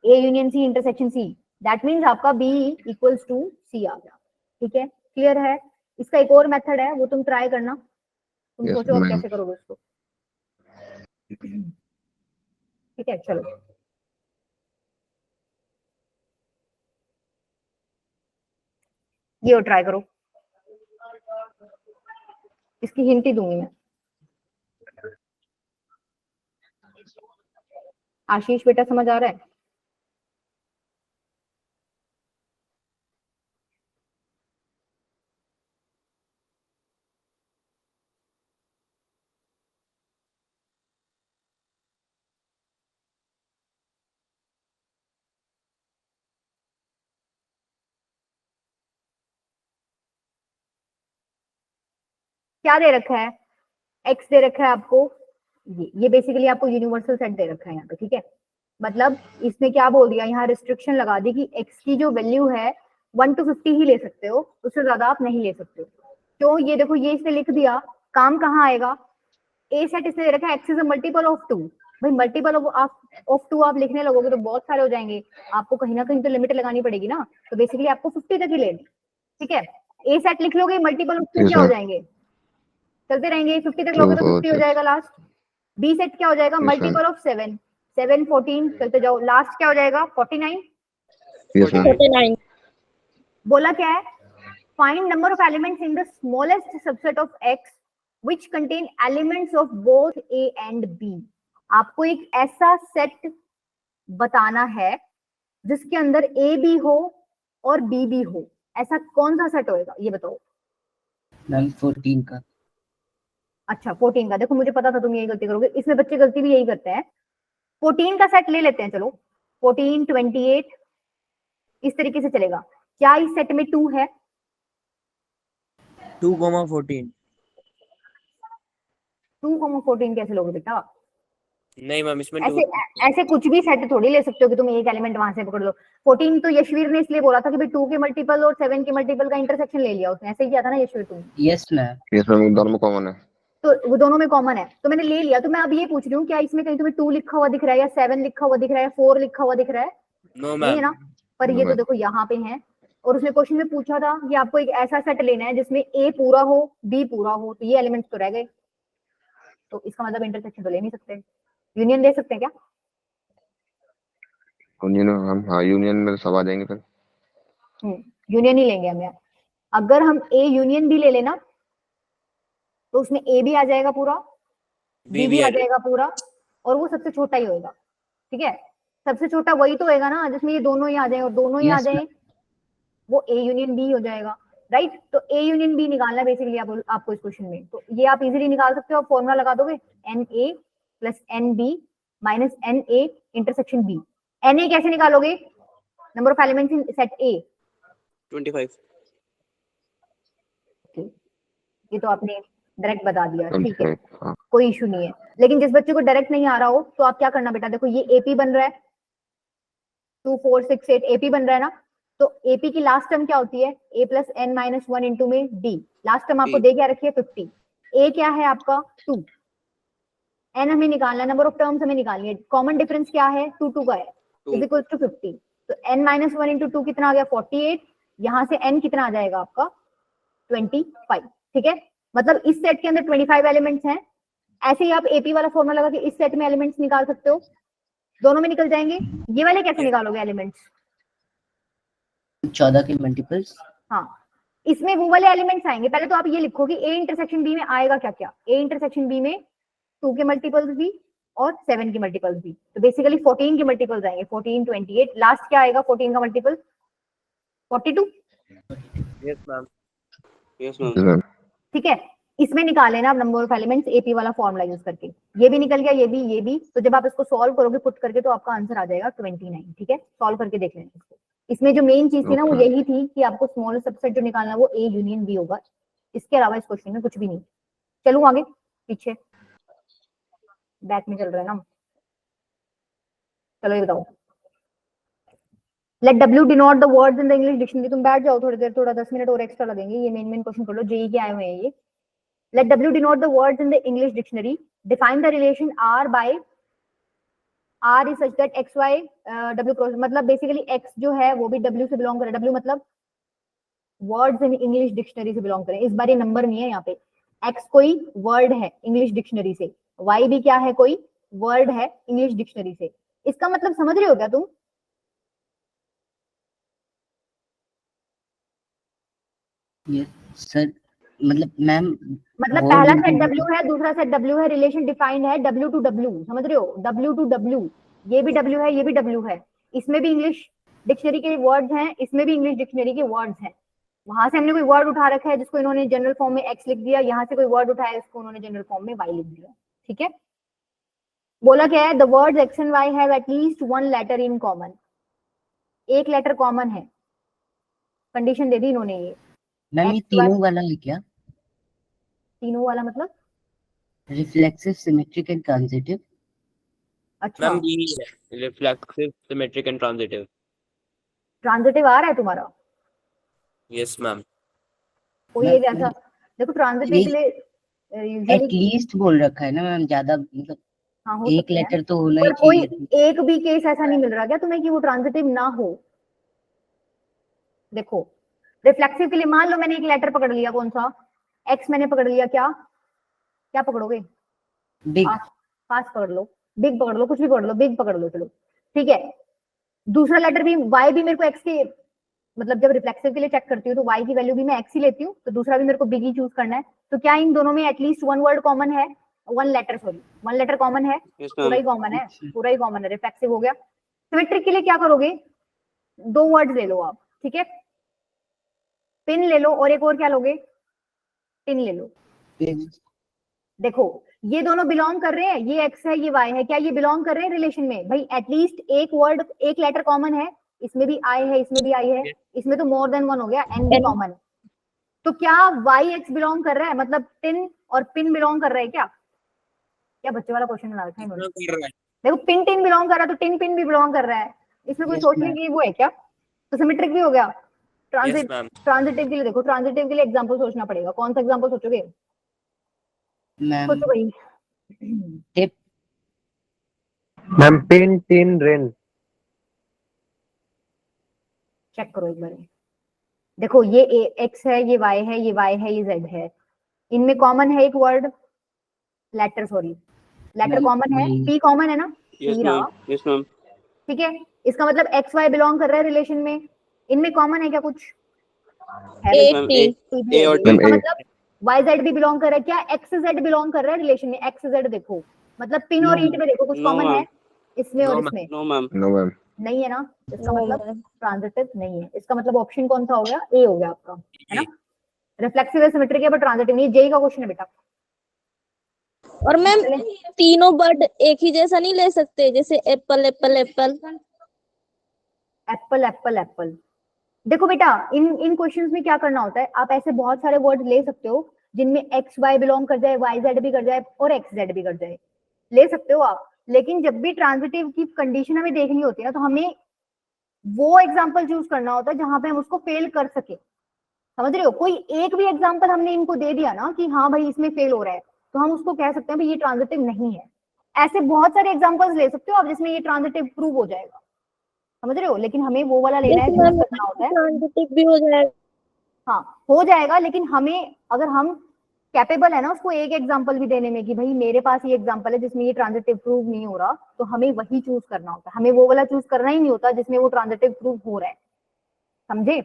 A union C intersection C, that means आपका बी इक्वल्स टू सी आ गया, ठीक है। क्लियर है? इसका एक और मेथड है, वो तुम ट्राई करना, तुम Yes, सोचो अब ma'am. कैसे करोगे उसको। ठीक है, चलो ये और ट्राई करो, इसकी हिंट ही दूंगी मैं। आशीष बेटा समझ आ रहा है? क्या दे रखा है? एक्स दे रखा है आपको, ये बेसिकली आपको यूनिवर्सल सेट दे रखा है यहाँ पे, ठीक है। मतलब इसने क्या बोल दिया, यहाँ रिस्ट्रिक्शन लगा दी कि एक्स की जो वैल्यू है 1 to 50 ही ले सकते हो, उससे ज्यादा आप नहीं ले सकते हो। तो ये देखो, ये इसने लिख दिया, काम कहाँ आएगा? ए सेट इसने दे रखा है x is a multiple of 2। भाई मल्टीपल ऑफ 2 आप लिखने लगोगे तो बहुत सारे हो जाएंगे, आपको कहीं ना कहीं तो लिमिट लगानी पड़ेगी ना। तो बेसिकली आपको 50 तक ही लेनी, ठीक है। ए सेट लिख लोगे, मल्टीपल ऑफ 2 Yes, क्या हो ma'am. जाएंगे? चलते रहेंगे, 50 तक लोगे तो 50 हो जाएगा लास्ट। बी सेट क्या हो जाएगा? Yes, मल्टीपल ऑफ 7, 7 14, चलते जाओ, लास्ट क्या हो जाएगा? 49। Yes, ma'am. 49 बोला क्या है? Find number of elements in the smallest subset of x which contain elements of both A and B. आपको एक ऐसा सेट बताना है जिसके अंदर ए भी हो और बी भी हो। ऐसा कौन सा सेट होएगा ये बताओ? मैम 14 का। अच्छा 14 का। देखो मुझे पता था तुम यही गलती करोगे, इसमें बच्चे गलती भी यही करते हैं। 14 का सेट ले लेते हैं, चलो 14 28 इस तरीके से चलेगा। क्या इस सेट में 2 है? 2,14. 2,14 कैसे लोगे बेटा? नहीं मैम इसमें ऐसे ऐसे कुछ भी सेट थोड़ी ले सकते हो कि तुम एक एलिमेंट वहां से पकड़ लो। 14 तो यशवीर ने इसलिए बोला था कि भाई 2 के मल्टीपल और 7 के मल्टीपल का इंटरसेक्शन ले लिया उसने, ऐसे ही किया था ना यशवीर तुम? Yes ma'am. Yes, ma'am. दोनों में कॉमन है. तो वो दोनों में कॉमन है, तो मैंने ले लिया। तो मैं अब ये पूछ रही हूँ, क्या इसमें कहीं तुम्हें 2 लिखा हुआ दिख रहा है या 7 लिखा हुआ दिख रहा है, 4 लिखा हुआ दिख रहा है? नो नहीं है मैम ना। पर No, ये तो ma'am. देखो यहाँ पे है, और उसने क्वेश्चन में पूछा था कि आपको एक ऐसा सेट लेना है जिसमें ए पूरा हो बी पूरा हो, तो ये एलिमेंट्स तो रह गए। तो इसका मतलब इंटरसेक्शन तो ले नहीं सकते, यूनियन ले सकते हैं क्या? यूनियन हम हाँ यूनियन में सब आ जाएंगे फिर. यूनियन ही लेंगे हम यार। अगर हम ए यूनियन भी ले लेना तो उसमें ए भी आ जाएगा पूरा, बी भी आ जाएगा पूरा, और वो सबसे छोटा ही होएगा, ठीक है। सबसे छोटा वही तो होएगा ना जिसमें ये दोनों ही आ जाए और दोनों ही आ Yes, जाए, वो ए यूनियन बी हो जाएगा, राइट। तो ए यूनियन बी निकालना बेसिकली आपको इस क्वेश्चन में, तो ये आप इजीली निकाल सकते हो। आप फॉर्मूला लगा दोगे n A plus n B minus n A intersection B. N A कैसे निकालोगे? Number of elements in set A. 25 ये तो आपने डायरेक्ट बता दिया, ठीक है, हाँ. कोई इशू नहीं है। लेकिन जिस बच्चे को डायरेक्ट नहीं आ रहा हो तो आप क्या करना बेटा, देखो ये एपी बन रहा है, 2 4 6 8 एपी बन रहा है ना। तो एपी की लास्ट टर्म क्या होती है? ए प्लस एन माइनस 1 इंटू में डी। लास्ट टर्म आपको D. दे क्या रखी है? 50। ए क्या है आपका? 2। एन हमें निकालना है, नंबर ऑफ टर्म्स हमें निकालनी है। कॉमन डिफरेंस क्या है? 2 2 का है, इज इक्वल टू 50। तो एन माइनस 1 इंटू 2 कितना आ गया? 48। यहाँ से एन कितना आ जाएगा आपका? 25, ठीक है। मतलब इस सेट के अंदर 25 एलिमेंट्स हैं, ऐसे ही आप एपी वाला फॉर्मूला लगा के इस सेट में एलिमेंट्स निकाल सकते हो, दोनों में निकल जाएंगे। ये वाले कैसे निकालोगे एलिमेंट्स? 14 के मल्टीपल्स। हाँ, इसमें वो वाले एलिमेंट्स आएंगे। पहले तो आप ये लिखो कि ए इंटरसेक्शन बी में आएगा क्या क्या। ए इंटरसेक्शन बी में 2 के मल्टीपल्स भी और 7 के मल्टीपल्स भी, तो बेसिकली 14 के मल्टीपल्स आएंगे, 14, 28। लास्ट क्या आएगा 14 का multiple? 42। Yes ma'am. Yes Yes, ma'am. ma'am. ठीक है, इसमें निकाले ना आप नंबर ऑफ एलिमेंट्स एपी वाला फॉर्मूला यूज करके। ये भी निकल गया, ये भी। तो जब आप इसको सॉल्व करोगे पुट करके तो आपका आंसर आ जाएगा 29। ठीक है, सॉल्व करके देख लेना इसको। इसमें जो मेन चीज थी ना वो Okay. यही थी कि आपको स्मॉल सबसेट जो निकालना है वो ए यूनियन बी होगा। इसके अलावा इस क्वेश्चन में कुछ भी नहीं। चलूं आगे, पीछे बैक में चल रहा है ना। चलो ये बताओ, let W denote the words in the English dictionary. तुम बैठ जाओ थोड़ी देर, थोड़ा 10 मिनट और एक्स्ट्रा लगेंगे। ये मेन क्वेश्चन कर लो, जेई के आए हुए हैं ये। Let W denote the words in the English dictionary, define the relation R by R is such that x y W cross. मतलब बेसिकली एक्स जो है वो भी डब्ल्यू से बिलोंग करे। डब्ल्यू मतलब वर्ड्स इन इंग्लिश डिक्शनरी से belong करें। इस बार ये नंबर नहीं है यहाँ पे। एक्स कोई वर्ड है इंग्लिश डिक्शनरी से, वाई भी क्या है, कोई वर्ड है इंग्लिश डिक्शनरी से। इसका मतलब समझ रहे हो क्या तुम? सर मतलब मैम मतलब word पहला into- सेट डब्ल्यू है, दूसरा सेट डब्ल्यू है, रिलेशन डिफाइंड है डब्ल्यू टू डब्ल्यू। समझ रहे हो? डब्ल्यू टू डब्ल्यू, ये भी डब्ल्यू है, ये भी डब्ल्यू है। इसमें भी इंग्लिश डिक्शनरी के वर्ड्स हैं, इसमें भी इंग्लिश डिक्शनरी के वर्ड्स हैं। वहां से हमने कोई वर्ड उठा रखा है जिसको इन्होंने जनरल फॉर्म में एक्स लिख दिया, यहाँ से कोई वर्ड उठाया जिसको उन्होंने जनरल फॉर्म में वाई लिख दिया। ठीक है, बोला क्या है, the words x and y have at least one letter in common. एक लेटर कॉमन है, कंडीशन दे दी इन्होंने। ये मैम ये X, Y- तीनों वाला है क्या? तीनों वाला मतलब? Reflexive, symmetric and transitive. अच्छा, मैम ये है reflexive, symmetric and transitive. Transitive आ रहा है तुम्हारा? Yes ma'am. कोई एक ऐसा देखो ट्रांजिटिव के लिए यूजुअली एटलीस्ट बोल रखा है ना मैम, ज्यादा मतलब हाँ हो एक सकता है, लेटर तो होना ही पर कोई चाहिए। एक भी केस ऐसा नहीं मिल रहा क्या तुम्हें कि वो ट्रांजिटिव ना हो? देखो रिफ्लेक्सिव के लिए मान लो मैंने एक लेटर पकड़ लिया, कौन सा? एक्स मैंने पकड़ लिया, क्या क्या पकड़ोगे? बिग। पास पकड़ लो, बिग पकड़ लो, कुछ भी पकड़ लो, बिग पकड़ लो, चलो ठीक है। दूसरा लेटर भी वाई भी मेरे को एक्स के, मतलब जब रिफ्लेक्सिव के लिए चेक करती हूँ तो वाई की वैल्यू भी मैं एक्स ही लेती हूँ, तो दूसरा भी मेरे को बिग ही चूज करना है। तो क्या इन दोनों में एटलीस्ट वन वर्ड कॉमन है? One letter, sorry one letter common है। यस पूरा ही मैम। कॉमन है, पूरा ही कॉमन है। रिफ्लेक्सिव हो गया। सिमेट्रिक के लिए क्या करोगे? दो वर्ड ले लो आप, ठीक है, पिन ले लो और एक और क्या लोगे? पिन ले लो। देखो ये दोनों बिलोंग कर रहे हैं, ये एक्स है ये वाई है, क्या ये बिलोंग कर रहे हैं रिलेशन में? भाई एटलीस्ट एक वर्ड, एक लेटर कॉमन है। इसमें भी आई है, इसमें भी आई है, इसमें तो मोर देन वन हो गया, एन भी कॉमन है। तो क्या वाई एक्स बिलोंग कर रहा है, मतलब टिन और पिन बिलोंग कर रहा है क्या? क्या बच्चे वाला क्वेश्चन बना रखा है इन्होंने। देखो पिन टिन बिलोंग कर रहा है तो टिन पिन भी बिलोंग कर रहा है, इसमें कोई सोचने की वो है क्या? तो सिमेट्रिक भी हो गया। ट्रांजिटिव के लिए देखो, ट्रांजिटिव के लिए एग्जांपल सोचना पड़ेगा। कौन सा एग्जांपल सोचोगे? मैम सोचो भाई। Tip. Ma'am pin tin rain. Check करो एक बार। देखो ये एक्स है, ये वाई है, ये वाई है, ये जेड है। इनमें कॉमन है एक word letter, sorry letter common है, पी कॉमन है ना? Yes P ma'am. रहा, यस मैम। ठीक है। इसका मतलब एक्स वाई बिलोंग कर रहा है रिलेशन में। इनमें कॉमन है क्या कुछ? है ए मैम टी। ए और इसका टी। मतलब वाई जेड भी बिलोंग कर रहा है क्या? एक्स जेड बिलोंग कर रहा है रिलेशन में। एक्स जेड देखो, मतलब पिन और ईंट में देखो कुछ No, कॉमन है ma'am. इसमें और No, इसमें? No ma'am. No ma'am. नहीं है ना, इसका मतलब ट्रांजिटिव नहीं है। इसका मतलब ऑप्शन कौन सा हो गया? ए हो गया आपका, है ना। रिफ्लेक्सिव है, सिमेट्रिक है, पर ट्रांजिटिव नहीं। जेई का क्वेश्चन है बेटा। और मैम तीनों वर्ड एक ही जैसा नहीं ले सकते, जैसे Apple Apple Apple. Apple Apple Apple. देखो बेटा इन क्वेश्चंस में क्या करना होता है, आप ऐसे बहुत सारे वर्ड ले सकते हो जिनमें एक्स वाई बिलोंग कर जाए, वाई जेड भी कर जाए और एक्स जेड भी कर जाए, ले सकते हो आप। लेकिन जब भी ट्रांजिटिव की कंडीशन हमें देखनी होती है तो हमें वो एग्जाम्पल चूज करना होता है जहां पे हम उसको फेल कर सके। समझ रहे हो? कोई एक भी एग्जाम्पल हमने इनको दे दिया ना कि हाँ भाई इसमें फेल हो रहा है, तो हम उसको कह सकते हैं भाई ये ट्रांजिटिव नहीं है। ऐसे बहुत सारे एग्जाम्पल्स ले सकते हो आप जिसमें ये ट्रांजिटिव प्रूव हो जाएगा। समझ रहे हो? लेकिन हमें वो वाला लेना है, चूज करना होता है। ट्रांजिटिव भी हो जाएगा। हाँ हो जाएगा, लेकिन हमें अगर हम कैपेबल है ना उसको एक एग्जांपल भी देने में कि भाई मेरे पास ये एग्जांपल है जिसमें ये ट्रांजिटिव प्रूव नहीं हो रहा, तो हमें वही चूज करना होता है, हमें वो वाला चूज करना ही नहीं होता जिसमें वो ट्रांजिटिव प्रूव हो रहा है, समझे?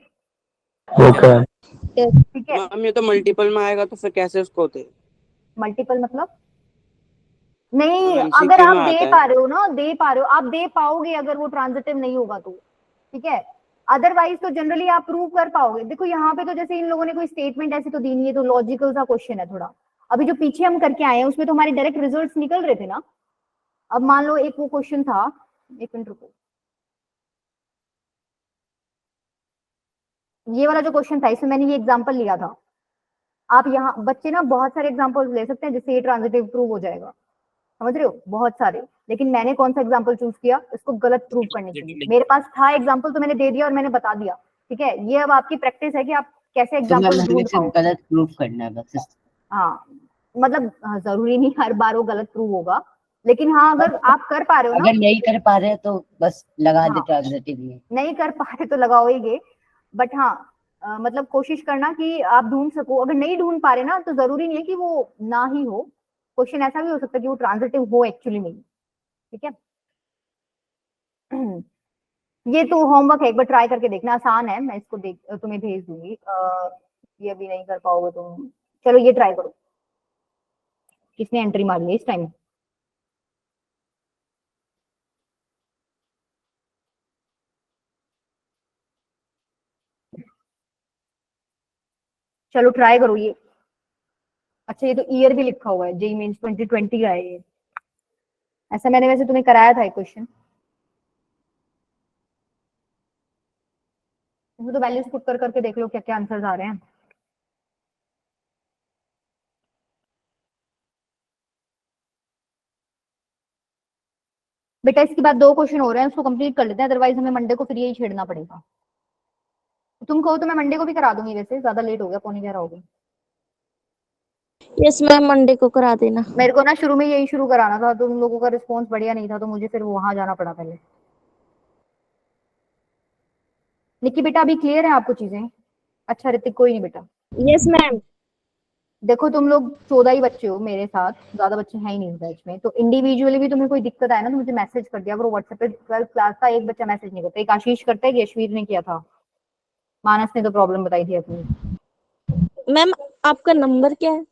ठीक है। मैम ये तो मल्टीपल में आएगा तो फिर कैसे उसको होते? मल्टीपल मतलब नहीं, अगर MCQ आप में दे आता है। पा रहे हो ना, दे पा रहे हो, आप दे पाओगे अगर वो ट्रांजिटिव नहीं होगा तो, ठीक है। अदरवाइज तो जनरली आप प्रूव कर पाओगे। देखो यहाँ पे तो जैसे इन लोगों ने कोई स्टेटमेंट ऐसी तो दी नहीं है, तो लॉजिकल सा क्वेश्चन है थोड़ा। अभी जो पीछे हम करके आए हैं उसमें तो हमारे डायरेक्ट रिजल्ट्स निकल रहे थे ना। अब मान लो एक वो क्वेश्चन था, एक मिनट रुको, ये वाला जो क्वेश्चन था इसमें मैंने ये एग्जांपल लिया था। आप यहाँ बच्चे ना बहुत सारे एग्जांपल्स ले सकते हैं जिससे ये ट्रांजिटिव प्रूव हो जाएगा, समझ रहे हो, बहुत सारे। लेकिन मैंने कौन सा एग्जांपल चूज किया, इसको गलत प्रूव करने के लिए। मेरे पास था एग्जांपल तो मैंने दे दिया और मैंने बता दिया, ठीक है। ये अब आपकी प्रैक्टिस है कि आप कैसे तो मैम एग्जांपल हमें ढूंढ सिर्फ पाओ। गलत प्रूफ करना है बस। हाँ मतलब जरूरी नहीं हर बार वो गलत प्रूव होगा, लेकिन हाँ अगर आप कर पा रहे हो ना, अगर नहीं कर पा रहे हैं तो बस लगा दे हाँ, ट्रांजिटिव में। नहीं कर पा रहे तो लगाओगे, बट हाँ मतलब कोशिश करना कि आप ढूंढ सको। अगर नहीं ढूंढ पा रहे ना तो जरूरी नहीं है कि वो ना ही हो, क्वेश्चन ऐसा भी हो सकता है कि वो ट्रांजिटिव हो एक्चुअली में, ठीक है। ये तो होमवर्क है, एक बार ट्राई करके देखना, आसान है, मैं इसको तुम्हें भेज दूंगी। ये अभी नहीं कर पाओगे तुम, चलो ये ट्राई करो। किसने एंट्री मारी है इस टाइम? चलो ट्राई करो ये। अच्छा ये तो ईयर भी लिखा हुआ है, जेई मींस 2020 का है ये। ऐसा मैंने वैसे तुम्हें कराया था एक क्वेश्चन, इसमें तो वैल्यूज पुट कर करके देख लो क्या क्या आंसर्स आ रहे हैं। बेटा इसके बाद 2 क्वेश्चन हो रहे हैं, उसको कंप्लीट कर लेते हैं, अदरवाइज हमें मंडे को फिर यही छेड़ना पड़ेगा। तुम कहो तो मैं मंडे को भी करा दूंगी, वैसे ज्यादा लेट हो गया, 11:45 हो गई। यस मैम, मंडे को करा देना। मेरे को ना शुरू में यही शुरू कराना था, तुम लोगों का रिस्पॉन्स बढ़िया नहीं था तो मुझे फिर वहां जाना पड़ा पहले। निक्की बेटा अभी क्लियर है आपको चीजें? अच्छा ऋतिक कोई नहीं बेटा। Yes ma'am. देखो तुम लोग 14 ही बच्चे हो मेरे साथ, ज्यादा बच्चे हैं ही नहीं बैच में, तो इंडिविजुअली भी तुम्हें कोई दिक्कत आए ना तो मुझे मैसेज कर दिया करो व्हाट्सएप पे। 12th क्लास का एक बच्चा मैसेज नहीं करता, एक आशीष करता है, एक यशवीर ने किया था, मानस ने तो प्रॉब्लम बताई थी अपनी। मैम आपका नंबर क्या है?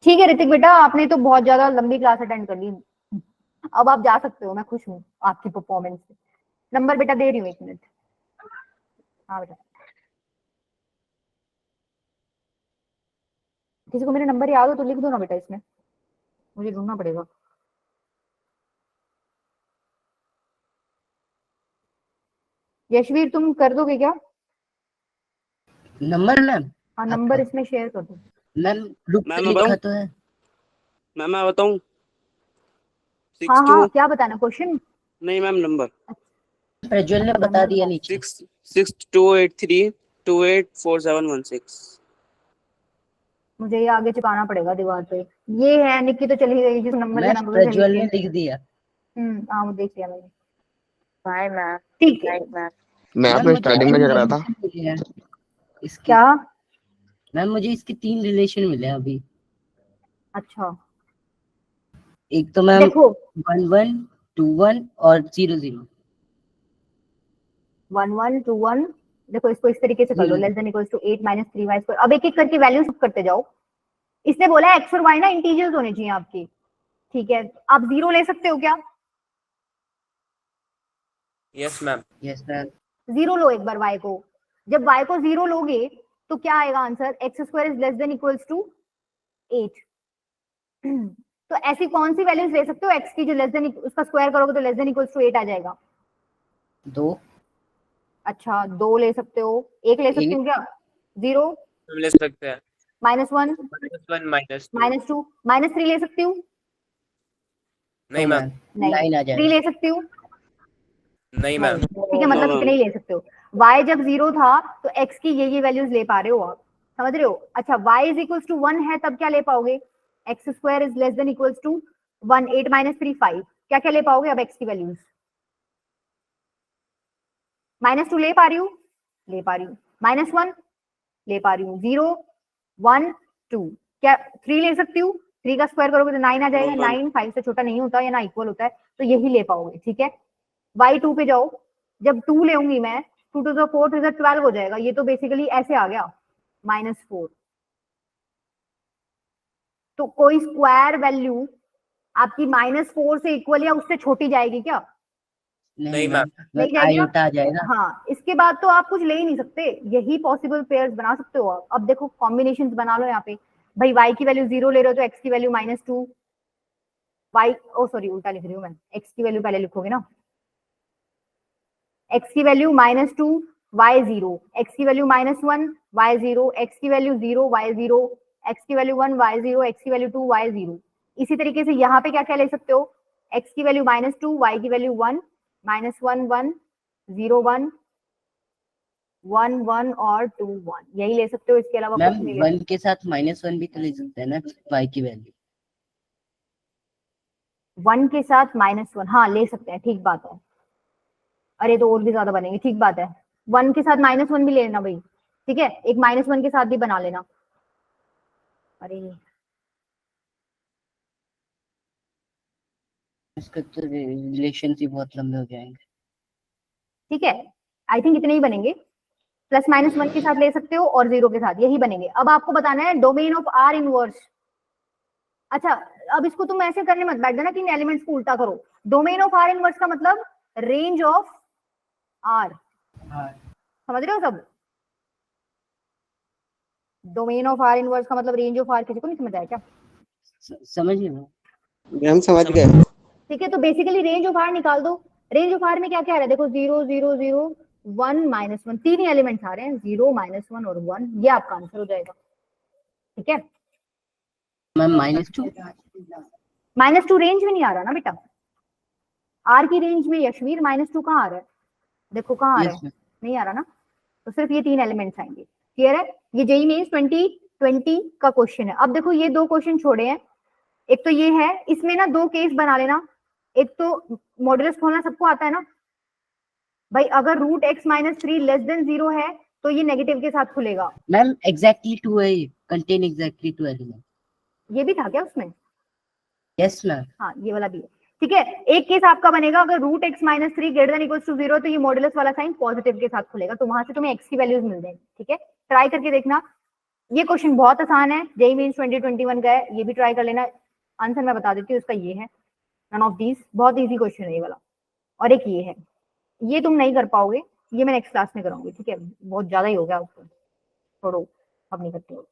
ठीक है ऋतिक बेटा, आपने तो बहुत ज्यादा लंबी क्लास अटेंड कर ली, अब आप जा सकते हो, मैं खुश हूँ आपकी परफॉर्मेंस से। नंबर बेटा दे रही हूँ, 1 मिनट। हाँ बेटा, किसी को मेरा नंबर याद हो तो लिख दो ना बेटा, इसमें मुझे ढूंढना पड़ेगा। यशवीर तुम कर दोगे क्या? Number ma'am? हाँ नंबर इसमें शेयर कर दो। मैम ग्रुप पे मैम लिखा तो है। मैम मैं बताऊं? हाँ 62 हाँ क्या बताना क्वेश्चन? नहीं मैम नंबर प्रज्वल ने बता दिया नीचे। 6283284716। मुझे ये आगे चिपकाना पड़ेगा दीवार पे। ये है निक्की तो चली गई जिस नंबर मैम देना था प्रज्वल ने लिख दिया। हाँ वो देख लिया मैंने। Bye ma'am. ठीक है। मैम मैं आपने मुझे स्टार्टिंग में क्या करा था? relation मिले हैं इसके। क्या? मैम मुझे इसके 3 रिलेशन मिले हैं अभी। अच्छा एक तो मैम देखो 11, 21 और 00। 1 1 2 1, देखो इसको इस तरीके से कर लो, less than equals to 8 minus 3y square. अब एक एक करके वैल्यू सब करते जाओ। इसने बोला x और y ना इंटीजर्स होने चाहिए आपके, ठीक है। आप 0 ले सकते हो क्या? Yes ma'am. Yes ma'am. 0 लो एक बार y को। जब y को 0 लोगे तो क्या आएगा answer? x square is less than equals to 8। तो ऐसी कौन सी वैल्यूज ले सकते हो x की जो लेस देन, उसका स्क्वायर करोगे तो लेस देन इक्वल्स टू 8 आ जाएगा? 2। अच्छा 2 ले सकते हो, 1 ले सकते हो क्या? 0 हम ले सकते हैं। -1 -1 -2 -2 -3 ले सकती हूँ? नहीं मैम। नहीं 9 आ 3 जाएगा। ले सकती हूँ? नहीं मैम। ठीक है, मतलब इतने ही ले सकते हो। y जब 0 था तो x की ये वैल्यूज ले पा रहे हो आप, समझ रहे हो? अच्छा y इज इक्वल्स टू 1 है तब क्या ले पाओगे? x square is less than equals to 1, 8 minus 3 5, क्या क्या ले पाओगे अब x की वैल्यूज? -2 ले पा रही हूँ, ले पा रही हूँ, -1 ले पा रही हूँ, 0 1 2, क्या 3 ले सकती हूँ? 3 का स्क्वायर करोगे तो 9 आ जाएगा, 9 5 से छोटा नहीं होता या ना इक्वल होता है, तो यही ले पाओगे, ठीक है। y2 पे जाओ, जब 2 लेऊंगी मैं, 2 to the 4 to the 12 हो जाएगा, ये तो बेसिकली ऐसे आ गया -4। तो कोई स्क्वायर वैल्यू आपकी -4 से इक्वल या उससे छोटी जाएगी क्या? नहीं मैम। नहीं जाएगी ना? आयोटा आ जाएगा। हाँ, इसके बाद तो आप कुछ ले ही नहीं सकते, यही पॉसिबल पेयर्स बना सकते हो आप। अब देखो कॉम्बिनेशंस बना लो यहाँ पे, भाई y की वैल्यू 0 ले रहे हो तो x की वैल्यू -2, y ओ सॉरी उल्टा लिख रही हूँ मैं, x की वैल्यू पहले लिखोगे ना, x की वैल्यू -2 y 0, x की वैल्यू -1 y 0, x की वैल्यू 0 y 0, x की वैल्यू 1 y 0, x की वैल्यू 2 y 0। इसी तरीके से यहाँ पे क्या क्या ले सकते हो, x की वैल्यू -2, y की वैल्यू 1, -1 1 0 1 1 1 और 2 1, यही ले सकते हो, इसके अलावा मैम कुछ नहीं ले 1 के साथ -1 भी तो ले सकते हैं ना y की वैल्यू। 1 के साथ -1, हाँ ले सकते हैं, ठीक बात है। अरे तो और भी ज्यादा बनेंगे, ठीक बात है, 1 के साथ -1 भी ले लेना भाई, ठीक है, एक -1 के साथ भी बना लेना। अरे इसका तो रिलेशन ही बहुत लंबे हो जाएंगे। ठीक है, आई थिंक इतने ही बनेंगे, +-1 के साथ ले सकते हो और 0 के साथ, यही बनेंगे। अब आपको बताना है डोमेन ऑफ R इनवर्स। अच्छा, अब इसको तुम ऐसे करने मत बैठ जाना कि इन एलिमेंट्स को उल्टा करो। डोमेन ऑफ R इनवर्स का मतलब रेंज ऑफ R, समझ रहे हो सब? डोमेन ऑफ R इनवर्स का मतलब रेंज ऑफ R, किसी को नहीं समझ आया क्या? समझिए मैम। हम समझ गए। ठीक है, तो बेसिकली रेंज ऑफ R निकाल दो। रेंज ऑफ R में क्या क्या आ रहा है देखो, 0 0 0 1 -1, तीन ही एलिमेंट्स आ रहे हैं, 0 -1 और 1, ये आपका आंसर हो जाएगा, ठीक है। मैम -2 -2 रेंज में नहीं आ रहा ना बेटा, R की रेंज में यशवीर -2 कहाँ आ रहा है? देखो कहाँ आ रहा है, नहीं आ रहा ना, तो सिर्फ ये तीन एलिमेंट्स आएंगे, क्लियर है। ये जेईई मेंस 2020 का क्वेश्चन है। अब देखो ये दो क्वेश्चन छोड़े हैं, एक तो ये है, इसमें ना दो केस बना लेना। एक तो मॉडुलस खोलना सबको आता है ना भाई, अगर √x-3 लेस देन 0 है तो ये नेगेटिव के साथ खुलेगा। मैम एग्जैक्टली 2 है, कंटेन एग्जैक्टली 2 एलिमेंट। ये भी था क्या उसमें? Yes ma'am. हाँ ये वाला भी है, ठीक है। एक केस आपका बनेगा अगर √x-3 greater than equals to 0 तो ये मॉडुलस वाला साइन पॉजिटिव के साथ खुलेगा, तो वहां से तुम्हें x की वैल्यूज मिल जाएंगी, ठीक है। ट्राई करके देखना, ये क्वेश्चन बहुत आसान है, जेईई मेंस 2021 का है, ये भी ट्राई कर लेना। आंसर मैं बता देती हूँ इसका, ये है नन ऑफ दीज, बहुत इजी क्वेश्चन है ये वाला। और एक ये है, ये तुम नहीं कर पाओगे, ये मैं नेक्स्ट क्लास में कराऊंगी, ठीक है, बहुत ज्यादा ही हो गया, छोड़ो अब नहीं करते हो।